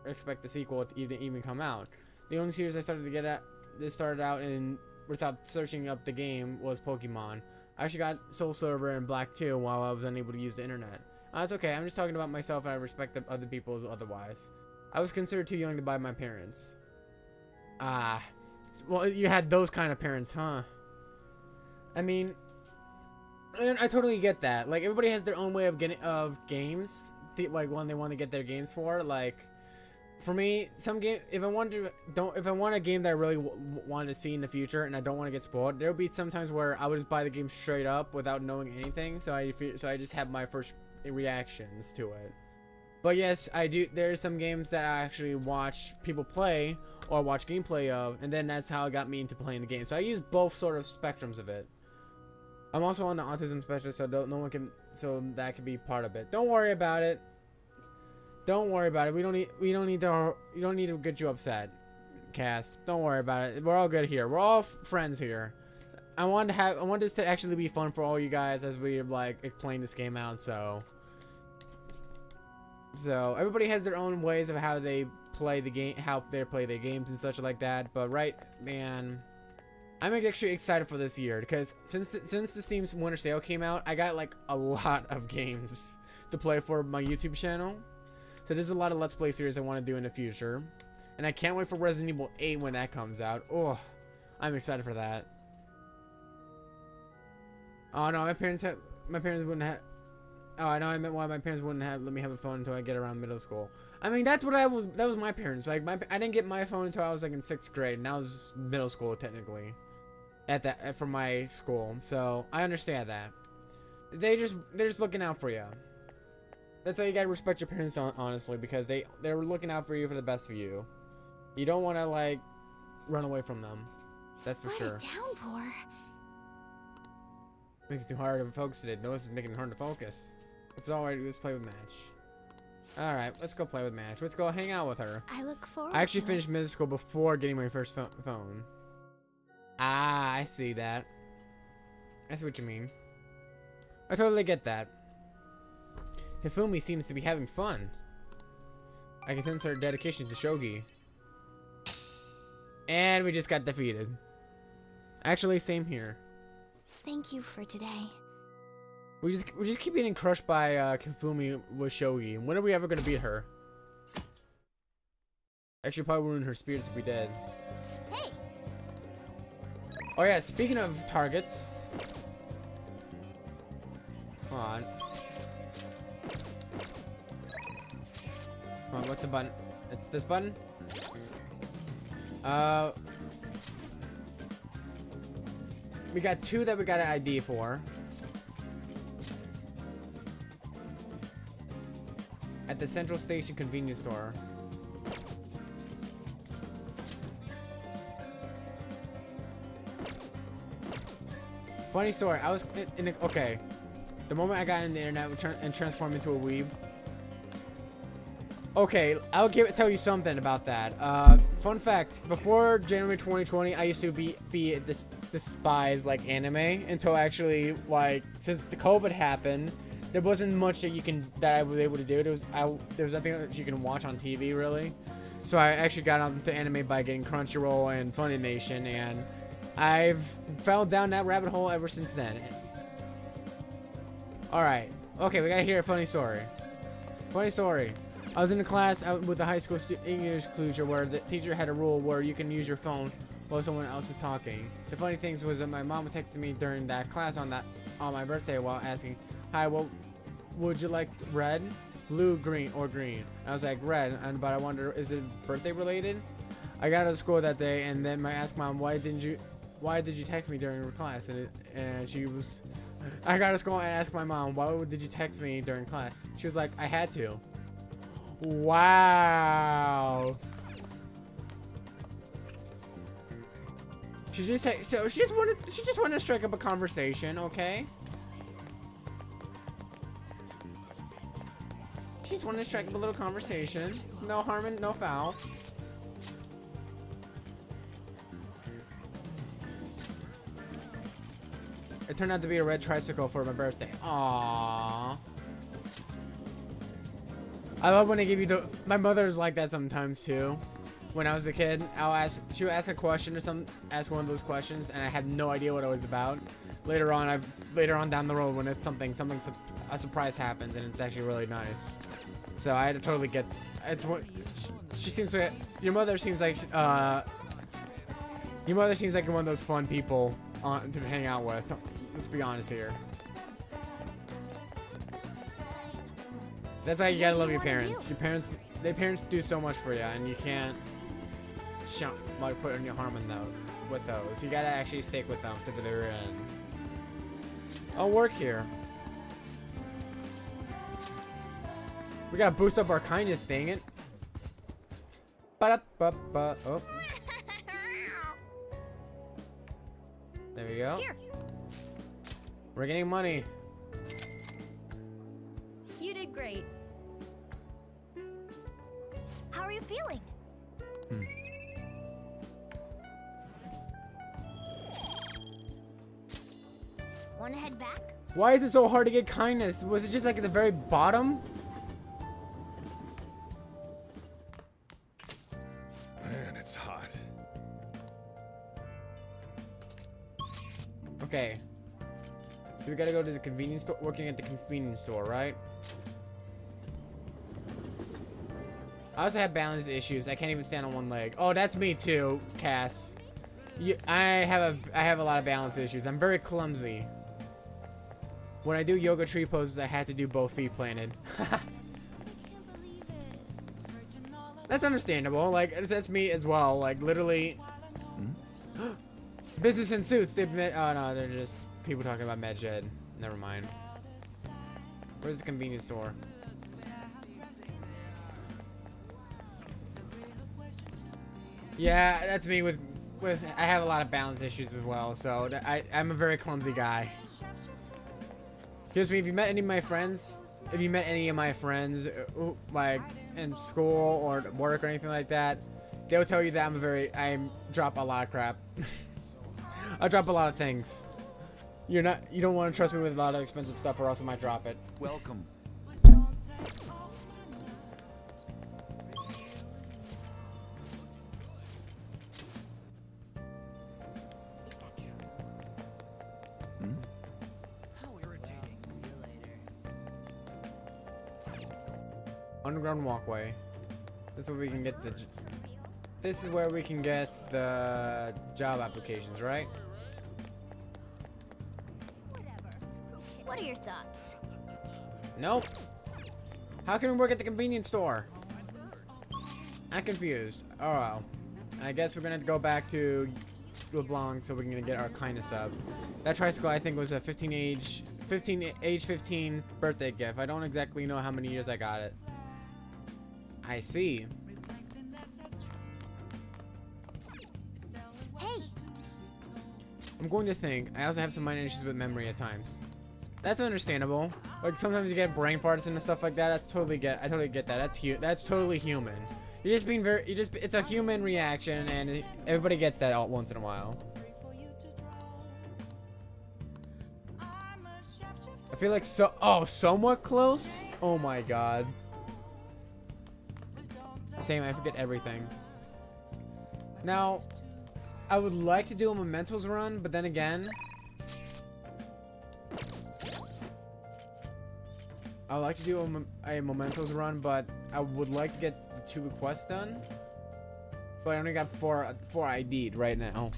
expect the sequel to even come out. The only series I started to get at, this started out in without searching up the game, was Pokemon. I actually got Soul Silver and Black 2 while I was unable to use the internet. That's okay, I'm just talking about myself, and I respect the other people's otherwise. I was considered too young to buy my parents. Ah. Well, you had those kind of parents, huh? I mean, and I totally get that. Like, everybody has their own way of getting games, like one they want to get their games for. Like, for me, some game, if I want a game that I really want to see in the future and I don't want to get spoiled, there'll be some times where I would just buy the game straight up without knowing anything. So I just have my first reactions to it. But yes, I do. There's some games that I actually watch people play or watch gameplay of, and then that's how it got me into playing the game. So I use both sort of spectrums of it. I'm also on the autism spectrum, so that could be part of it. Don't worry about it. Don't worry about it. You don't need to get you upset, cast. Don't worry about it. We're all good here. We're all friends here. I want this to actually be fun for all you guys as we like playing this game out. So everybody has their own ways of how they play the game, how they play their games and such like that. But right, man, I'm actually excited for this year because since the Steam's Winter Sale came out, I got like a lot of games to play for my YouTube channel. So there's a lot of Let's Play series I want to do in the future, and I can't wait for Resident Evil 8 when that comes out. Oh, I'm excited for that. Oh no, my parents wouldn't have. Oh, I know. I meant why my parents wouldn't have let me have a phone until I get around middle school. I mean, that was my parents. Like I didn't get my phone until I was like in 6th grade, and that was middle school technically. From my school, so I understand that. They're just looking out for you. That's why you gotta respect your parents, honestly, because they're looking out for you for the best for you. You don't want to like run away from them. That's for sure. What a downpour. Makes it too hard to focus today. No, this is making it hard to focus. If it's alright, let's play with Match. Alright, let's go play with Match. Let's go hang out with her. I look forward. I actually finished middle school before getting my first phone. Ah, I see that. I see what you mean. I totally get that. Hifumi seems to be having fun. I can sense her dedication to Shogi. And we just got defeated. Actually, same here. Thank you for today. We just keep getting crushed by Hifumi with Shogi. When are we ever gonna beat her? Actually, probably ruin her spirits if we did. Hey. Oh yeah, speaking of targets. Come on. Come on, what's the button? It's this button? We got 2 that we got an ID for. At the Central Station convenience store. Funny story. I was okay. The moment I got in the internet and transformed into a weeb. Okay, I'll tell you something about that. Fun fact: before January 2020, I used to despise like anime until actually like since the COVID happened, there wasn't much that I was able to do. There was nothing that you can watch on TV really. So I actually got onto anime by getting Crunchyroll and Funimation, and I've fell down that rabbit hole ever since then. Alright. Okay, we gotta hear a funny story. Funny story. I was in a class with a high school English teacher where the teacher had a rule where you can use your phone while someone else is talking. The funny thing was that my mom texted me during that class on my birthday while asking, "Hi, what would you like, red, blue, green, or green?" And I was like, red, but I wonder, is it birthday related? I got out of school that day, and then I asked Mom, why did you text me during her class? I got out of school and asked my mom, why did you text me during class? She was like, I had to. Wow. She just wanted to strike up a conversation, okay? She just wanted to strike up a little conversation. No harm and no foul. It turned out to be a red tricycle for my birthday. Aww. I love when they give you my mother's like that sometimes too. When I was a kid, she would ask a question or ask one of those questions, and I had no idea what it was about. Later on down the road, when it's a surprise happens, and it's actually really nice. So I had to totally get. It's what she seems like. Your mother seems like one of those fun people to hang out with. Let's be honest here. That's how you gotta love your parents. Your parents do so much for you, and you can't put any harm in with those. You gotta actually stick with them to the very end. I'll work here. We gotta boost up our kindness, dang it. Ba-da-ba-ba. Oh. There we go. Here. We're getting money. You did great. How are you feeling? Want to head back? Why is it so hard to get kindness? Was it just like at the very bottom? Man, it's hot. Okay. So we gotta go to the convenience store, working at the convenience store, right? I also have balance issues. I can't even stand on one leg. Oh, that's me too, Cass. I have a lot of balance issues. I'm very clumsy. When I do yoga tree poses, I have to do both feet planted. That's understandable. Like, that's me as well. Like, literally. Business in suits. Oh no, they're just people talking about Medjed. Never mind. Where's the convenience store? Yeah, that's me with I have a lot of balance issues as well, so I'm a very clumsy guy. Excuse me, if you met any of my friends, like in school or work or anything like that, they'll tell you that I drop a lot of crap. I drop a lot of things. You don't want to trust me with a lot of expensive stuff, or else I might drop it. Welcome. Underground walkway. This is where we can get the. This is where we can get the job applications, right? What are your thoughts? Nope. How can we work at the convenience store? I'm confused. Oh well. I guess we're gonna go back to LeBlanc so we can get our kindness up. That tricycle I think was a 15 birthday gift. I don't exactly know how many years I got it. I see. Hey. I'm going to think. I also have some minor issues with memory at times. That's understandable. Like sometimes you get brain farts and stuff like that. I totally get that. That's totally human. You're just being it's a human reaction, and everybody gets that all once in a while. I feel like somewhat close. Oh my god. Same, I forget everything. Now, I would like to do a Mementos run, but then again, I would like to do a Mementos run, but I would like to get the 2 quests done. But I only got 4 ID'd right now.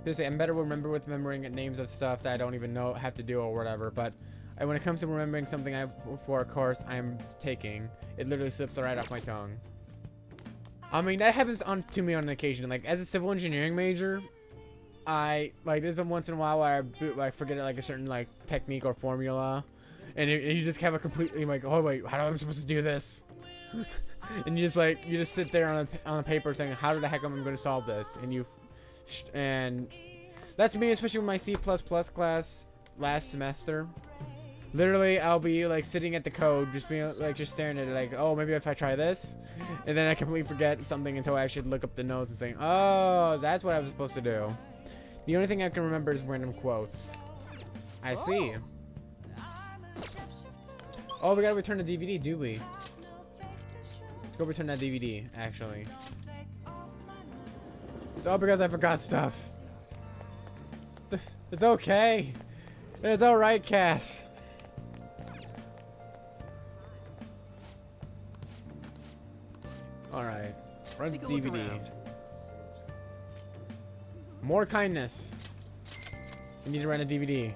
Seriously, I'm better remembering names of stuff that I don't even have to do or whatever, but when it comes to remembering something for a course I'm taking, it literally slips right off my tongue. I mean, that happens to me on occasion. Like, as a civil engineering major, there's once in a while where I forget like a certain like technique or formula, and you just have a completely like, oh wait, how am I supposed to do this? And you just sit there on a paper saying, how the heck am I going to solve this? And that's me, especially with my C++ class last semester. Literally, I'll be like sitting at the code, just staring at it, like, oh, maybe if I try this, and then I completely forget something until I actually look up the notes and saying, oh, that's what I was supposed to do. The only thing I can remember is random quotes. I see. Oh, we gotta return the DVD, do we? Let's go return that DVD, actually. It's all because I forgot stuff. It's okay. It's alright, Cass. Alright. Run the DVD. More kindness. We need to run a DVD.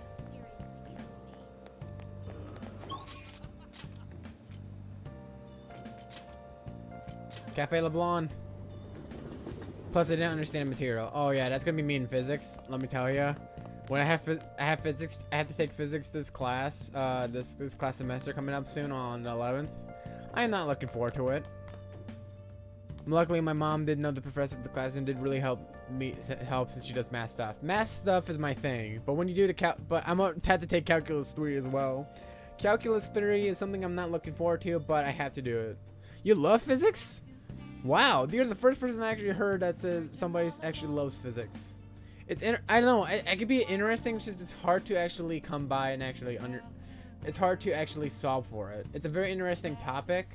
Cafe LeBlanc. Plus, I didn't understand material. Oh yeah, that's gonna be me in physics. Let me tell you. When I have physics, I have to take physics this class. This class semester coming up soon on the 11th. I am not looking forward to it. Luckily, my mom did know the professor of the class and did really help since she does math stuff. Math stuff is my thing, but when you do but I'm gonna have to take calculus 3 as well. Calculus 3 is something I'm not looking forward to, but I have to do it. You love physics? Wow, you're the first person I actually heard that says somebody actually loves physics. I don't know. It could be interesting. It's just it's hard to actually come by and actually It's hard to actually solve for it. It's a very interesting topic.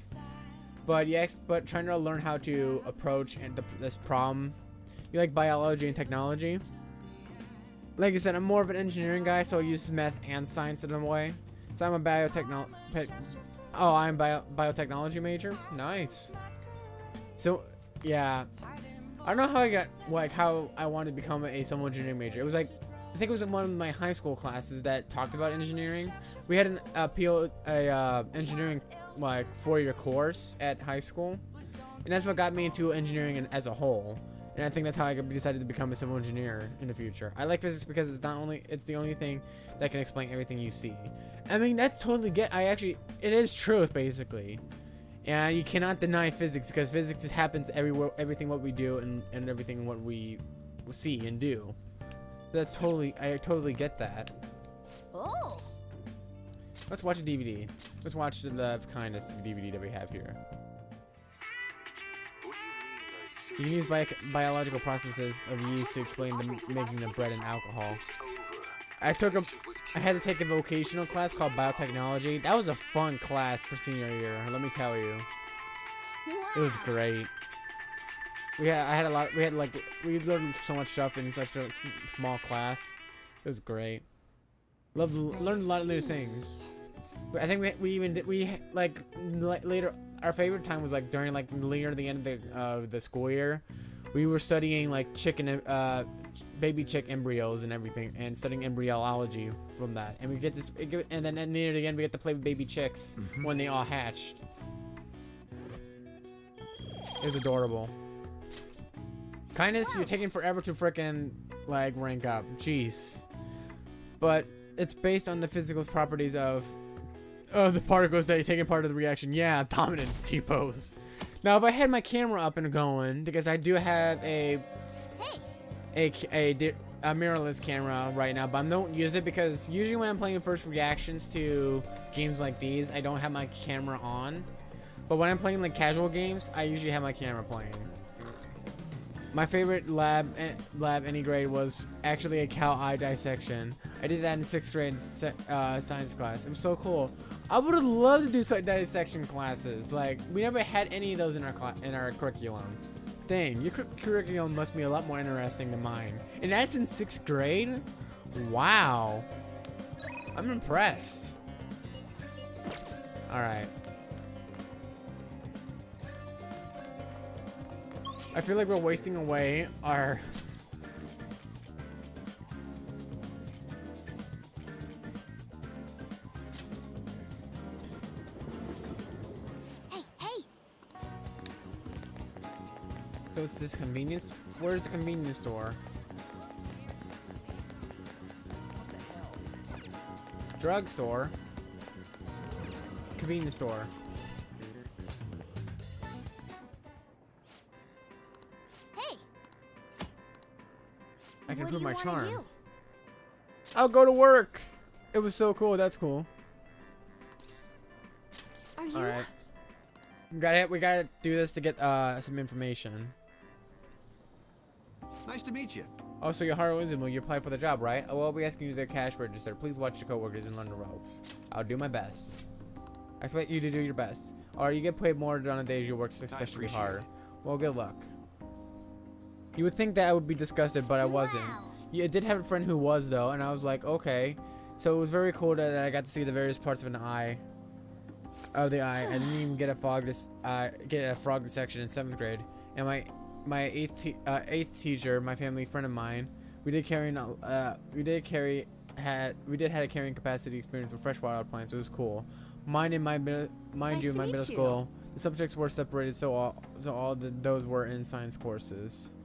But but trying to learn how to approach this problem. You like biology and technology? Like I said, I'm more of an engineering guy, so I use math and science in a way. So I'm a biotechnology major. Nice. So yeah, I don't know how I got how I wanted to become a civil engineering major. It was like, I think it was in one of my high school classes that talked about engineering. We had an engineering 4-year course at high school, and that's what got me into engineering as a whole. And I think that's how I decided to become a civil engineer in the future. I like physics because it's the only thing that can explain everything you see. I mean, that's totally it is truth basically. And you cannot deny physics because physics just happens everywhere, everything what we do and everything what we see and do. I totally get that. Oh. Let's watch a DVD. Let's watch the Love Kindness DVD that we have here. You can use biological processes of use to explain the making of bread and alcohol. I had to take a vocational class called biotechnology. That was a fun class for senior year, let me tell you. It was great. We learned so much stuff in such a small class. It was great. Learned a lot of new things. I think later, our favorite time was during near the end of the school year. We were studying baby chick embryos and everything, and studying embryology from that. And we get this, and then near the end we get to play with baby chicks when they all hatched. It was adorable. Kindness, you're taking forever to frickin' rank up. Jeez. But it's based on the physical properties of the particles that are taking part of the reaction. Yeah, dominance, T-pose. Now, if I had my camera up and going, because I do have a... Hey, a mirrorless camera right now, but I don't use it because usually when I'm playing first reactions to games like these, I don't have my camera on. But when I'm playing like casual games, I usually have my camera playing. My favorite lab any grade was actually a cow eye dissection. I did that in 6th grade science class. It was so cool. I would have loved to do some dissection classes. Like, we never had any of those in our curriculum. Dang, your curriculum must be a lot more interesting than mine. And that's in 6th grade? Wow. I'm impressed. Alright. I feel like we're wasting away our... So it's this convenience? Where's the convenience store? Drugstore. Convenience store. Hey. I can What do prove you my wanna charm. do? I'll go to work. It was so cool. That's cool. Are you? All right. We gotta do this to get some information. Nice to meet you. Oh, so you're Harlan, will you apply for the job, right? Oh, I'll be asking you to the cash register. Please watch your coworkers and learn the ropes. I'll do my best. I expect you to do your best. Or you get paid more on the days you work especially hard. Well, good luck. You would think that I would be disgusted, but I wasn't. Yeah, I did have a friend who was, though, and I was like, okay. So it was very cool that I got to see the various parts of an eye. Of the eye. I didn't even get a frog dissection in 7th grade. And my eighth teacher, my family friend of mine, we did have a carrying capacity experience with freshwater plants. It was cool. Mind you, my middle school, the subjects were separated, so those were in science courses.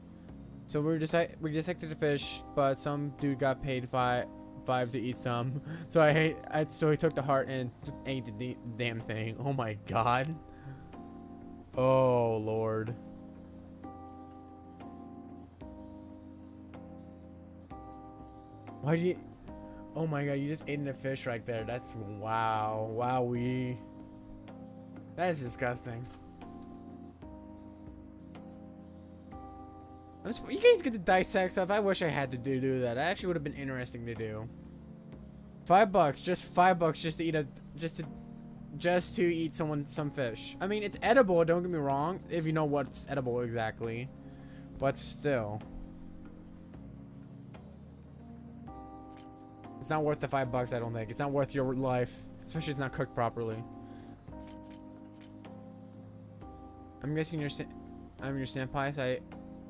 So we dissected the fish, but some dude got paid five to eat some. So so he took the heart and ate the damn thing. Oh my god. Oh lord. Why do you... Oh my god, you just ate a fish right there. That's... Wow. Wowee. That is disgusting. You guys get to dissect stuff. I wish I had to do that. That actually would have been interesting to do. $5. Just $5 just to eat just to eat some fish. I mean, it's edible, don't get me wrong, if you know what's edible exactly. But still. It's not worth the $5, I don't think. It's not worth your life. Especially if it's not cooked properly. I'm guessing I'm your senpai,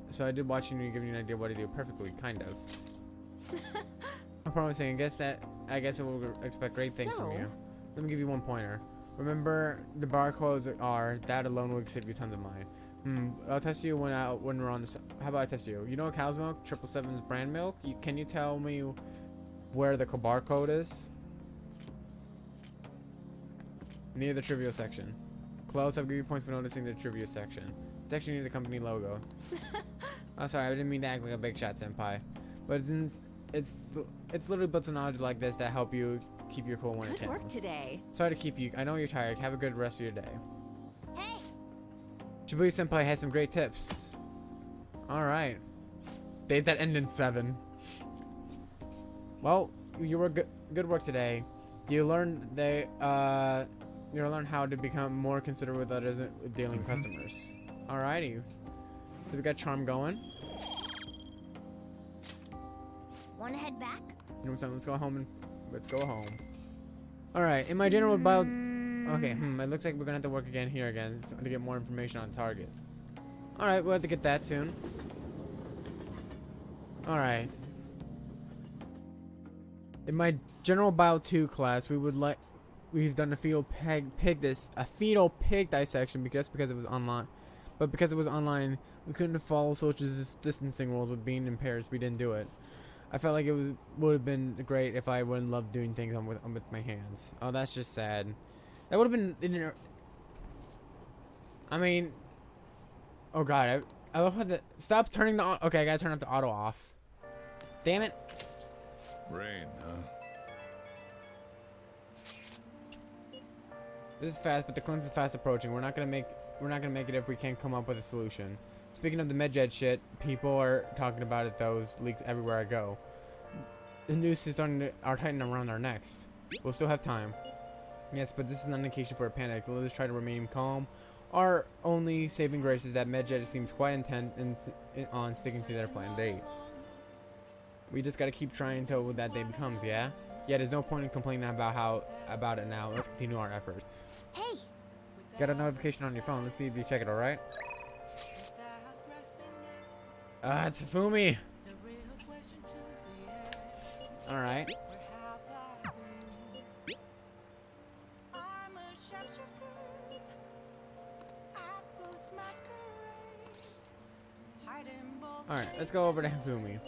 so I did watch you and give you an idea of what to do perfectly, kind of. I'm promising, I guess I will expect great things from you. Let me give you one pointer. Remember, the barcodes that alone will save you tons of money. I'll test you when we're on this. How about I test you? You know cow's milk, 777's brand milk? Can you tell me where the barcode is? Near the trivia section. Close, I'll give you points for noticing the trivia section. It's actually near the company logo. Oh, sorry, I didn't mean to act like a big shot, senpai. But it's literally bits of knowledge like this that help you keep your cool when it counts. Good work today. Sorry to keep you. I know you're tired. Have a good rest of your day. Hey. Shibuya senpai has some great tips. All right. Days that end in 7. Well, you were good work today. You learned how to become more considerate with others dealing with customers. Alrighty. So we got charm going. Wanna head back? You know what I'm saying? Let's go home. Alright, in my general bio... Okay, it looks like we're gonna have to work again here to get more information on target. Alright, we'll have to get that soon. Alright. In my general bio 2 class, we've done a fetal pig dissection because it was online. But because it was online, we couldn't follow social distancing rules with being in pairs. We didn't do it. I felt like it would have been great if I wouldn't love doing things with my hands. Oh, that's just sad. That would have been. I mean, oh god, I love how the stop turning the okay. I gotta turn off the auto off. Damn it. Rain, huh? This is fast, but the cleanse is fast approaching. We're not gonna make it if we can't come up with a solution. Speaking of the Medjed shit, people are talking about it. Those leaks everywhere I go. The noose is starting to tighten around our necks. We'll still have time. Yes, but this is not an occasion for a panic. Let us try to remain calm. Our only saving grace is that Medjed seems quite intent on sticking to their planned date. We just gotta keep trying until that day comes, yeah? Yeah, there's no point in complaining about it now. Let's continue our efforts. Hey! Got a notification on your phone. Let's see if you check it, alright? It's Hifumi! Alright. Alright, let's go over to Hifumi.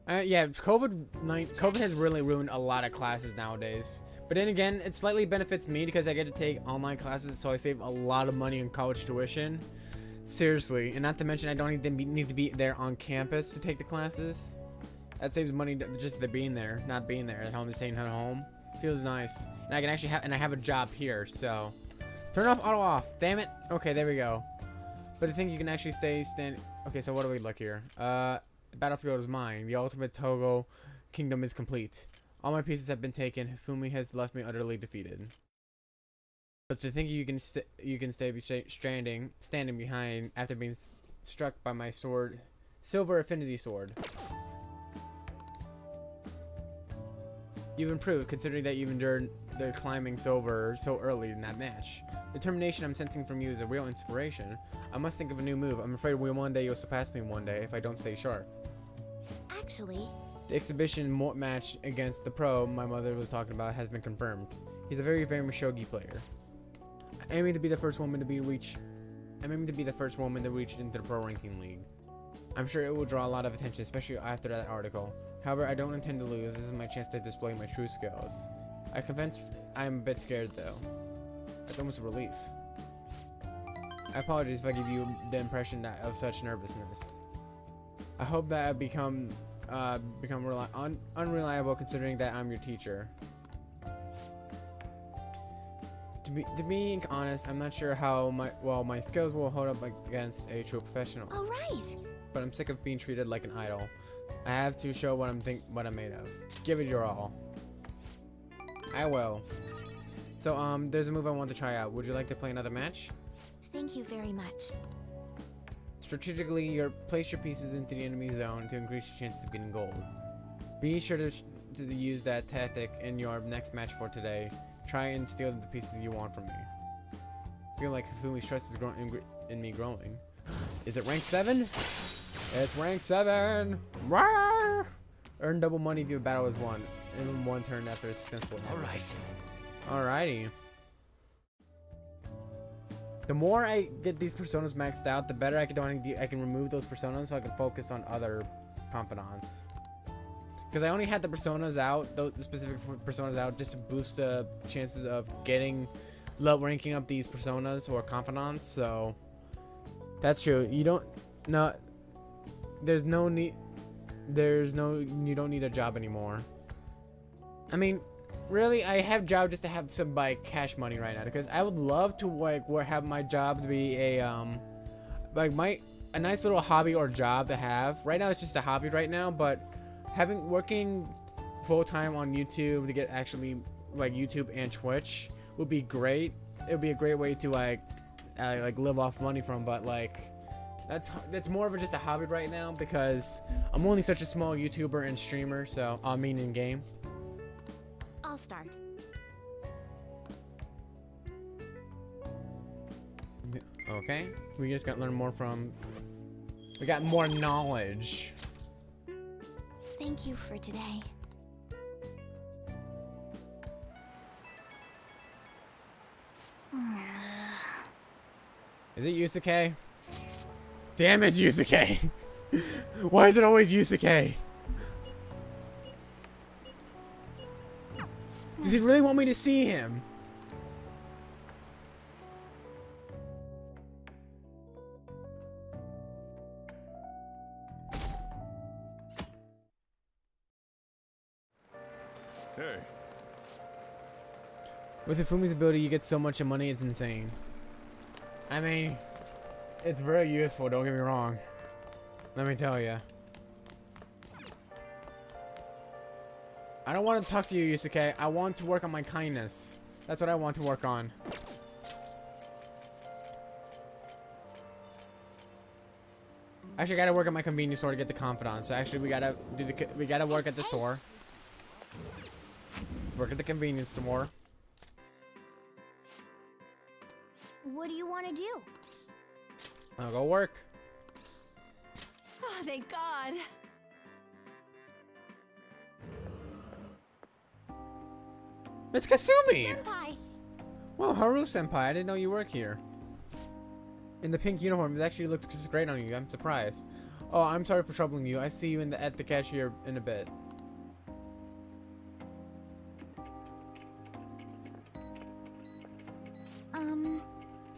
Yeah, COVID has really ruined a lot of classes nowadays. But then again, it slightly benefits me because I get to take online classes, so I save a lot of money on college tuition. Seriously, and not to mention I don't need to be there on campus to take the classes. That saves money just the being there, not being there at home, and staying at home. Feels nice, and I can actually I have a job here, so turn off auto off. Damn it. Okay, there we go. But I think you can actually stand. Okay, so what do we look here? The battlefield is mine. The ultimate Togo kingdom is complete. All my pieces have been taken. Hifumi has left me utterly defeated. But to think you can stay standing behind after being struck by my sword, silver affinity sword. You've improved, considering that you've endured the climbing silver so early in that match. The determination I'm sensing from you is a real inspiration. I must think of a new move. I'm afraid one day you'll surpass me one day if I don't stay sharp. Actually, the exhibition match against the pro my mother was talking about has been confirmed. He's a very famous Shogi player. I'm aiming to be the first woman to reach into the pro ranking league. I'm sure it will draw a lot of attention, especially after that article. However, I don't intend to lose. This is my chance to display my true skills. I confess I'm a bit scared though. It's almost a relief. I apologize if I give you the impression of such nervousness. I hope that I become unreliable, considering that I'm your teacher. To be honest, I'm not sure how my skills will hold up against a true professional. all right. But I'm sick of being treated like an idol. I have to show what I'm made of. Give it your all. I will. So there's a move I want to try out. Would you like to play another match? Thank you very much. Strategically, place your pieces into the enemy zone to increase your chances of getting gold. Be sure to use that tactic in your next match for today. Try and steal the pieces you want from me. I feel like Hifumi's trust is in me growing. Is it rank 7? It's rank 7! Rawr! Earn double money if your battle is won in one turn after a successful Alright. Alrighty. The more I get these personas maxed out, the better I can remove those personas so I can focus on other confidants. Because I only had the personas out, the specific personas out, just to boost the chances of ranking up these personas or confidants. So that's true. You don't need a job anymore. I mean, really, I have a job just to have some cash money right now, because I would love to have my job to be a nice little hobby or job to have. Right now it's just a hobby right now, but working full-time on YouTube to get actually YouTube and Twitch would be great. It would be a great way to live off money from, but that's more of just a hobby right now, because I'm only such a small YouTuber and streamer, so in game. I'll start. Okay, we just got to learn more from. We got more knowledge. Thank you for today. Is it Yusuke? Damn it, Yusuke! Why is it always Yusuke? Does he really want me to see him? With Hifumi's ability, you get so much money, it's insane. I mean, it's very useful, don't get me wrong. Let me tell you. I don't want to talk to you, Yusuke. I want to work on my kindness. That's what I want to work on. Actually, I gotta work at my convenience store to get the confidants. So actually, we gotta work at the store. Work at the convenience store. What do you want to do? I'll go work. Oh, thank God. It's Kasumi! Senpai! Whoa, Haru Senpai, I didn't know you work here. In the pink uniform, it actually looks just great on you. I'm surprised. Oh, I'm sorry for troubling you. I see you at the cashier in a bit.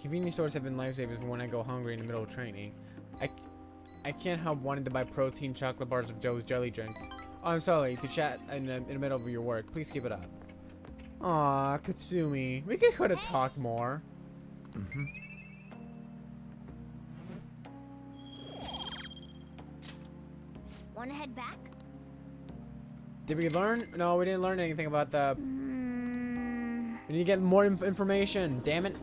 Convenience stores have been lifesavers for when I go hungry in the middle of training. I can't help wanting to buy protein chocolate bars or Joe's jelly drinks. Oh, I'm sorry to chat in the middle of your work. Please keep it up. Aw, Katsumi. We could have talked more. Wanna head back? Did we learn? No, we didn't learn anything about the... We need to get more information. Damn it.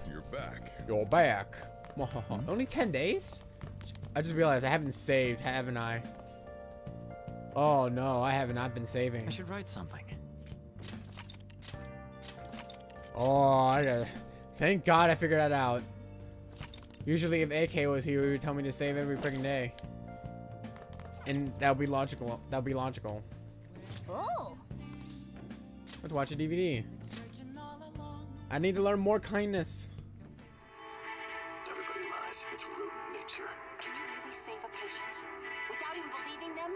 You're back. You're back. Only 10 days? I just realized I haven't saved, haven't I? Oh no, I have not been saving. I should write something. Oh, thank God I figured that out. Usually if AK was here, he would tell me to save every freaking day. And that would be logical. That would be logical. Oh. Let's watch a DVD. I need to learn more kindness. Everybody lies. It's rodent nature. Can you really save a patient without even believing them?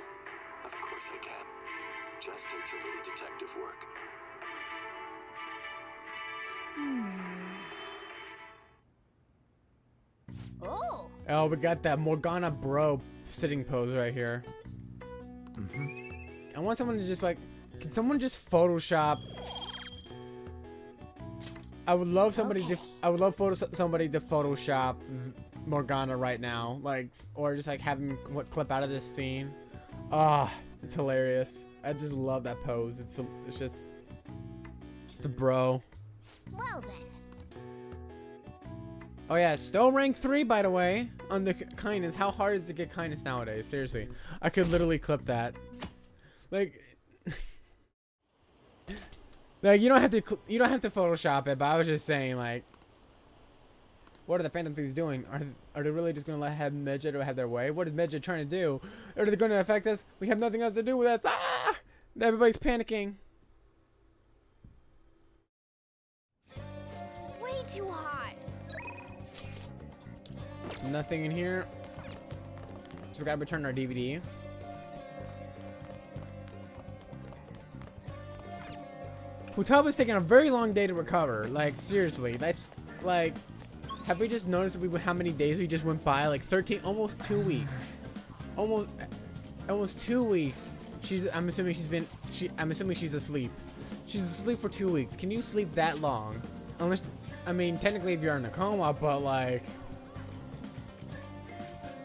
Of course I can. Just takes a little detective work. Oh. Oh, we got that Morgana bro sitting pose right here. I want someone to just like, can someone just Photoshop? I would love somebody to, somebody to Photoshop Morgana right now, like, or just like have him clip out of this scene. Ah, it's hilarious. I just love that pose. It's just a bro. Well then. Oh yeah, still rank 3 by the way on the kindness. How hard is it to get kindness nowadays? Seriously, I could literally clip that. Like, like you don't have to Photoshop it, but I was just saying, like, what are the Phantom Thieves doing? Are they really just gonna have Medjed have their way? What is Medjed trying to do? Are they going to affect us? We have nothing else to do with us. Ah! Everybody's panicking. Way too hot. Nothing in here. So we gotta return our DVD. Futaba's taking a very long day to recover. Like, seriously, that's like, have we just noticed how many days we just went by? Like 13, almost 2 weeks. Almost 2 weeks. I'm assuming she's asleep. She's asleep for 2 weeks. Can you sleep that long? Unless, I mean, technically if you're in a coma, but like,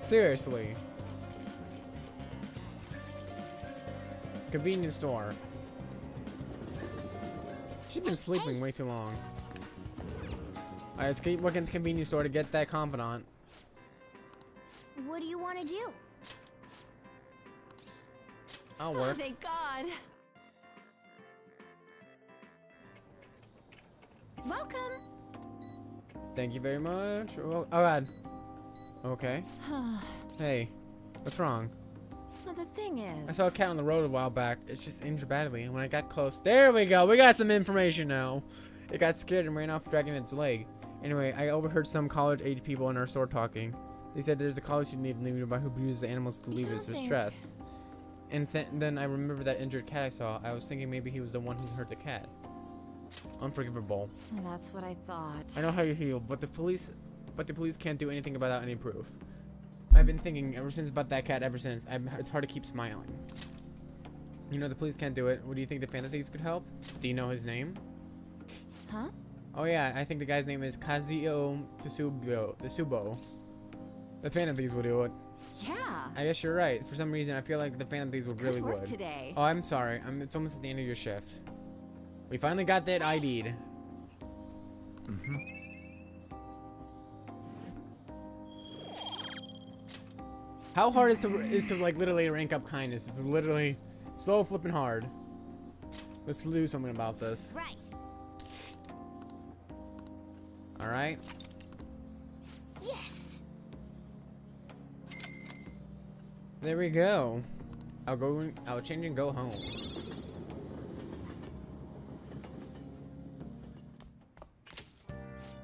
seriously. Convenience store. She's been sleeping way too long. Alright, let's keep working at the convenience store to get that confidant. What do you want to do? I'll work. Oh, thank God. Welcome. Thank you very much. Oh God. Okay. Hey, what's wrong? Well, the thing is, I saw a cat on the road a while back. It's just injured badly, and when I got close, there we go. We got some information now. It got scared and ran off, dragging its leg. Anyway, I overheard some college-age people in our store talking. They said there's a college student nearby who uses animals to relieve his distress. And then I remember that injured cat I saw. I was thinking maybe he was the one who hurt the cat. Unforgivable. well, that's what I thought. I know how you feel, but the police can't do anything without any proof. I've been thinking ever since about that cat ever since. It's hard to keep smiling. You know, the police can't do it. What do you think the Phantom Thieves could help? Do you know his name? Huh? Oh yeah, I think the guy's name is Kazuo Tsubo. The Phantom Thieves will do it. Yeah. I guess you're right. For some reason, I feel like the Phantom Thieves really Good work would. today. Oh, I'm sorry. It's almost at the end of your shift. We finally got that ID'd. How hard is to like literally rank up kindness? It's literally so flipping hard. Let's do something about this. Right. All right. Yes. There we go. I'll change and go home.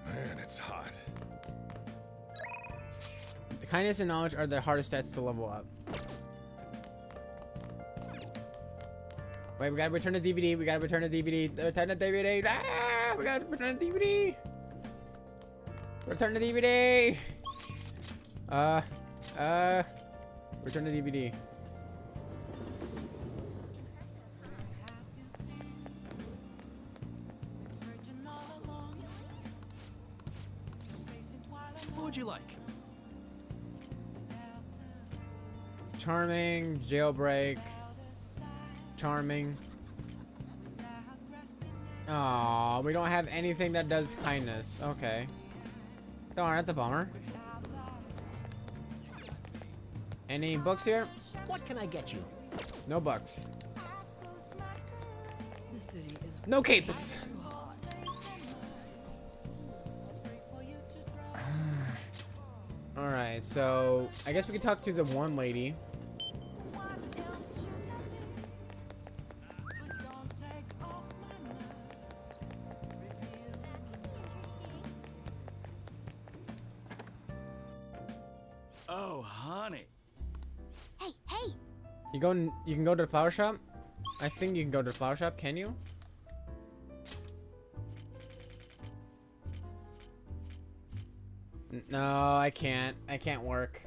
Man, it's hot. The kindness and knowledge are the hardest stats to level up. Wait, we gotta return the DVD. We gotta return the DVD. Return the DVD. Ah, we gotta return the DVD. Return the DVD. Return the DVD. What would you like? Charming, jailbreak, charming. Aw, we don't have anything that does kindness. Okay. Darn, that's a bummer. Any books here? What can I get you? No books. The city is No capes. Alright, so I guess we can talk to the one lady. Oh, honey. Hey, hey. You can go to the flower shop? I think you can go to the flower shop, can you? No, I can't. I can't work.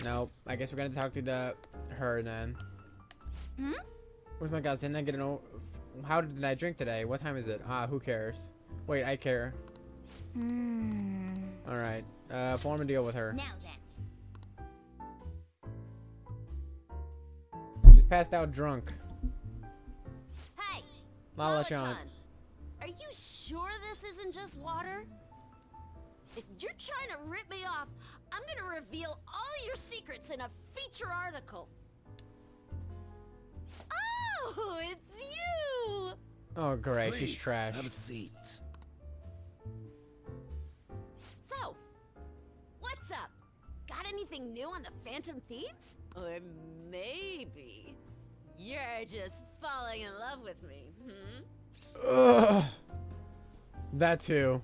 Nope. I guess we're gonna talk to her then. Hmm? Where's my guys? Didn't I get an how did I drink today? What time is it? Ah, who cares? Wait, I care. Alright. Form a deal with her. Now then. She's passed out drunk. Hey. Lala-chan. Are you sure this isn't just water? If you're trying to rip me off, I'm gonna reveal all your secrets in a feature article. Oh, it's you! Oh, great. Please, She's trash. Have a seat. So, what's up? Got anything new on the Phantom Thieves? Or maybe you're just falling in love with me, Ugh. That too.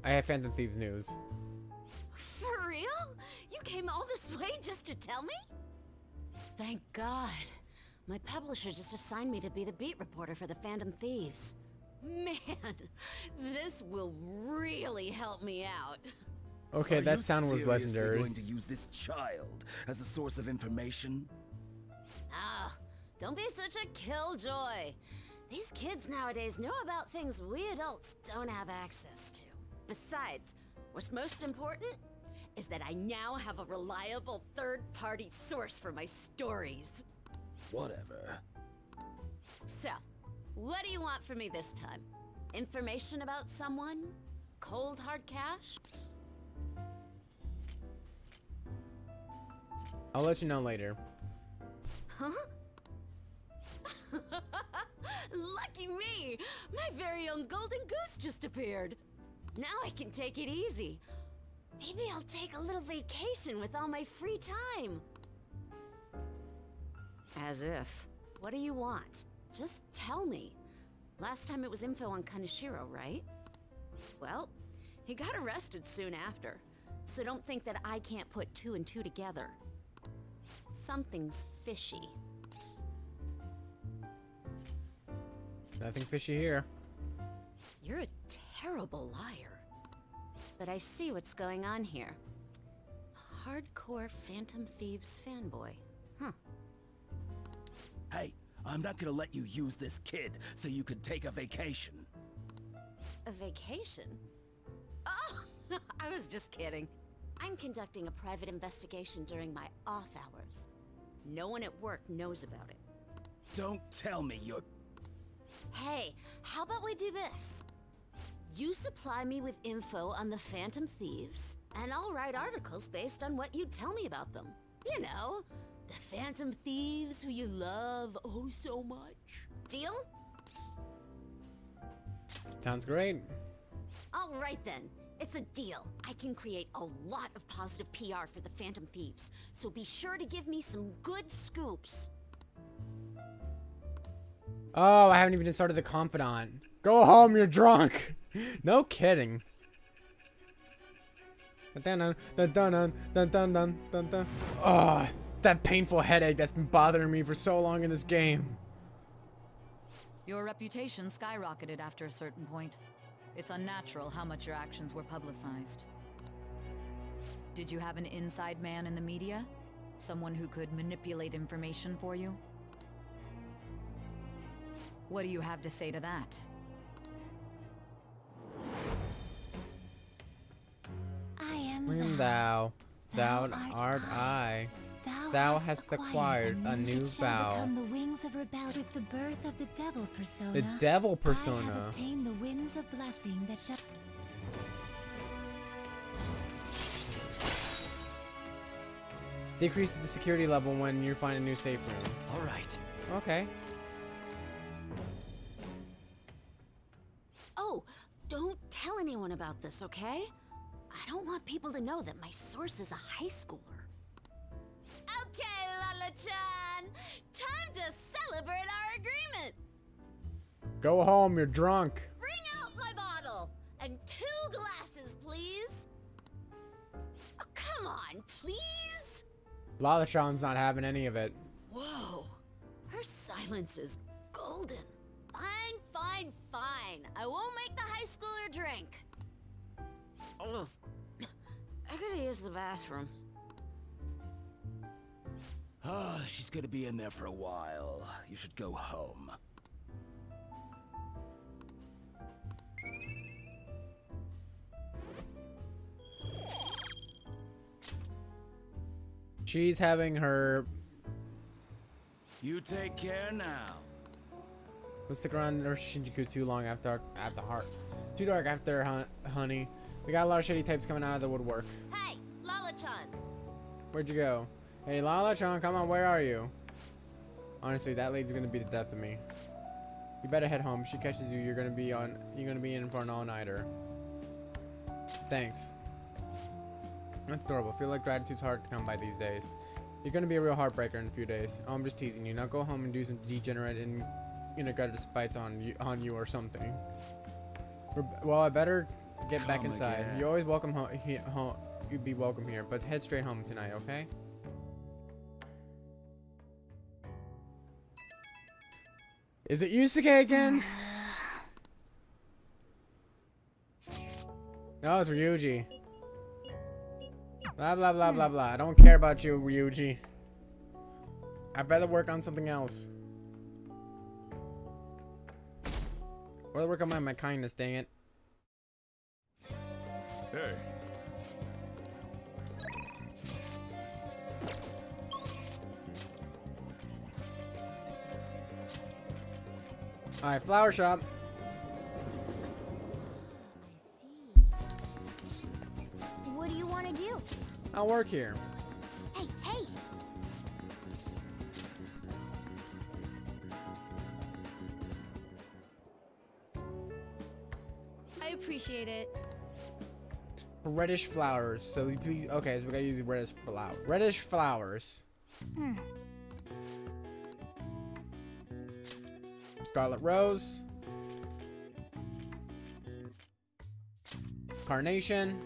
I have Phantom Thieves news. For real? You came all this way just to tell me? Thank God. My publisher just assigned me to be the beat reporter for the Phantom Thieves. Man, this will really help me out. Okay, that sound was seriously legendary. Going to use this child as a source of information? Ah, don't be such a killjoy. These kids nowadays know about things we adults don't have access to. Besides, what's most important is that I now have a reliable third-party source for my stories. Whatever. So, what do you want from me this time? Information about someone? Cold hard cash? I'll let you know later. Huh? Lucky me! My very own golden goose just appeared. Now I can take it easy. Maybe I'll take a little vacation with all my free time. As if. What do you want? Just tell me. Last time it was info on Kaneshiro, right? Well, he got arrested soon after, so don't think that I can't put two and two together. Something's fishy. Nothing fishy here. You're a terrible liar. but I see what's going on here. Hardcore Phantom Thieves fanboy. Huh. Hey, I'm not gonna let you use this kid so you can take a vacation. A vacation? Oh, I was just kidding. I'm conducting a private investigation during my off hours. No one at work knows about it. Don't tell me you're... Hey, how about we do this? You supply me with info on the Phantom Thieves, and I'll write articles based on what you tell me about them. You know, the Phantom Thieves who you love oh so much. Deal? Sounds great. All right then. It's a deal. I can create a lot of positive PR for the Phantom Thieves, so be sure to give me some good scoops. Oh, I haven't even started the confidant. Go home, you're drunk. No kidding. Oh, that painful headache that's been bothering me for so long in this game. Your reputation skyrocketed after a certain point. It's unnatural how much your actions were publicized. Did you have an inside man in the media? Someone who could manipulate information for you? What do you have to say to that? I am Thou art I. Thou hast acquired a new vow. Become the wings of rebellion with the birth of the devil persona. The devil I persona. have obtained the winds of blessing that shall... Decreases the security level when you find a new safe room. All right. Okay. Oh, don't tell anyone about this, okay? I don't want people to know that my source is a high schooler. Okay, Lala-chan! Time to celebrate our agreement! Go home, you're drunk. Bring out my bottle! And 2 glasses, please! Oh, come on, please! Lala-chan's not having any of it. Whoa! Her silence is golden. Fine, fine, fine. I won't make the high schooler drink. Oh, I gotta use the bathroom. Ah, she's gonna be in there for a while. You should go home. She's having her... You take care now. Don't stick around Shinjuku too long after heart. Too dark after, honey. We got a lot of shady types coming out of the woodwork. Hey, Lala-chan! Where'd you go? Hey, Lala-chan, come on, where are you? Honestly, that lady's gonna be the death of me. You better head home. If she catches you, you're gonna be in for an all-nighter. Thanks. That's adorable. I feel like gratitude's hard to come by these days. You're gonna be a real heartbreaker in a few days. Oh, I'm just teasing you. Now go home and do some degenerate and integrated spites on you or something. Well, I better get back inside. Again. You're always welcome home. You'd be welcome here, but head straight home tonight, okay? Is it Yusuke again? No, it's Ryuji. Blah, blah, blah, blah, blah. I don't care about you, Ryuji. I'd rather work on something else. Or work on my kindness, dang it. Hey. Alright, flower shop. What do you want to do? I'll work here. Hey, hey! I appreciate it. Reddish flowers. So please, okay, so we gotta use reddish flowers. Scarlet rose. Carnation.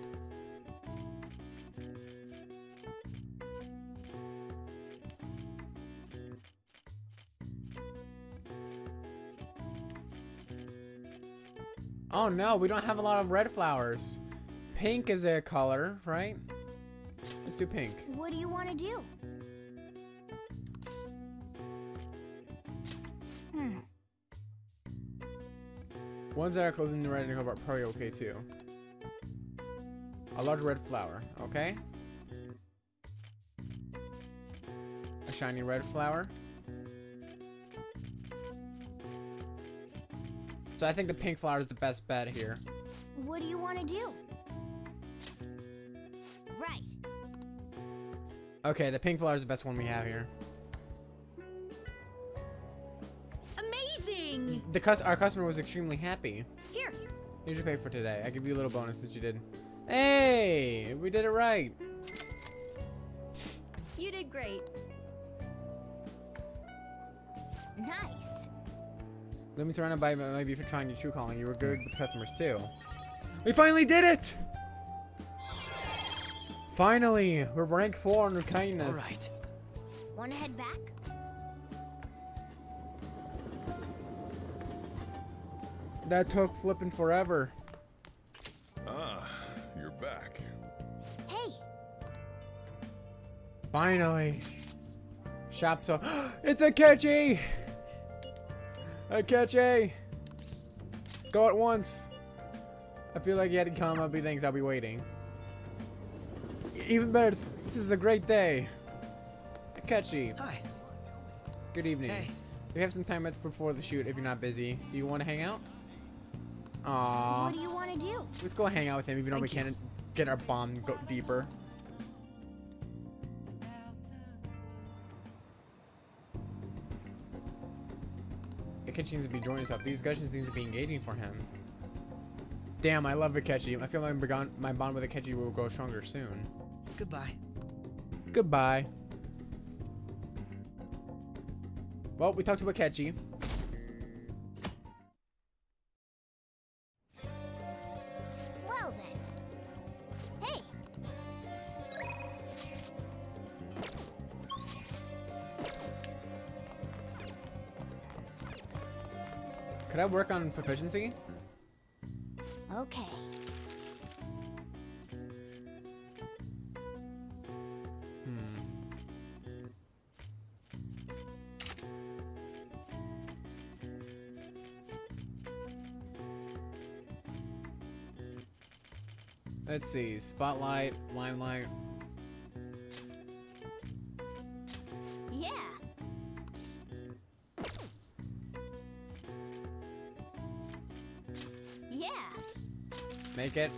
Oh no, we don't have a lot of red flowers. pink is a color, right? Let's do pink. What do you want to do? Ones that are close in the red and are probably okay too. A large red flower, okay? A shiny red flower. So I think the pink flower is the best bet here. What do you want to do? Right. Okay, the pink flower is the best one we have here. Amazing! Our customer was extremely happy. Here. Here's your pay for today. I give you a little bonus that you did. Hey, we did it right. You did great. Nice. Let me surrounded by maybe if you find your true calling. You were good with customers too. We finally did it! Finally, we're rank 4 under kindness. All right. Want to head back? That took flipping forever. Ah, you're back. Hey. Finally. Shop so it's a catchy. A catchy. Go at once. I feel like you had to come. I'll be thanks. I'll be waiting. Even better. This is a great day. A catchy. Hi. Good evening. Hey. We have some time before the shoot if you're not busy. Do you want to hang out? Aww. What do you want to do? Let's go hang out with him even though we can't get our bond go deeper. Akechi seems to be enjoying himself. These discussions seem to be engaging for him. Damn, I love Akechi. I feel my bond with Akechi will grow stronger soon. Goodbye. Goodbye. Well, we talked to Akechi. Well then. Hey. Could I work on proficiency? Okay. Let's see. Spotlight, limelight. Yeah. Yeah. Make it.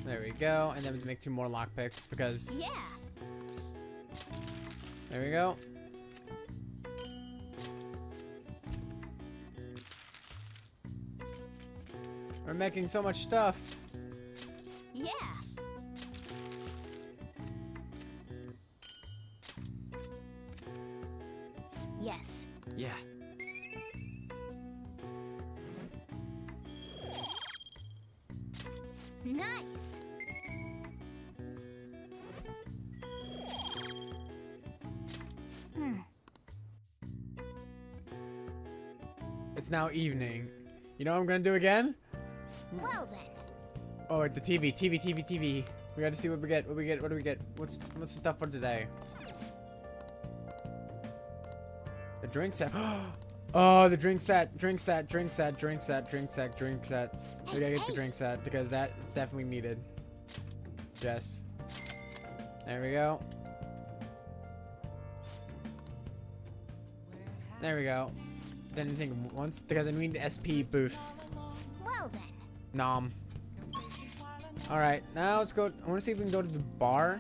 There we go. And then we make 2 more lockpicks because. Yeah. There we go. We're making so much stuff. Yeah. Yes. Yeah. Nice. It's now evening. You know what I'm gonna do again? Well then. Oh, the TV. We gotta see what we get. What do we get? What's the stuff for today? The drink set. Oh, the drink set. We gotta get the drink set because that is definitely needed. Yes. There we go. There we go. Didn't think once because I need SP boost. Well then. Nom. Alright, now let's go. I want to see if we can go to the bar.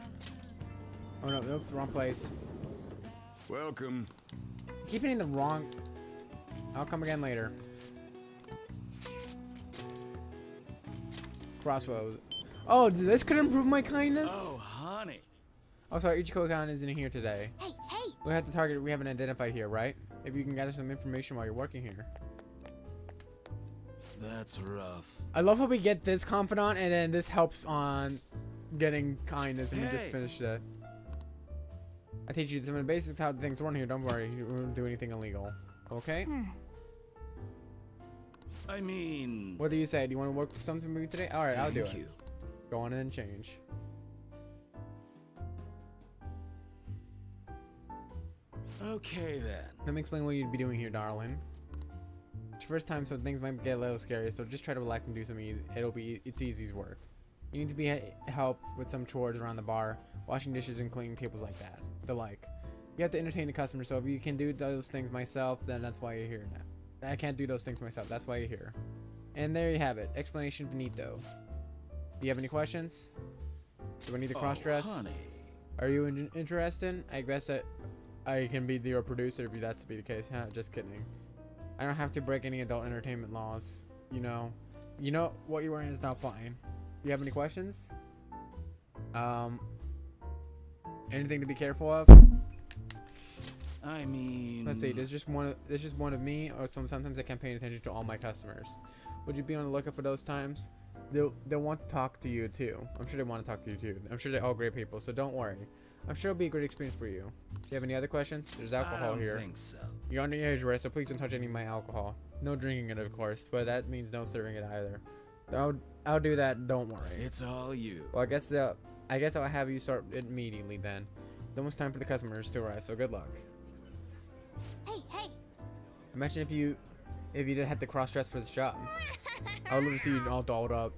Oh no, nope, wrong place. Welcome. Keep hitting the wrong. I'll come again later. Crossroads. Oh, this could improve my kindness? Oh, honey. Oh, sorry, Ichiko-kan isn't here today. Hey, hey. We have the target we haven't identified here, right? Maybe you can gather some information while you're working here. That's rough. I love how we get this confidant and then this helps on getting kindness and we just finished it. I teach you some of the basics how things run here. Don't worry, you won't do anything illegal. Okay? I mean... What do you say? Do you want to work for something with me today? Alright, I'll do it. Thank you. Go on in and change. Okay then. Let me explain what you'd be doing here, darling. It's your first time, so things might get a little scary, so just try to relax and do some easy. It's easy work. You need to be help with some chores around the bar, washing dishes and cleaning tables like that. The like. You have to entertain the customer, so if you can do those things myself, then that's why you're here now. I can't do those things myself, that's why you're here. And there you have it. Explanation finito. Do you have any questions? Do I need to cross-dress? Honey. Are you interested? I guess that I can be your producer if that's to be the case. Huh, just kidding. I don't have to break any adult entertainment laws. You know what you're wearing is not fine. Do you have any questions? Anything to be careful of? I mean... Let's see. There's just one of me, or sometimes I can't pay attention to all my customers. Would you be on the lookout for those times? They'll want to talk to you too. I'm sure they want to talk to you too. I'm sure they're all great people, so don't worry. I'm sure it'll be a great experience for you. Do you have any other questions? There's alcohol here. I don't think so. You're underage, right? So please don't touch any of my alcohol. No drinking it, of course, but that means no serving it either. I'll do that. Don't worry. It's all you. Well, I guess I'll have you start immediately then. It's almost time for the customers to arrive, so good luck. Hey. Imagine if you did have to cross-dress for this job. I would love to see you all dolled up.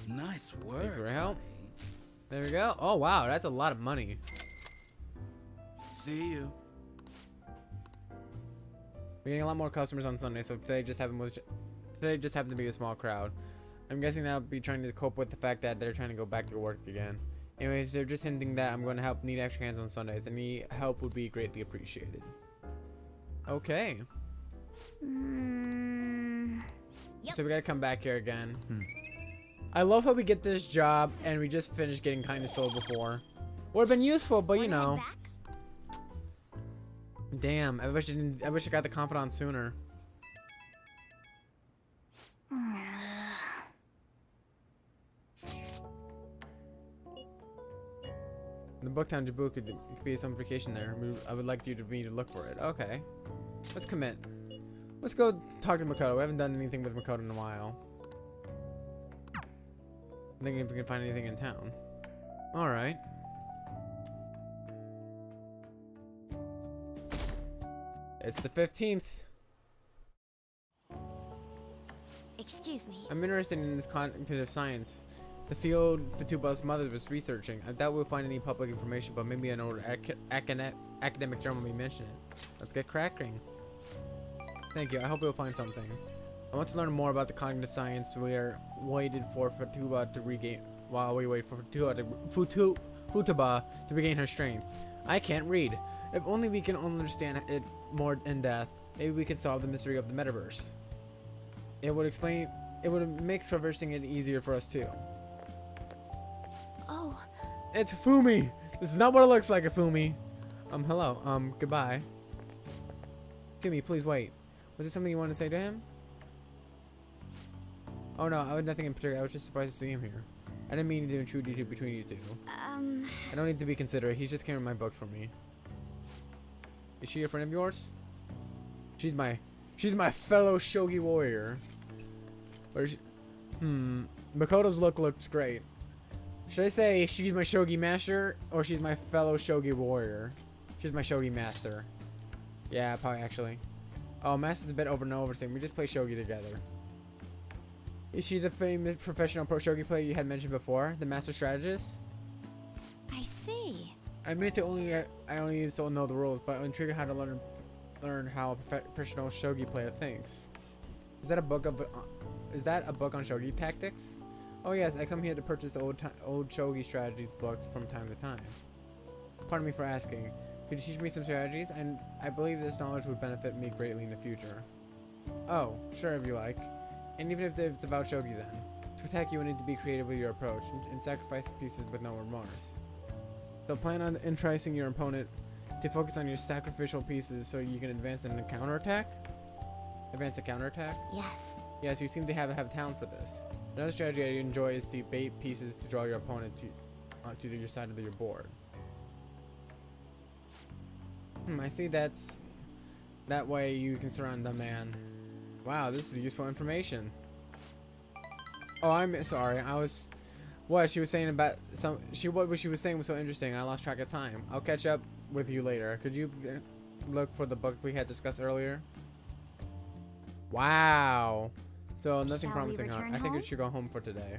Nice work. Thank you for your help. There we go. Oh wow, that's a lot of money. See you. We're getting a lot more customers on Sunday, so today just happened to be a small crowd. I'm guessing they'll be trying to cope with the fact that they're trying to go back to work again. Anyways, they're just hinting that I'm going to need extra hands on Sundays. Any help would be greatly appreciated. Okay. Yep. So we gotta come back here again. I love how we get this job and we just finished getting kind of slow before. Would have been useful, but you know. Damn, I wish I got the confidant sooner. The Booktown Jabu could be some vacation there. I would like you to look for it. Okay. Let's commit. Let's go talk to Makoto. We haven't done anything with Makoto in a while. I'm thinking if we can find anything in town. Alright. It's the 15th. Excuse me. I'm interested in this cognitive science. The field Fatuba's mother was researching. I doubt we'll find any public information, but maybe an old academic journal may mention it. Let's get cracking. Thank you. I hope we'll find something. I want to learn more about the cognitive science we are waited for Fatuba to regain. While we wait for Fatuba to regain her strength. I can't read. If only we can understand it more in depth, maybe we can solve the mystery of the metaverse. It would make traversing it easier for us too. Oh. It's Hifumi! This is not what it looks like, Hifumi. Hello. Goodbye. Timmy, please wait. Was there something you wanted to say to him? Oh no, I had nothing in particular. I was just surprised to see him here. I didn't mean to intrude you between you two. I don't need to be considerate. He's just carrying my books for me. Is she a friend of yours? She's my fellow Shogi warrior. Or is she? Makoto's look looks great. Should I say she's my Shogi master or she's my fellow Shogi warrior? She's my Shogi master. Yeah, probably actually. Oh, master's a bit over and over thing. We just play Shogi together. Is she the famous professional pro Shogi player you had mentioned before? The master strategist? I see. I only still know the rules, but I'm intrigued how to learn how a professional Shogi player thinks. Is that a book on Shogi tactics? Oh yes, I come here to purchase old Shogi strategies books from time to time. Pardon me for asking. Could you teach me some strategies? And I believe this knowledge would benefit me greatly in the future. Oh, sure if you like. And even if it's about Shogi then. To attack you will need to be creative with your approach and sacrifice pieces with no remorse. So plan on enticing your opponent to focus on your sacrificial pieces so you can advance in a counterattack? Advance a counterattack? Yes. Yes, you seem to have talent for this. Another strategy I enjoy is to bait pieces to draw your opponent to your side of your board. I see that way you can surround the man. Wow, this is useful information. Oh, I'm sorry. What she was saying about what she was saying was so interesting. I lost track of time. I'll catch up with you later. Could you look for the book we had discussed earlier? Wow. So nothing promising, huh? I think we should go home for today.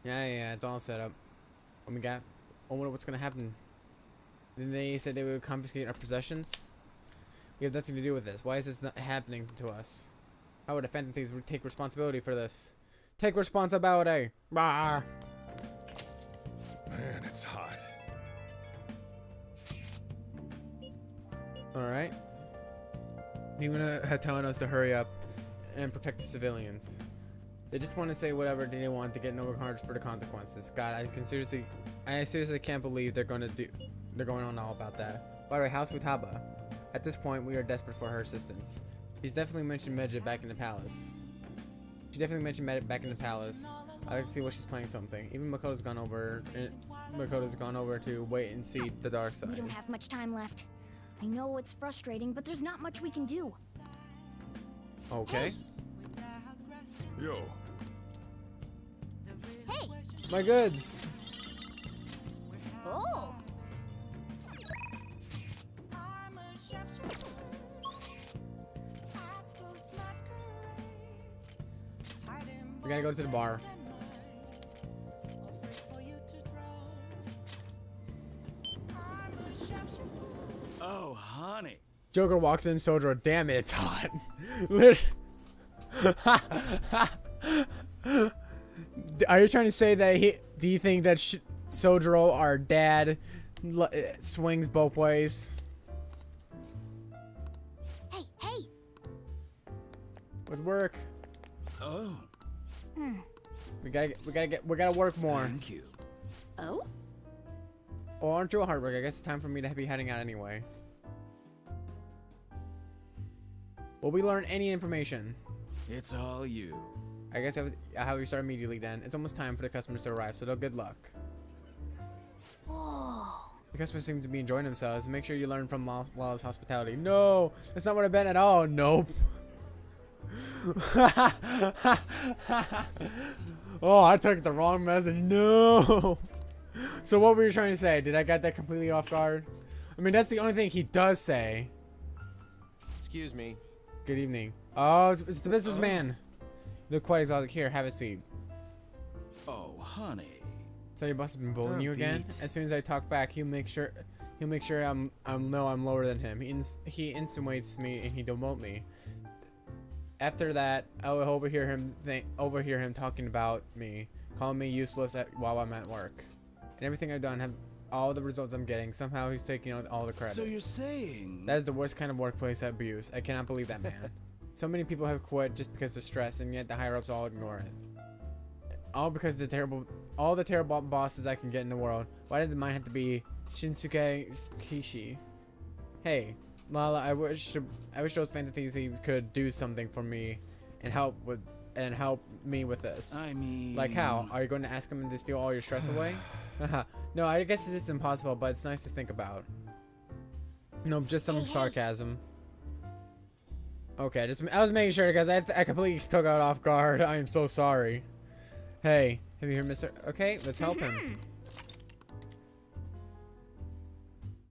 Yeah, it's all set up. I wonder what's gonna happen. Then they said they would confiscate our possessions. We have nothing to do with this. Why is this not happening to us? How would the Phantom Thieves take responsibility for this? Take responsibility! Rah! Man, it's hot. Alright. Even telling us to hurry up and protect the civilians. They just want to say whatever they want to get no regards for the consequences. God, I seriously can't believe they're going on all about that. By the way, how's Futaba? At this point, we are desperate for her assistance. He's definitely mentioned Medjed back in the palace. She definitely mentioned Medjed back in the palace. I like to see what she's playing something. Even Makoto's gone over to wait and see the dark side. We don't have much time left. I know it's frustrating, but there's not much we can do. Okay. Hey. Yo. Hey. My goods. Oh. We gotta go to the bar. Oh, honey. Joker walks in, Sojiro. Damn it, it's hot. Are you trying to say that do you think that Sojiro, our dad, swings both ways? Hey. With work. Oh. We gotta work more. Thank you. Oh? Oh, aren't you a hard work? I guess it's time for me to be heading out anyway. Will we learn any information? It's all you. I guess how we start immediately then. It's almost time for the customers to arrive, so good luck. Whoa. The customers seem to be enjoying themselves. Make sure you learn from Lala's hospitality. No, that's not what I meant at all. Nope. Oh, I took the wrong message. No. So what were you trying to say? Did I get that completely off guard? I mean, that's the only thing he does say. Excuse me. Good evening. Oh, it's the businessman. You look quite exotic. Here, have a seat. Oh, honey. So your boss has been bullying you again? As soon as I talk back, he'll make sure I'm lower than him. He insinuates me and he demote me. After that, I will overhear him talking about me, calling me useless while I'm at work. And everything I've done, all the results I'm getting, somehow he's taking all the credit. So you're saying that is the worst kind of workplace abuse. I cannot believe that, man. So many people have quit just because of stress, and yet the higher ups all ignore it. All because all the terrible bosses I can get in the world. Why did mine have to be Shinsuke Kishi? Hey, Lala, I wish those Phantom Thieves could do something for me and help me with this. I mean, like how? Are you going to ask them to steal all your stress away? No, I guess it's just impossible, but it's nice to think about. No, just some sarcasm. Okay, I was making sure because I completely took out off guard. I am so sorry. Hey, have you heard Mr. Okay, let's help him.